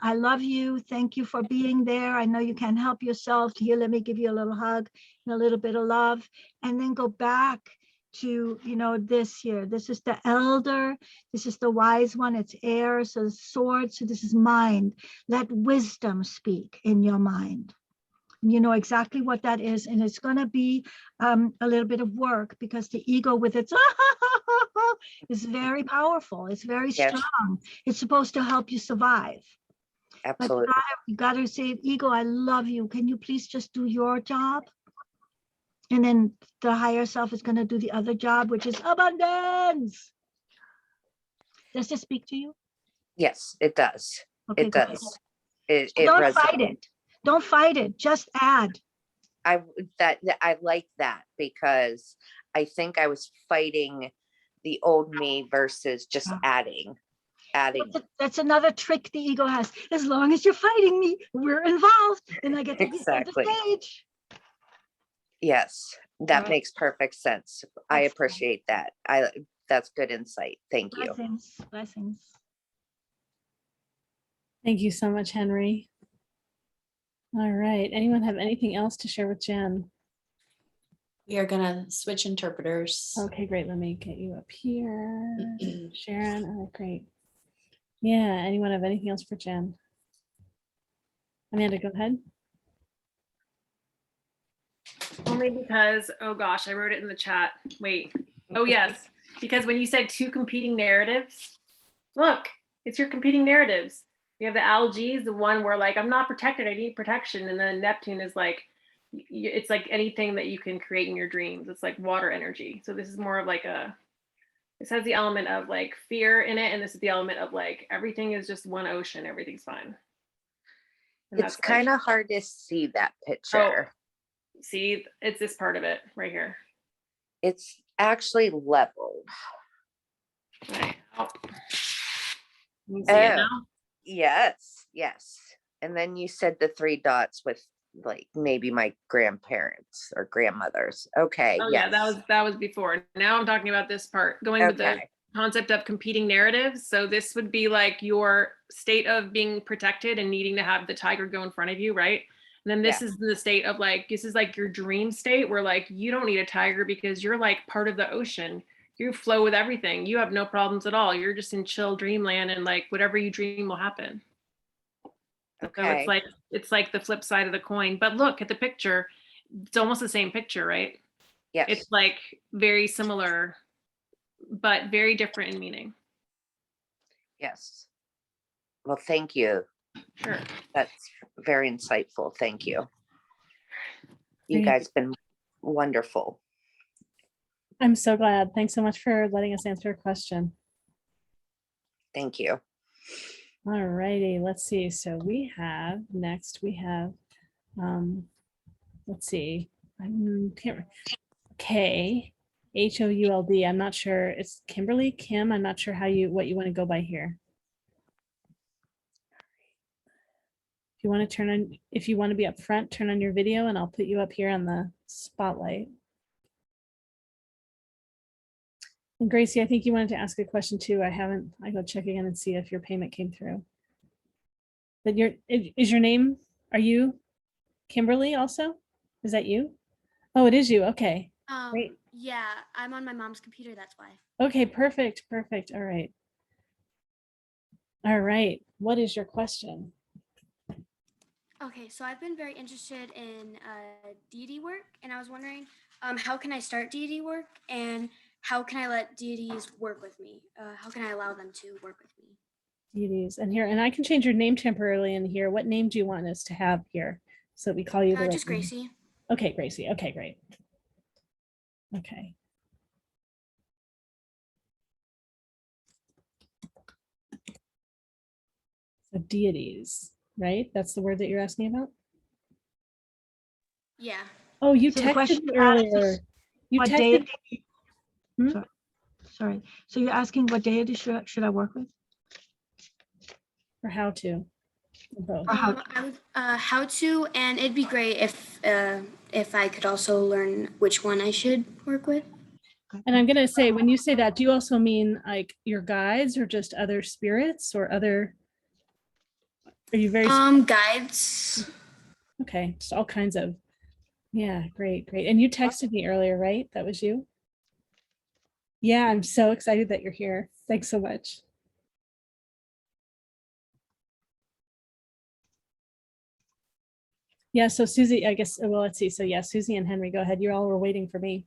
I love you. Thank you for being there. I know you can't help yourself. Here, let me give you a little hug and a little bit of love. And then go back to, this here. This is the elder. This is the wise one. It's air. So the sword. So this is mind. Let wisdom speak in your mind. You know exactly what that is. And it's going to be a little bit of work, because the ego with its is very powerful. It's very Yes. strong. It's supposed to help you survive. Absolutely. But you gotta say, ego, I love you. Can you please just do your job? And then the higher self is going to do the other job, which is abundance. Does this speak to you? Yes, it does. Okay, It good. does. It Don't resonates. fight it. Don't fight it. Just add. I like that, because I think I was fighting the old me versus just adding. That's another trick the ego has. As long as you're fighting me, we're involved, and I get to be on Exactly. the stage. Yes, that Right. makes perfect sense. I Excellent. appreciate that. That's good insight. Thank you. Blessings. Blessings. Thank you so much, Henry. All right. Anyone have anything else to share with Jen? We are gonna switch interpreters. Okay, great. Let me get you up here. Sharon. Oh, great. Yeah. Anyone have anything else for Jen? Amanda, go ahead. Only because, oh gosh, I wrote it in the chat. Wait. Oh yes, because when you said two competing narratives, look, it's your competing narratives. You have the algae, the one where like, I'm not protected, I need protection. And then Neptune is like, it's like anything that you can create in your dreams. It's like water energy. So this is more of like this has the element of like fear in it. And this is the element of like, everything is just one ocean, everything's fine. And It's kind of hard to see that picture. See, it's this part of it right here. It's actually leveled. Right. Oh. You see it now? Yes. And then you said the 3 dots with like maybe my grandparents or grandmothers. Okay. Oh yes. yeah, that was before. Now I'm talking about this part, going with the concept of competing narratives. So this would be like your state of being protected and needing to have the tiger go in front of you, right? And then this is the state of like, this is like your dream state where like, you don't need a tiger because you're like part of the ocean. You flow with everything. You have no problems at all. You're just in chill dreamland, and like whatever you dream will happen. Okay. So it's like the flip side of the coin. But look at the picture. It's almost the same picture, right? Yes. It's like very similar, but very different in meaning. Yes. Well, thank you. Sure. That's very insightful. Thank you. You guys been wonderful. I'm so glad. Thanks so much for letting us answer a question. Thank you. All righty, let's see. So we have let's see. K Hould. I'm not sure. It's Kimberly, Kim. I'm not sure what you want to go by here. If you want to be up front, turn on your video and I'll put you up here on the spotlight. And Gracie, I think you wanted to ask a question too. I go check again and see if your payment came through. But is your name, are you Kimberly also? Is that you? Oh, it is you. Okay. Great. Yeah, I'm on my mom's computer, that's why. Okay, perfect. All right. All right. What is your question? Okay, so I've been very interested in deity work, and I was wondering, how can I start deity work, and how can I let deities work with me? How can I allow them to work with me? Deities, and I can change your name temporarily in here. What name do you want us to have here so that we call you the just Gracie. Okay, Gracie. Okay, great. Okay. So deities, right? That's the word that you're asking about? Yeah. Oh, you So the texted question me you asked earlier. is You what texted. deity- Sorry. So you're asking what deity should I work with? Or how to? Both. How to, and it'd be great if I could also learn which one I should work with. And I'm gonna say, when you say that, do you also mean like your guides or just other spirits or other? Are you very Guides. okay? Just all kinds of. Yeah, great, great. And you texted me earlier, right? That was you. Yeah, I'm so excited that you're here. Thanks so much. Yeah, so Susie, I guess, well, let's see. So yeah, Susie and Henry, go ahead. You all were waiting for me.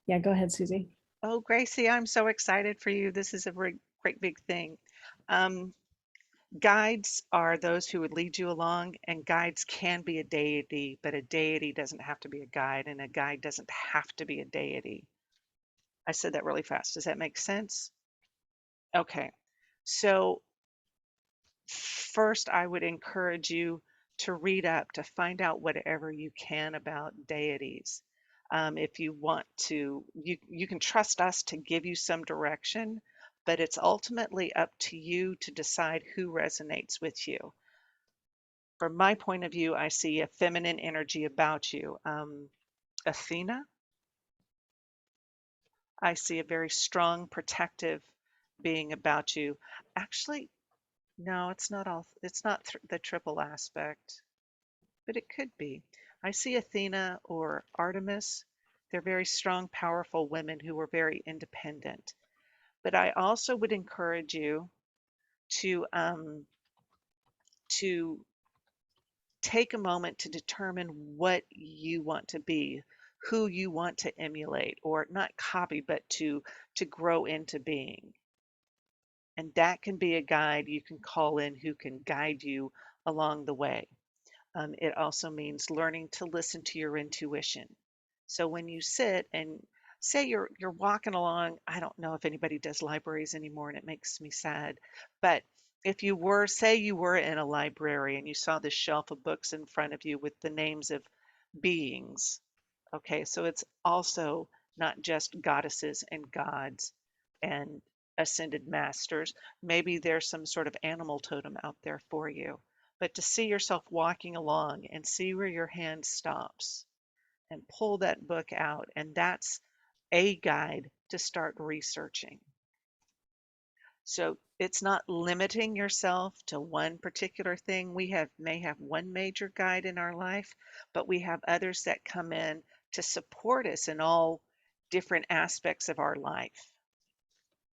Yeah, go ahead, Susie. Oh, Gracie, I'm so excited for you. This is a great big thing. Guides are those who would lead you along, and guides can be a deity, but a deity doesn't have to be a guide, and a guide doesn't have to be a deity. I said that really fast. Does that make sense? Okay. So first, I would encourage you to read up, to find out whatever you can about deities. If you want to, you can trust us to give you some direction, but it's ultimately up to you to decide who resonates with you. From my point of view, I see a feminine energy about you. Athena, I see a very strong, protective being about you. Actually, no, it's not all, it's not the triple aspect, but it could be. I see Athena or Artemis. They're very strong, powerful women who are very independent. But I also would encourage you to take a moment to determine what you want to be, who you want to emulate, or not copy, but to grow into being. And that can be a guide you can call in who can guide you along the way. It also means learning to listen to your intuition. So when you sit and say you're walking along, I don't know if anybody does libraries anymore, and it makes me sad, but if you were, say you were in a library and you saw this shelf of books in front of you with the names of beings, okay, so it's also not just goddesses and gods and ascended masters. Maybe there's some sort of animal totem out there for you. But to see yourself walking along and see where your hand stops and pull that book out, and that's a guide to start researching. So it's not limiting yourself to one particular thing. We may have one major guide in our life, but we have others that come in to support us in all different aspects of our life.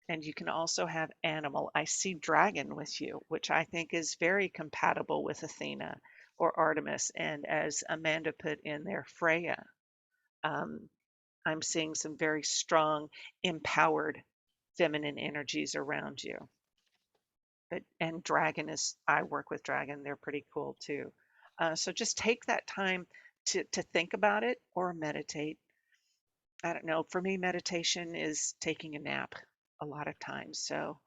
And you can also have animal. I see dragon with you, which I think is very compatible with Athena or Artemis. And as Amanda put in there, Freya. I'm seeing some very strong, empowered feminine energies around you. And dragon is, I work with dragon. They're pretty cool too. So just take that time to think about it or meditate. I don't know. For me, meditation is taking a nap a lot of times. So,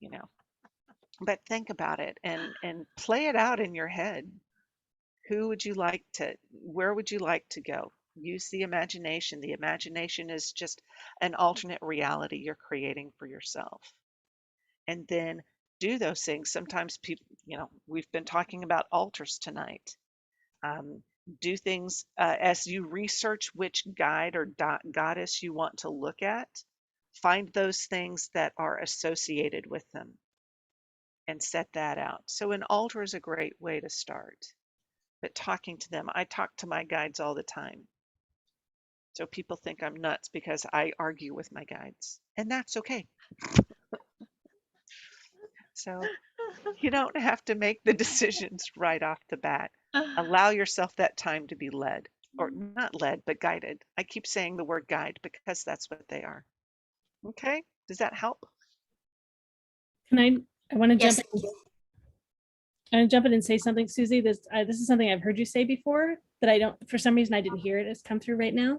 you know, but think about it and play it out in your head. Who would you like to, where would you like to go? Use the imagination. The imagination is just an alternate reality you're creating for yourself. And then do those things. Sometimes people, we've been talking about altars tonight. Do things as you research which guide or goddess you want to look at. Find those things that are associated with them and set that out. So an altar is a great way to start. But talking to them, I talk to my guides all the time. So people think I'm nuts because I argue with my guides, and that's okay. So you don't have to make the decisions right off the bat. Allow yourself that time to be led, or not led, but guided. I keep saying the word guide because that's what they are. Okay, does that help? Can I want to Yes, jump in. thank you. I want to jump in and say something, Susie. This is something I've heard you say before that I don't, for some reason I didn't hear it. It's come through right now.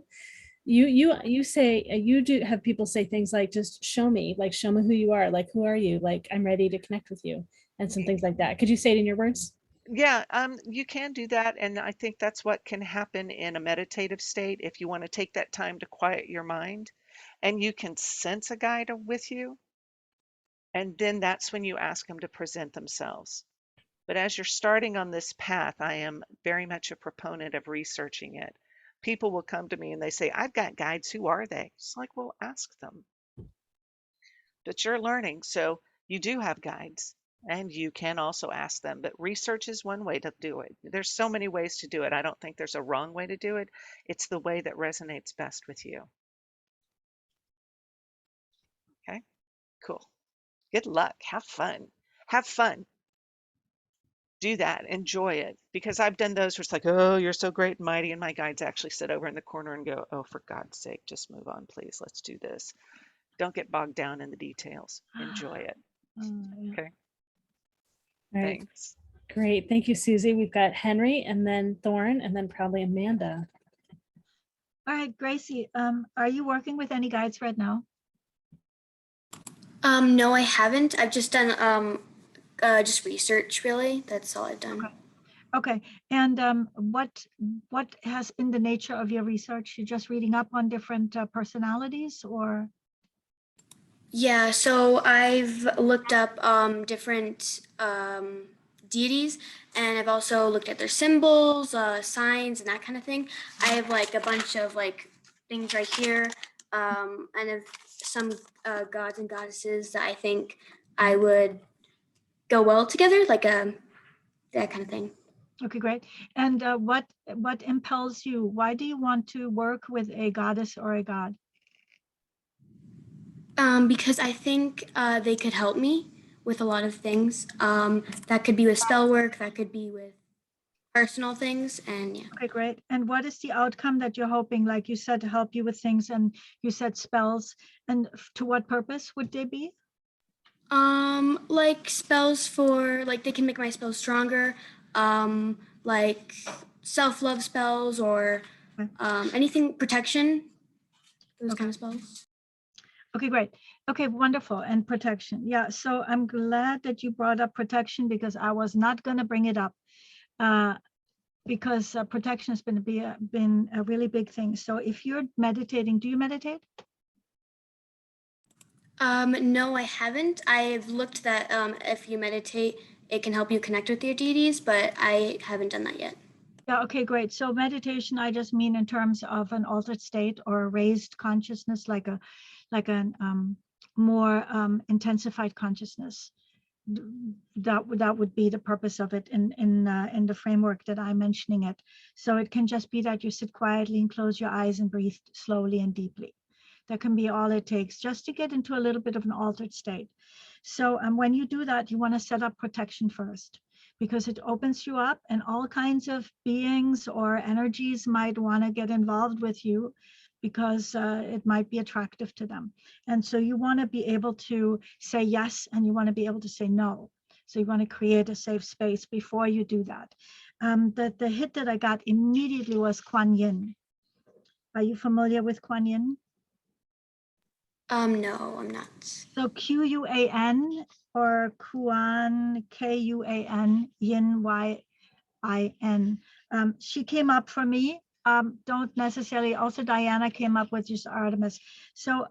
You say, you do have people say things like, just show me, like, show me who you are, like, who are you, like, I'm ready to connect with you, and some things like that. Could you say it in your words? Yeah, you can do that, and I think that's what can happen in a meditative state if you want to take that time to quiet your mind, and you can sense a guide with you, and then that's when you ask them to present themselves. But as you're starting on this path, I am very much a proponent of researching it. People will come to me and they say, I've got guides. Who are they? It's like, well, ask them. But you're learning. So you do have guides and you can also ask them. But research is one way to do it. There's so many ways to do it. I don't think there's a wrong way to do it. It's the way that resonates best with you. Okay, cool. Good luck. Have fun. Have fun. Do that. Enjoy it. Because I've done those where it's like, oh, you're so great and mighty. And my guides actually sit over in the corner and go, oh, for God's sake, just move on, please. Let's do this. Don't get bogged down in the details. Enjoy it. Okay. All right. Thanks. Great. Thank you, Susie. We've got Henry and then Thorne and then probably Amanda. All right, Gracie, are you working with any guides right now? No, I haven't. I've just done just research, really. That's all I've done. Okay, and what has been the nature of your research? You're just reading up on different personalities, or? Yeah, so I've looked up different deities, and I've also looked at their symbols, signs, and that kind of thing. I have like a bunch of like things right here, and of some gods and goddesses that I think I would go well together, like that kind of thing. Okay, great. And what impels you? Why do you want to work with a goddess or a god? Because I think they could help me with a lot of things. That could be with spell work, that could be with personal things, and yeah. Okay, great. And what is the outcome that you're hoping? Like you said, to help you with things, and you said spells. And to what purpose would they be? Like spells for, like they can make my spells stronger, like self-love spells or anything, protection, those kind of spells. Okay, great. Okay, wonderful. And protection. Yeah, so I'm glad that you brought up protection, because I was not going to bring it up, because protection has been a really big thing. So if you're meditating, do you meditate? No, I haven't. I've looked that if you meditate, it can help you connect with your deities, but I haven't done that yet. Yeah, okay, great. So meditation, I just mean in terms of an altered state or a raised consciousness, like a more intensified consciousness. That would be the purpose of it in the framework that I'm mentioning it. So it can just be that you sit quietly and close your eyes and breathe slowly and deeply. That can be all it takes just to get into a little bit of an altered state. So when you do that, you want to set up protection first, because it opens you up, and all kinds of beings or energies might want to get involved with you, because it might be attractive to them. And so you want to be able to say yes, and you want to be able to say no. So you want to create a safe space before you do that. The hit that I got immediately was Kuan Yin. Are you familiar with Kuan Yin? No, I'm not. So Q-U-A-N or Kuan, K-U-A-N, Yin, Y-I-N. She came up for me. Don't necessarily, also Diana came up with just Artemis. So,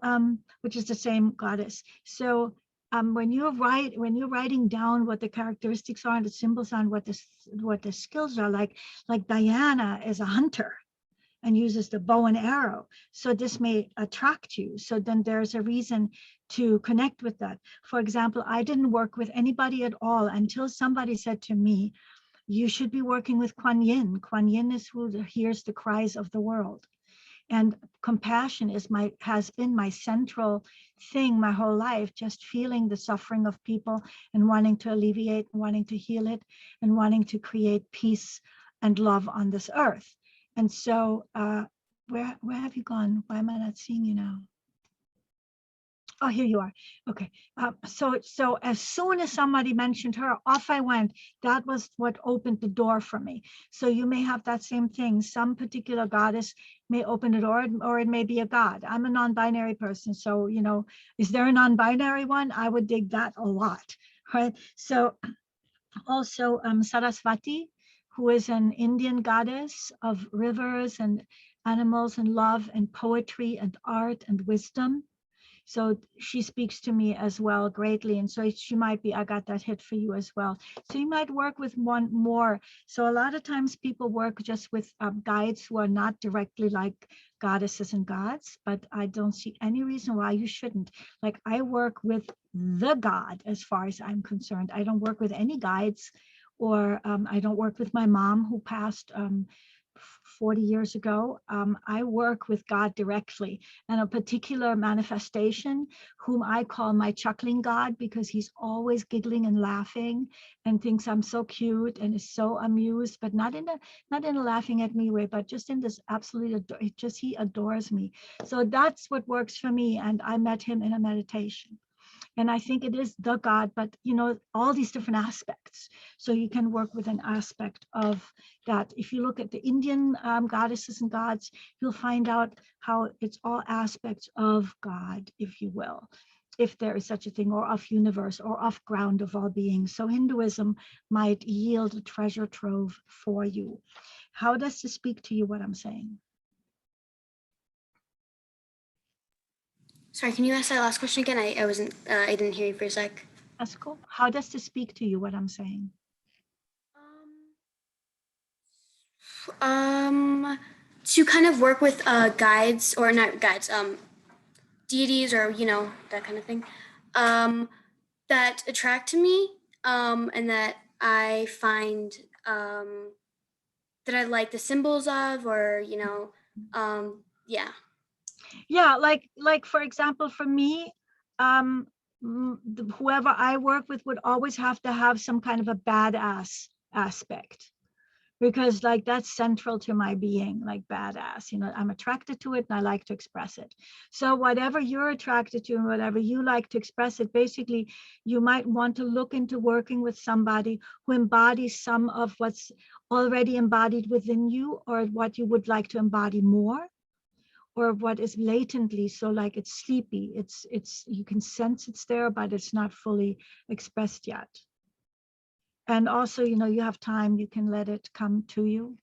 which is the same goddess. So when you're writing down what the characteristics are and the symbols are and what the skills are, like Diana is a hunter and uses the bow and arrow. So this may attract you. So then there's a reason to connect with that. For example, I didn't work with anybody at all until somebody said to me, you should be working with Kuan Yin. Kuan Yin is who hears the cries of the world. And compassion has been my central thing my whole life, just feeling the suffering of people and wanting to alleviate, wanting to heal it, and wanting to create peace and love on this earth. And so where have you gone? Why am I not seeing you now? Oh, here you are. Okay. So as soon as somebody mentioned her, off I went. That was what opened the door for me. So you may have that same thing. Some particular goddess may open the door, or it may be a god. I'm a non-binary person. So, you know, is there a non-binary one? I would dig that a lot, right? So also Saraswati, who is an Indian goddess of rivers and animals and love and poetry and art and wisdom. So she speaks to me as well greatly. And so she might be, I got that hit for you as well. So you might work with one more. So a lot of times people work just with guides who are not directly like goddesses and gods, but I don't see any reason why you shouldn't. Like I work with the God as far as I'm concerned. I don't work with any guides, or I don't work with my mom who passed 40 years ago. I work with God directly, and a particular manifestation whom I call my chuckling God, because he's always giggling and laughing and thinks I'm so cute and is so amused, but not in a laughing at me way, but just in this absolute he adores me. So that's what works for me. And I met him in a meditation. And I think it is the God, but you know, all these different aspects. So you can work with an aspect of that. If you look at the Indian goddesses and gods, you'll find out how it's all aspects of God, if you will, if there is such a thing, or of universe, or of ground of all beings. So Hinduism might yield a treasure trove for you. How does this speak to you, what I'm saying? Sorry, can you ask that last question again? I wasn't, I didn't hear you for a sec. That's cool. How does this speak to you, what I'm saying? To kind of work with guides, or not guides, deities, or you know, that kind of thing, that attract to me, and that I find that I like the symbols of, or you know, yeah. Yeah, like for example, for me, whoever I work with would always have to have some kind of a badass aspect, because like that's central to my being, like badass. You know, I'm attracted to it and I like to express it. So whatever you're attracted to and whatever you like to express it, basically you might want to look into working with somebody who embodies some of what's already embodied within you, or what you would like to embody more, or what is latently, so like it's sleepy, it's you can sense it's there, but it's not fully expressed yet. And also, you know, you have time, you can let it come to you.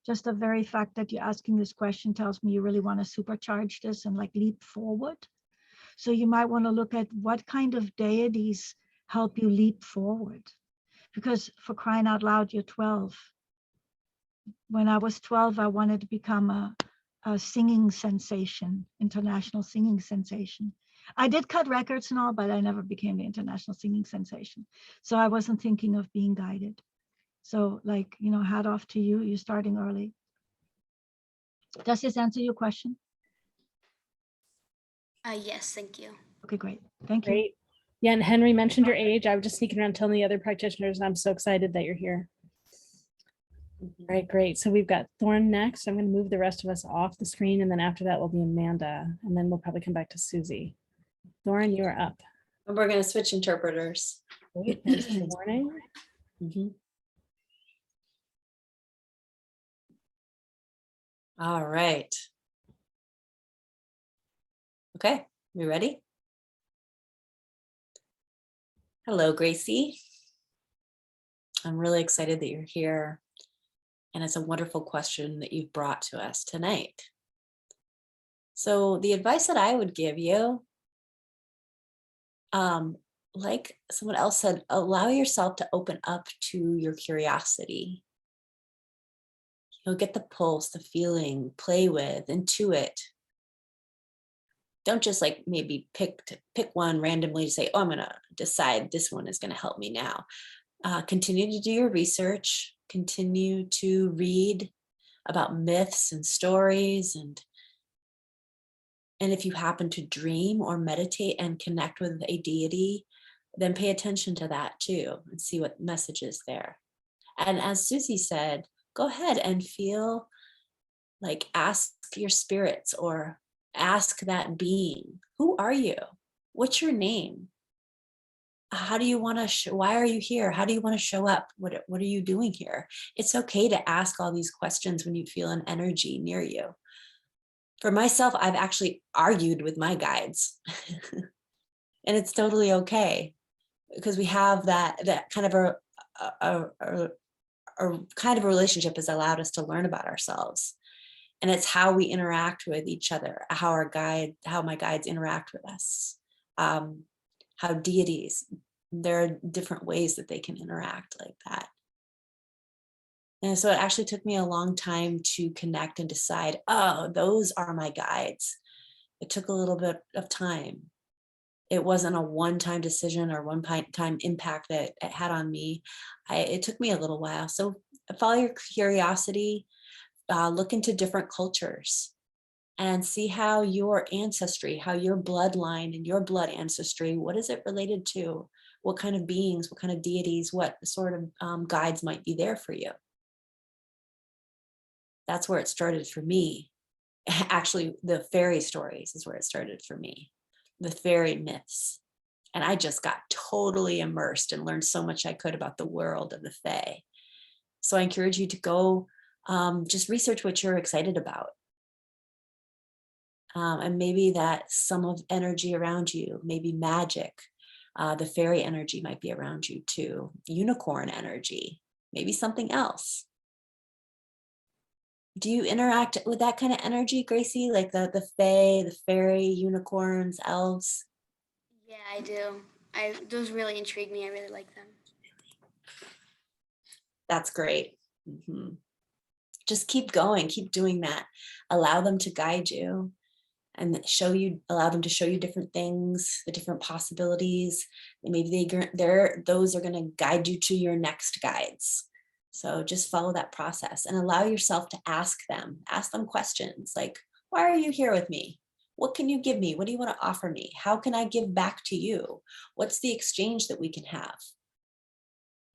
Just the very fact that you're asking this question tells me you really want to supercharge this and like leap forward. So you might want to look at what kind of deities help you leap forward, because for crying out loud, you're 12. When I was 12, I wanted to become a singing sensation, international singing sensation. I did cut records and all, but I never became the international singing sensation. So I wasn't thinking of being guided. So like, you know, hat off to you, you're starting early. Does this answer your question? Yes, thank you. Okay, great. Thank you. Great. Yeah, and Henry mentioned your age. I was just sneaking around telling the other practitioners, and I'm so excited that you're here. All right, great. So we've got Thorne next. I'm going to move the rest of us off the screen, and then after that will be Amanda, and then we'll probably come back to Susy. Thorne, you are up. And we're going to switch interpreters. Great, thanks for warning. All right. Okay, we ready? Hello, Gracie. I'm really excited that you're here. And it's a wonderful question that you've brought to us tonight. So the advice that I would give you, like someone else said, allow yourself to open up to your curiosity. You'll get the pulse, the feeling, play with, intuit. Don't just like maybe pick one randomly to say, oh, I'm going to decide this one is going to help me now. Continue to do your research, continue to read about myths and stories. And if you happen to dream or meditate and connect with a deity, then pay attention to that too and see what message is there. And as Susy said, go ahead and feel like ask your spirits or ask that being, who are you? What's your name? How do you want to why are you here? How do you want to show up? What are you doing here? It's okay to ask all these questions when you feel an energy near you. For myself, I've actually argued with my guides and it's totally okay because we have that kind of a kind of a relationship has allowed us to learn about ourselves. And it's how we interact with each other, how my guides interact with us, how deities, there are different ways that they can interact like that. And so it actually took me a long time to connect and decide, oh, those are my guides. It took a little bit of time. It wasn't a one-time decision or one-time impact that it had on me. It took me a little while. So follow your curiosity, look into different cultures and see how your ancestry, how your bloodline and your blood ancestry, what is it related to? What kind of beings, what kind of deities, what sort of guides might be there for you? That's where it started for me. Actually, the fairy stories is where it started for me, the fairy myths. And I just got totally immersed and learned so much I could about the world of the Fae. So I encourage you to go just research what you're excited about. And maybe that some of energy around you, maybe magic, the fairy energy might be around you too, unicorn energy, maybe something else. Do you interact with that kind of energy, Gracie? Like the fae, the fairy, unicorns, elves? Yeah, I do. Those really intrigue me. I really like them. That's great. Just keep going, keep doing that. Allow them to guide you and allow them to show you different things, the different possibilities. And maybe those are going to guide you to your next guides. So just follow that process and allow yourself to ask them questions like, why are you here with me? What can you give me? What do you want to offer me? How can I give back to you? What's the exchange that we can have?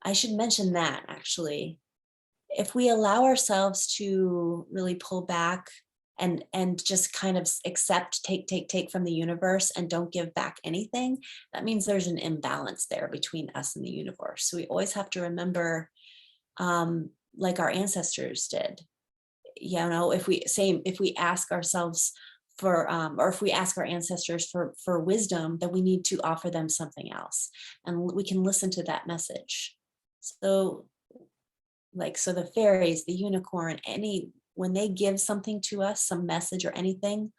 I should mention that actually, if we allow ourselves to really pull back and just kind of accept, take from the universe and don't give back anything, that means there's an imbalance there between us and the universe. So we always have to remember, like our ancestors did, if we ask ourselves for, or if we ask our ancestors for wisdom, then we need to offer them something else. And we can listen to that message. So the fairies, the unicorn, when they give something to us, some message or anything,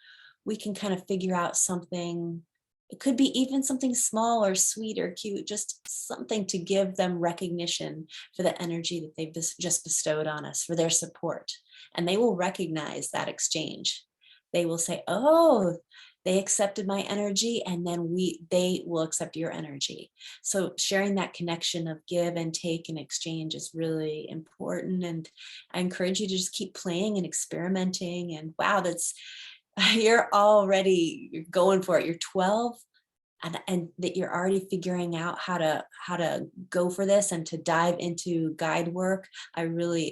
we can kind of figure out something. It could be even something small or sweet or cute, just something to give them recognition for the energy that they've just bestowed on us, for their support. And they will recognize that exchange. They will say, oh, they accepted my energy, and then they will accept your energy. So sharing that connection of give and take and exchange is really important. And I encourage you to just keep playing and experimenting. And wow, you're going for it. You're 12 and that you're already figuring out how to go for this and to dive into guide work.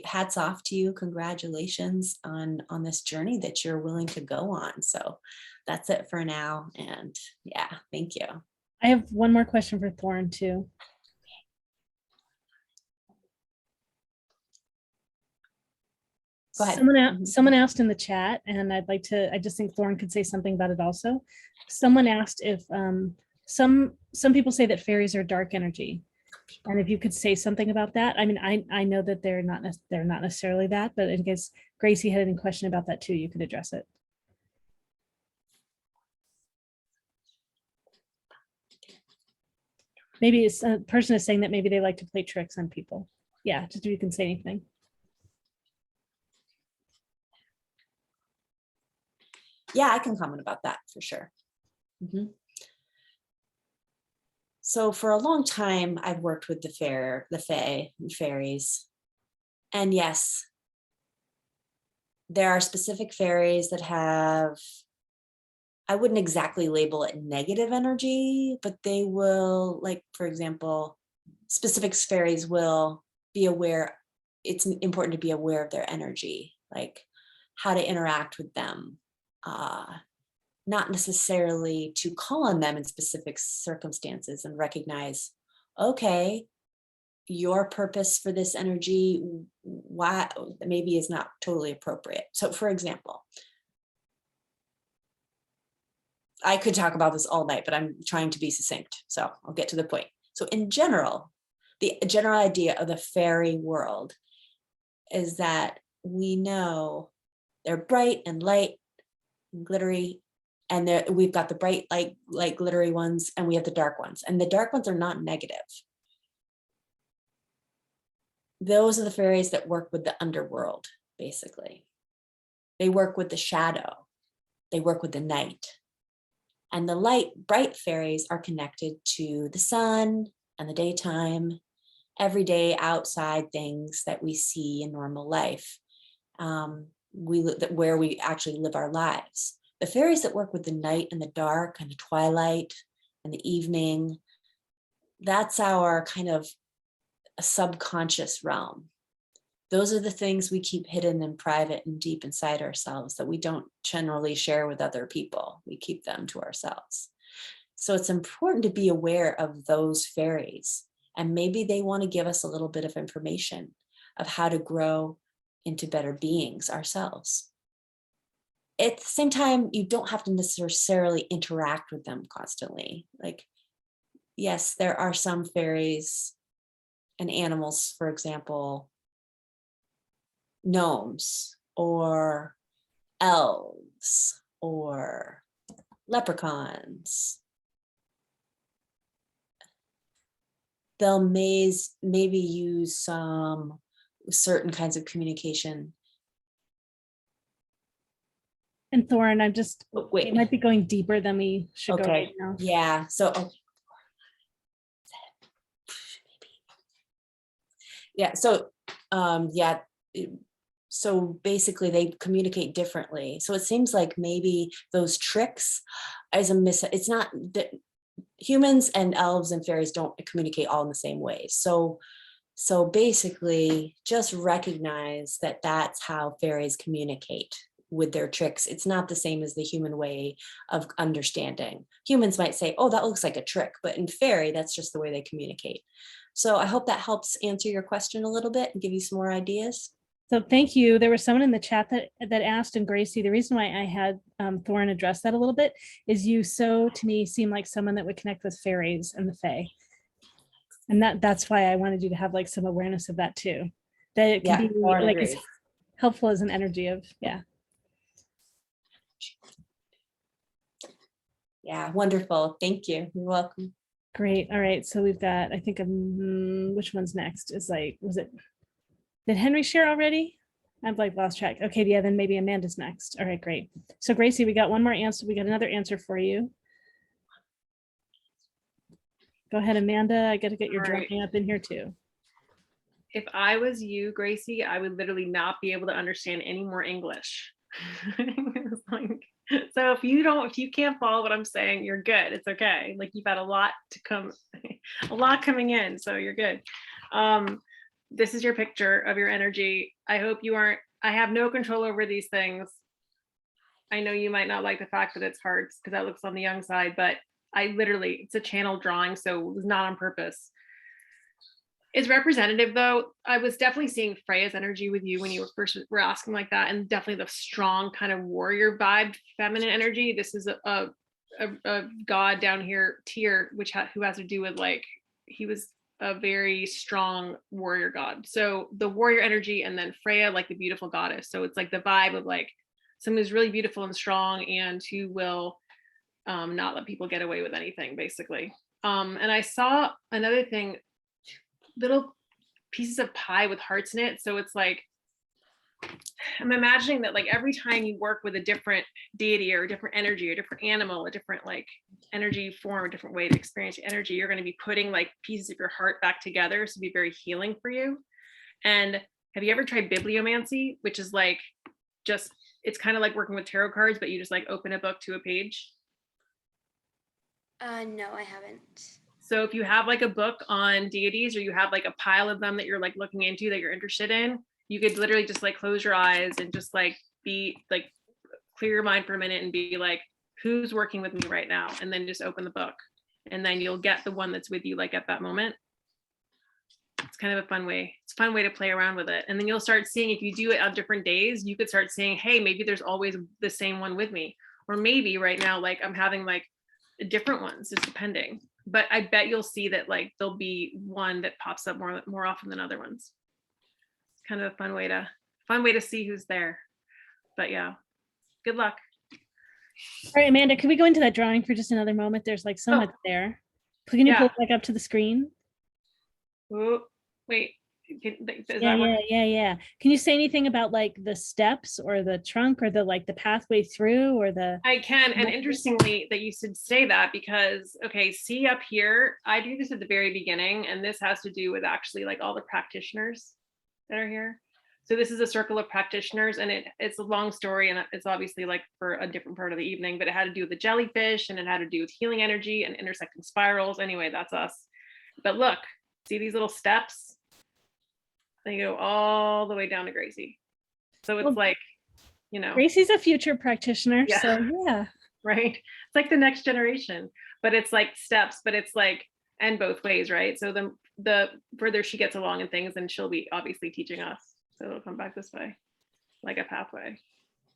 Hats off to you. Congratulations on this journey that you're willing to go on. So that's it for now. And yeah, thank you. I have one more question for Thorne too. Go ahead. Someone asked in the chat, and I just think Thorne could say something about it also. Someone asked if some people say that fairies are dark energy, and if you could say something about that. I mean, I know that they're not necessarily that, but in case Gracie had any question about that too, you could address it. Maybe it's a person is saying that maybe they like to play tricks on people. Yeah, just if you can say anything. Yeah, I can comment about that for sure. So for a long time, I've worked with the fae, fairies. And yes, there are specific fairies that have, I wouldn't exactly label it negative energy, but they will, like, for example, specific fairies will be aware. It's important to be aware of their energy, like how to interact with them. Not necessarily to call on them in specific circumstances and recognize, okay, your purpose for this energy, why maybe is not totally appropriate. So for example, I could talk about this all night, but I'm trying to be succinct, so I'll get to the point. So in general, the general idea of the fairy world is that we know They're bright and light and glittery. And we've got the bright, light, glittery ones, and we have the dark ones. And the dark ones are not negative. Those are the fairies that work with the underworld, basically. They work with the shadow. They work with the night. And the light, bright fairies are connected to the sun and the daytime, everyday outside things that we see in normal life, where we actually live our lives. The fairies that work with the night and the dark and the twilight and the evening, that's our kind of a subconscious realm. Those are the things we keep hidden and private and deep inside ourselves that we don't generally share with other people. We keep them to ourselves. So it's important to be aware of those fairies, and maybe they want to give us a little bit of information of how to grow into better beings ourselves. At the same time, you don't have to necessarily interact with them constantly. Like, yes, there are some fairies and animals, for example, gnomes or elves or leprechauns. They'll maybe use some certain kinds of communication. And Thorne, I'm just, Oh, wait. it might be going deeper than we should go Okay. right now. Yeah. So, yeah. So, yeah. So basically, they communicate differently. So it seems like maybe those tricks is it's not that humans and elves and fairies don't communicate all in the same way. So basically, just recognize that that's how fairies communicate with their tricks. It's not the same as the human way of understanding. Humans might say, oh, that looks like a trick, but in fairy, that's just the way they communicate. So I hope that helps answer your question a little bit and give you some more ideas. So thank you. There was someone in the chat that asked, and Gracie, the reason why I had Thorne address that a little bit is you to me seem like someone that would connect with fairies and the fae. And that's why I wanted you to have like some awareness of that too. That it can be like as helpful as an energy of, yeah. Yeah, wonderful. Thank you. You're welcome. Great. All right. So we've got, I think, which one's next? Is like, did Henry share already? I've like lost track. Okay, yeah, then maybe Amanda's next. All right, great. So Gracie, we got one more answer. We got another answer for you. Go ahead, Amanda. I got to get your dropping up in here too. If I was you, Gracie, I would literally not be able to understand any more English. So if you can't follow what I'm saying, you're good. It's okay. Like you've had a lot coming in, so you're good. This is your picture of your energy. I hope you aren't, I have no control over these things. I know you might not like the fact that it's hearts because that looks on the young side, but it's a channel drawing, so it was not on purpose. It's representative though. I was definitely seeing Freya's energy with you when you were asking like that, and definitely the strong kind of warrior vibe, feminine energy. This is a god down here, Tyr, who has to do with like, he was a very strong warrior god. So the warrior energy, and then Freya, like the beautiful goddess. So it's like the vibe of like someone who's really beautiful and strong and who will not let people get away with anything, basically. And I saw another thing, little pieces of pie with hearts in it. So it's like, I'm imagining that like every time you work with a different deity or a different energy or a different animal, a different like energy form, a different way to experience energy, you're going to be putting like pieces of your heart back together. So it'd be very healing for you. And have you ever tried bibliomancy, which is like just, it's kind of like working with tarot cards, but you just like open a book to a page? No, I haven't. So if you have like a book on deities, or you have like a pile of them that you're like looking into that you're interested in, you could literally just like close your eyes and just like be like, clear your mind for a minute and be like, who's working with me right now? And then just open the book, and then you'll get the one that's with you like at that moment. It's kind of a fun way. It's a fun way to play around with it. And then you'll start seeing, if you do it on different days, you could start saying, hey, maybe there's always the same one with me. Or maybe right now, like I'm having like different ones, just depending. But I bet you'll see that like there'll be one that pops up more often than other ones. It's kind of a fun way to see who's there. But yeah, good luck. All right, Amanda, can we go into that drawing for just another moment? There's like so Oh. much there. Can you pull Yeah. it back up to the screen? Ooh, wait, is Yeah, that what? yeah. Can you say anything about like the steps or the trunk or the like the pathway through or the? I can, and interestingly that you should say that because, okay, see up here, I do this at the very beginning, and this has to do with actually like all the practitioners that are here. So this is a circle of practitioners, and it's a long story, and it's obviously like for a different part of the evening, but it had to do with the jellyfish, and it had to do with healing energy and intersecting spirals. Anyway, that's us. But look, see these little steps? They go all the way down to Gracie. So it's Well, like, you know. Gracie's a future practitioner, Yeah. so yeah. Right? It's like the next generation, but it's like steps, but it's like, and both ways, right? So the further she gets along in things, then she'll be obviously teaching us. So it'll come back this way, like a pathway.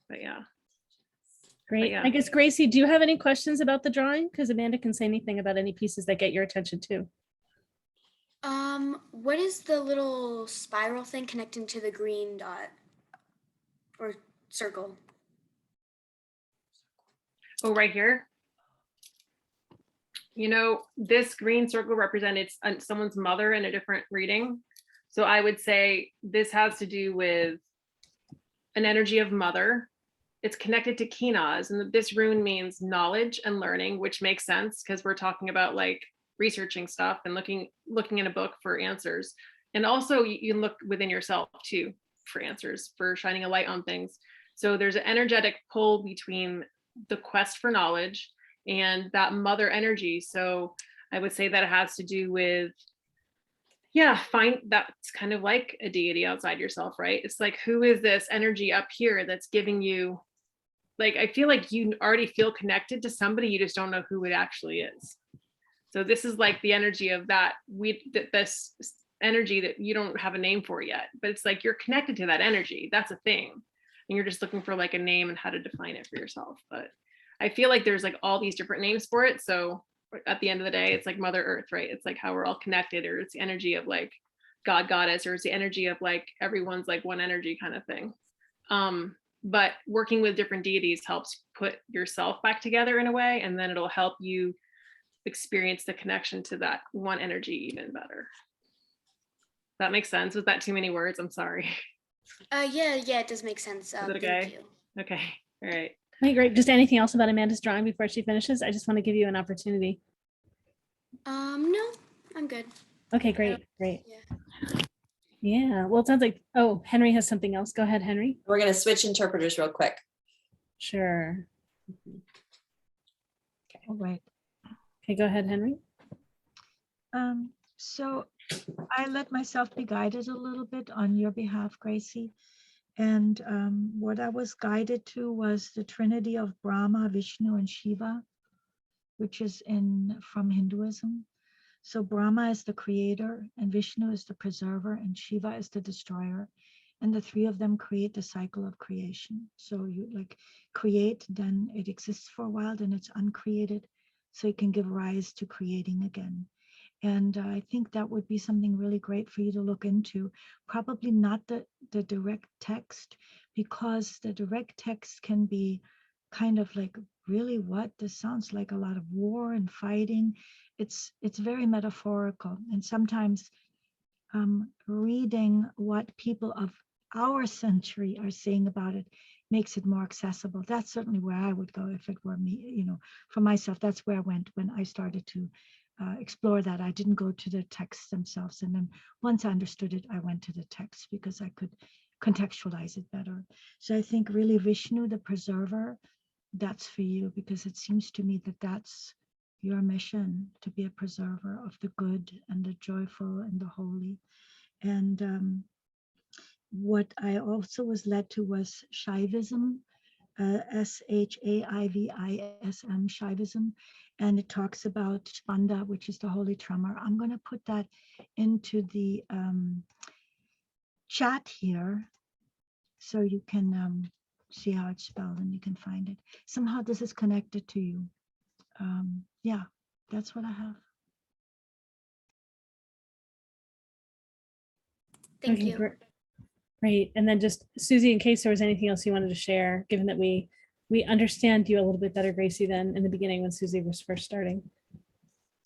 But yeah. Great. yeah. I guess, Gracie, do you have any questions about the drawing? Because Amanda can say anything about any pieces that get your attention too. What is the little spiral thing connecting to the green dot or circle? Oh, right here. You know, this green circle represented someone's mother in a different reading. So I would say this has to do with an energy of mother. It's connected to Kinaz, and this rune means knowledge and learning, which makes sense because we're talking about like researching stuff and looking in a book for answers. And also you can look within yourself too for answers, for shining a light on things. So there's an energetic pull between the quest for knowledge and that mother energy. So I would say that it has to do with, yeah, that's kind of like a deity outside yourself, right? It's like, who is this energy up here that's giving you, like, I feel like you already feel connected to somebody, you just don't know who it actually is. So this is like the energy of that, this energy that you don't have a name for yet, but it's like you're connected to that energy. That's a thing. And you're just looking for like a name and how to define it for yourself. But I feel like there's like all these different names for it. So at the end of the day, it's like Mother Earth, right? It's like how we're all connected, or it's the energy of like God, Goddess, or it's the energy of like everyone's like one energy kind of thing. But working with different deities helps put yourself back together in a way, and then it'll help you experience the connection to that one energy even better. That makes sense. Was that too many words? I'm sorry. Yeah, it does make sense. Is it Thank okay? you. Okay, all right. Okay, great. Just anything else about Amanda's drawing before she finishes? I just want to give you an opportunity. No, I'm good. Okay, great. Yeah. Yeah, well, it sounds like, oh, Henry has something else. Go ahead, Henry. We're going to switch interpreters real quick. Sure. All right. Okay, go ahead, Henry. So I let myself be guided a little bit on your behalf, Gracie. And what I was guided to was the Trinity of Brahma, Vishnu, and Shiva, which is from Hinduism. So Brahma is the creator, and Vishnu is the preserver, and Shiva is the destroyer. And the three of them create the cycle of creation. So you like create, then it exists for a while, then it's uncreated. So it can give rise to creating again. And I think that would be something really great for you to look into. Probably not the direct text, because the direct text can be kind of like, really what? This sounds like a lot of war and fighting. It's very metaphorical. And sometimes reading what people of our century are saying about it makes it more accessible. That's certainly where I would go if it were me, for myself. That's where I went when I started to explore that. I didn't go to the texts themselves. And then once I understood it, I went to the text because I could contextualize it better. So I think really Vishnu, the preserver, that's for you, because it seems to me that that's your mission, to be a preserver of the good and the joyful and the holy. And what I also was led to was Shaivism, Shaivism, Shaivism, and it talks about Spanda, which is the holy tremor. I'm going to put that into the chat here so you can see how it's spelled and you can find it. Somehow this is connected to you. Yeah, that's what I have. Thank Okay, you. Great. And then just Susie, in case there was anything else you wanted to share, given that we understand you a little bit better, Gracie, than in the beginning when Susie was first starting.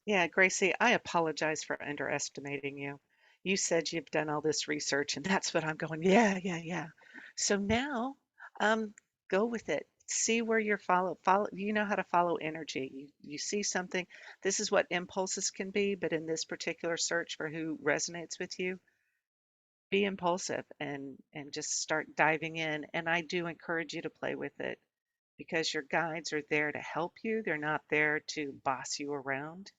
Yeah, Gracie, I apologize for underestimating you. You said you've done all this research, and that's what I'm going, yeah, yeah, yeah. So now, go with it. See where you're follow, you know how to follow energy. You see something, this is what impulses can be, but in this particular search for who resonates with you, be impulsive and just start diving in. And I do encourage you to play with it because your guides are there to help you. They're not there to boss you around.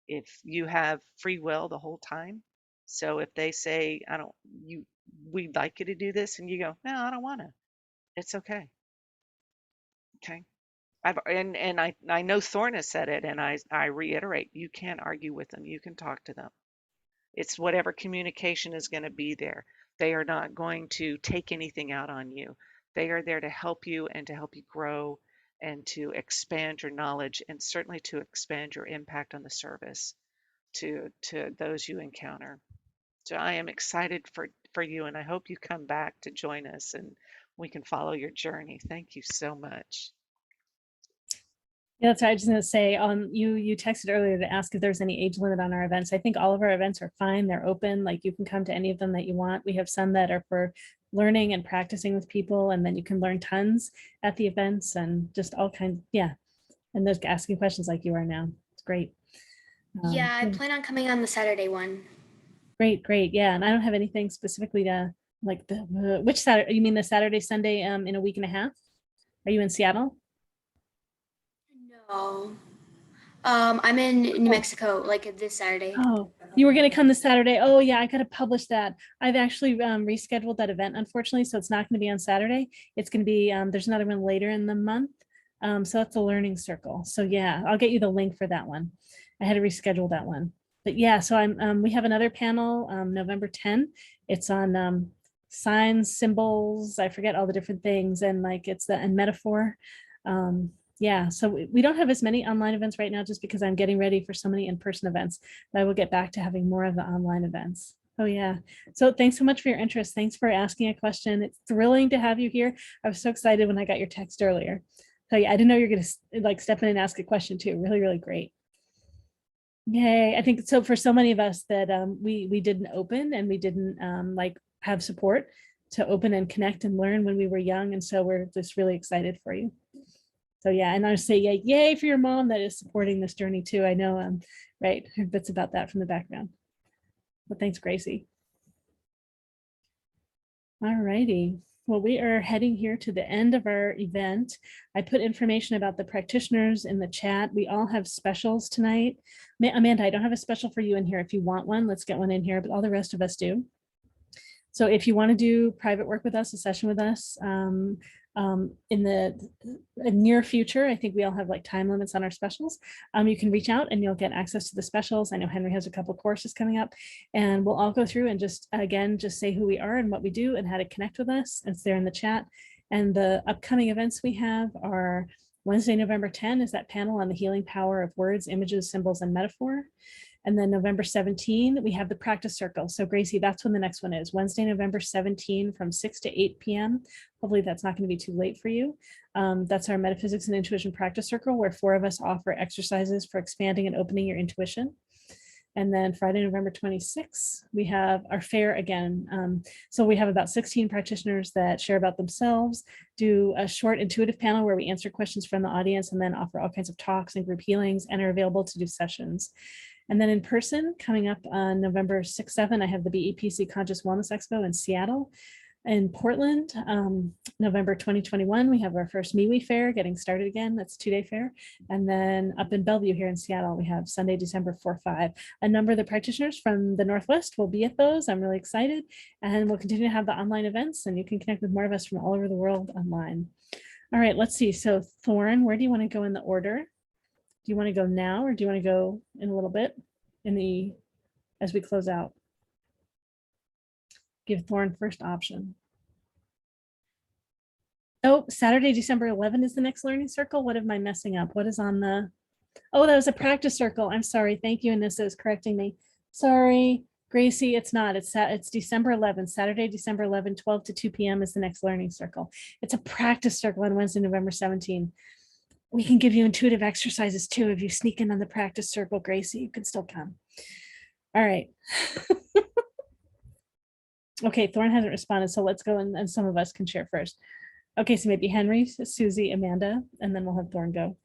If you have free will the whole time. So if they say, I don't, you, we'd like you to do this, and you go, no, I don't want to. It's okay. Okay. I know Thorne has said it, and I reiterate, you can't argue with them. You can talk to them. It's whatever communication is going to be there. They are not going to take anything out on you. They are there to help you and to help you grow and to expand your knowledge and certainly to expand your impact on the service to those you encounter. So I am excited for you, and I hope you come back to join us and we can follow your journey. Thank you so much. Yeah, that's what I was just going to say. You texted earlier to ask if there's any age limit on our events. I think all of our events are fine. They're open. Like you can come to any of them that you want. We have some that are for learning and practicing with people, and then you can learn tons at the events and just all kinds. Yeah, and those asking questions like you are now. It's great. Yeah, I plan on coming on the Saturday one. Great. Yeah, and I don't have anything specifically to like the which Saturday. You mean the Saturday, Sunday in a week and a half? Are you in Seattle? No. I'm in New Mexico, like this Saturday. Oh, you were going to come this Saturday. Oh yeah, I got to publish that. I've actually rescheduled that event, unfortunately, so it's not going to be on Saturday. It's going to be there's another one later in the month. So that's the learning circle. So yeah, I'll get you the link for that one. I had to reschedule that one. But yeah, so we have another panel November 10. It's on signs, symbols, I forget all the different things, and like it's the and metaphor. Yeah, so we don't have as many online events right now just because I'm getting ready for so many in-person events, but I will get back to having more of the online events. Oh yeah, so thanks so much for your interest. Thanks for asking a question. It's thrilling to have you here. I was so excited when I got your text earlier. So yeah, I didn't know you were gonna like step in and ask a question too. Really great. Yay, I think so for so many of us that we didn't open and we didn't like have support to open and connect and learn when we were young. And so we're just really excited for you. So yeah, and I would say yay for your mom that is supporting this journey too. I know, right, bits about that from the background. But thanks, Gracie. All righty. Well, we are heading here to the end of our event. I put information about the practitioners in the chat. We all have specials tonight. Amanda, I don't have a special for you in here. If you want one, let's get one in here, but all the rest of us do. So if you want to do private work with us, a session with us, in the near future, I think we all have like time limits on our specials. You can reach out and you'll get access to the specials. I know Henry has a couple courses coming up, and we'll all go through and just say who we are and what we do and how to connect with us. It's there in the chat. And the upcoming events we have are Wednesday, November 10 is that panel on the healing power of words, images, symbols, and metaphor. And then November 17, we have the practice circle. So Gracie, that's when the next one is. Wednesday, November 17 from 6 to 8 p.m. Hopefully that's not going to be too late for you. That's our metaphysics and intuition practice circle where 4 of us offer exercises for expanding and opening your intuition. And then Friday, November 26, we have our fair again. So we have about 16 practitioners that share about themselves, do a short intuitive panel where we answer questions from the audience and then offer all kinds of talks and group healings and are available to do sessions. And then in person, coming up on November 6, 7, I have the BEPC Conscious Wellness Expo in Seattle. In Portland, November 2021, we have our first MeWe fair getting started again. That's a 2-day fair. And then up in Bellevue here in Seattle, we have Sunday, December 4, 5. A number of the practitioners from the Northwest will be at those. I'm really excited. And we'll continue to have the online events, and you can connect with more of us from all over the world online. All right, let's see. So Thorne, where do you want to go in the order? Do you want to go now, or do you want to go in a little bit as we close out? Give Thorne first option. Oh, Saturday, December 11 is the next learning circle. What am I messing up? What is on the, oh, that was a practice circle. I'm sorry. Thank you, Anissa is correcting me. Sorry. Gracie, it's not. It's December 11th, Saturday, December 11th, 12 to 2 p.m. is the next learning circle. It's a practice circle on Wednesday, November 17th. We can give you intuitive exercises too. If you sneak in on the practice circle, Gracie, you can still come. All right. Okay, Thorne hasn't responded, so let's go and some of us can share first. Okay, so maybe Henry, Susie, Amanda, and then we'll have Thorne go.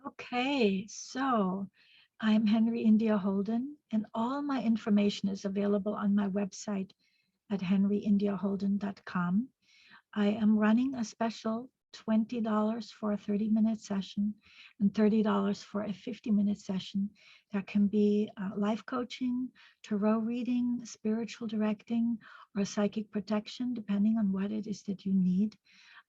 Okay, so I'm Henry India Holden, and all my information is available on my website at henryindiaholden.com. I am running a special $20 for a 30-minute session and $30 for a 50-minute session. That can be life coaching, tarot reading, spiritual directing, or psychic protection, depending on what it is that you need.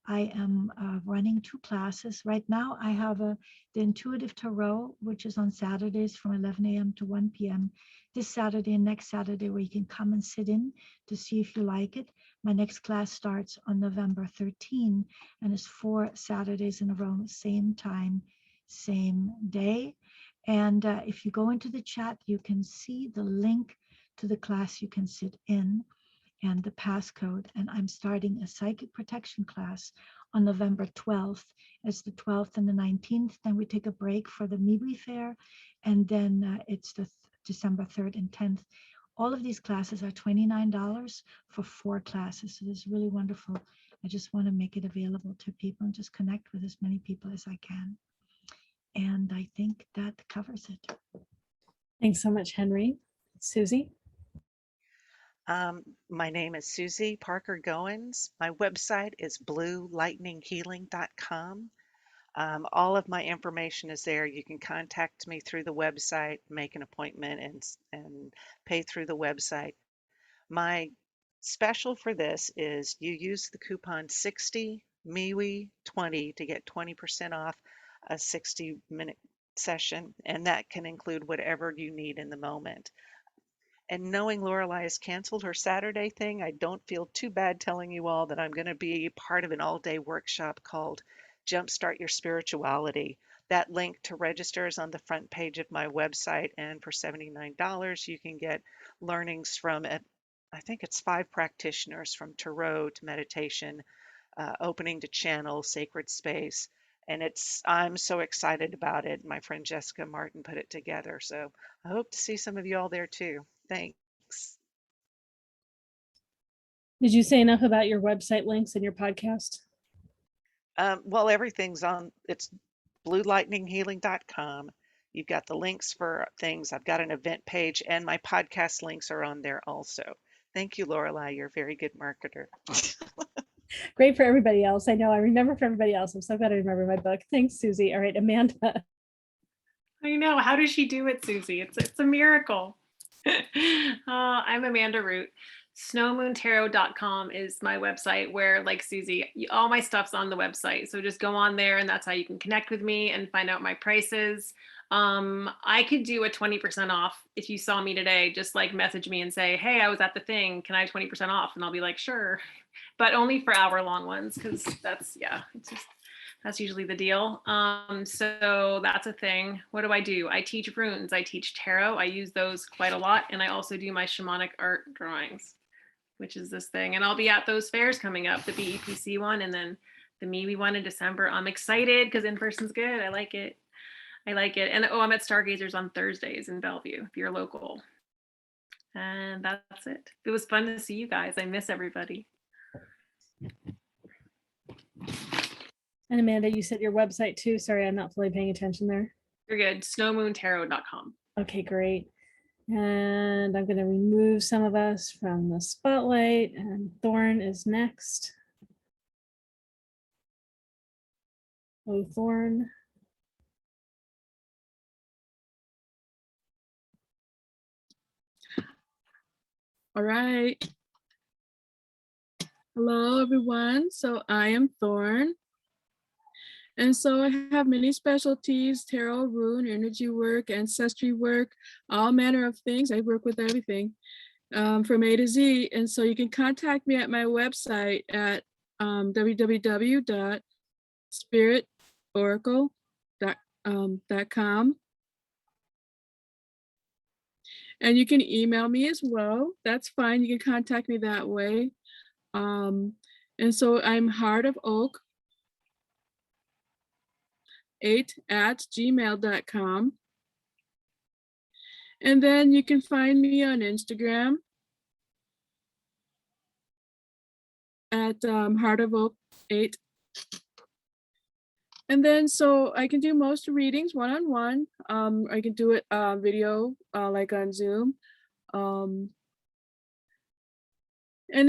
I am running 2 classes. Right now, I have the Intuitive Tarot, which is on Saturdays from 11 a.m. to 1 p.m. This Saturday and next Saturday, where you can come and sit in to see if you like it. My next class starts on November 13 and is 4 Saturdays in a row, same time, same day. And if you go into the chat, you can see the link to the class you can sit in and the passcode. And I'm starting a psychic protection class on November 12th. It's the 12th and the 19th. Then we take a break for the MeWe fair. And then it's the December 3rd and 10th. All of these classes are $29 for 4 classes. So this is really wonderful. I just want to make it available to people and just connect with as many people as I can. And I think that covers it. Thanks so much, Henry. Susie? My name is Susy Parker Goins. My website is bluelightninghealing.com. All of my information is there. You can contact me through the website, make an appointment, and pay through the website. My special for this is you use the coupon 60 MeWe 20 to get 20% off a 60-minute session, and that can include whatever you need in the moment. And knowing Laureli has canceled her Saturday thing, I don't feel too bad telling you all that I'm going to be part of an all-day workshop called Jumpstart Your Spirituality. That link to register is on the front page of my website, and for $79, you can get learnings from, I think it's 5 practitioners, from tarot to meditation, opening to channel, sacred space. And I'm so excited about it. My friend Jessica Martin put it together. So I hope to see some of you all there too. Thanks. Did you say enough about your website links and your podcast? Well, everything's on, it's bluelightninghealing.com. You've got the links for things. I've got an event page, and my podcast links are on there also. Thank you, Laureli. You're a very good marketer. Great for everybody else. I know. I remember for everybody else. I'm so glad I remember my book. Thanks, Susie. All right, Amanda. I know. How does she do it, Susie? It's a miracle. I'm Amanda Root. Snowmoontarot.com is my website where, like Susie, all my stuff's on the website. So just go on there, and that's how you can connect with me and find out my prices. I could do a 20% off if you saw me today. Just like message me and say, hey, I was at the thing. Can I have 20% off? And I'll be like, sure. But only for hour-long ones, because that's usually the deal. So that's a thing. What do? I teach runes. I teach tarot. I use those quite a lot. And I also do my shamanic art drawings, which is this thing. And I'll be at those fairs coming up, the BEPC one and then the MeWe one in December. I'm excited because in-person's good. I like it. And I'm at Stargazers on Thursdays in Bellevue, if you're local. And that's it. It was fun to see you guys. I miss everybody. And Amanda, you said your website too. Sorry, I'm not fully paying attention there. You're good. Snowmoontarot.com. Okay, great. And I'm going to remove some of us from the spotlight, and Thorne is next. Oh, Thorne. All right. Hello, everyone. So I am Thorne. And so I have many specialties: tarot, rune, energy work, ancestry work, all manner of things. I work with everything from A to Z. And so you can contact me at my website at www.spiritoracle.com. And you can email me as well. That's fine. You can contact me that way. And so I'm Heart of Oak 8@gmail.com. And then you can find me on Instagram at Heart of Oak 8. And then so I can do most readings one-on-one. I can do it video like on Zoom. And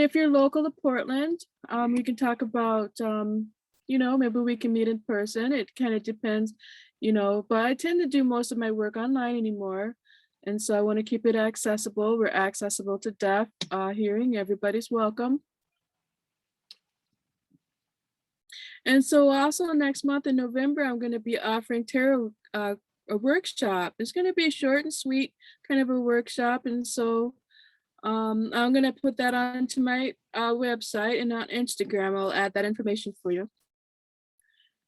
if you're local to Portland, we can talk about, you know, maybe we can meet in person. It kind of depends, you know, but I tend to do most of my work online anymore. And so I want to keep it accessible. We're accessible to deaf, hearing, everybody's welcome. And so also next month in November, I'm going to be offering tarot, a workshop. It's going to be short and sweet, kind of a workshop. And so I'm going to put that onto my website and on Instagram. I'll add that information for you.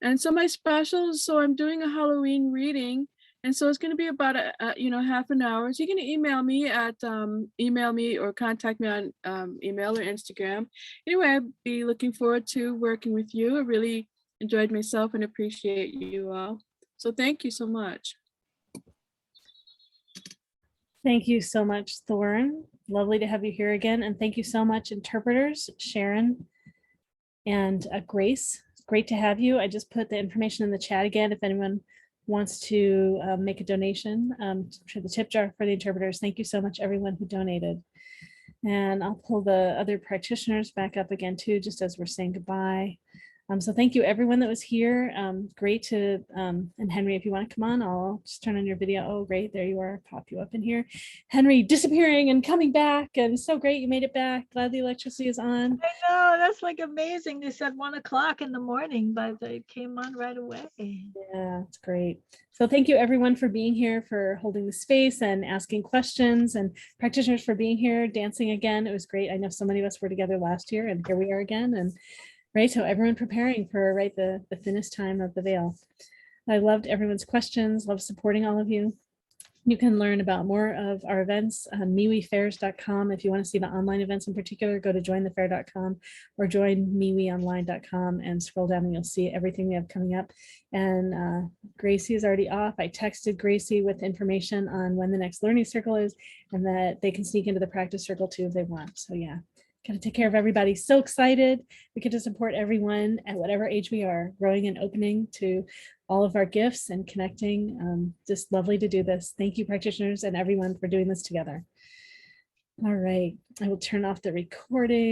And so my specials, so I'm doing a Halloween reading. And so it's going to be about you know, half an hour. So you can email me at email me or contact me on email or Instagram. Anyway, I'd be looking forward to working with you. I really enjoyed myself and appreciate you all. So thank you so much. Thank you so much, Thorne. Lovely to have you here again. And thank you so much, interpreters, Sharon and Grace. Great to have you. I just put the information in the chat again if anyone wants to make a donation to the tip jar for the interpreters. Thank you so much, everyone who donated. And I'll pull the other practitioners back up again too, just as we're saying goodbye. So thank you everyone that was here. Great to, and Henry, if you want to come on, I'll just turn on your video. Oh, great, there you are, pop you up in here. Henry disappearing and coming back, and so great you made it back. Glad the electricity is on. I know, that's like amazing. They said 1 o'clock in the morning, but they came on right away. Yeah, it's great. So thank you everyone for being here, for holding the space and asking questions, and practitioners for being here, dancing again. It was great. I know so many of us were together last year, and here we are again. And right, so everyone preparing for the thinnest time of the veil. I loved everyone's questions, love supporting all of you. You can learn about more of our events on MeWeFairs.com. If you want to see the online events in particular, go to jointhefair.com or join MeWeOnline.com and scroll down and you'll see everything we have coming up. And Gracie is already off. I texted Gracie with information on when the next learning circle is and that they can sneak into the practice circle too if they want. So yeah, gotta take care of everybody. So excited. We get to support everyone at whatever age we are, growing and opening to all of our gifts and connecting. Just lovely to do this. Thank you, practitioners and everyone for doing this together. All right, I will turn off the recording.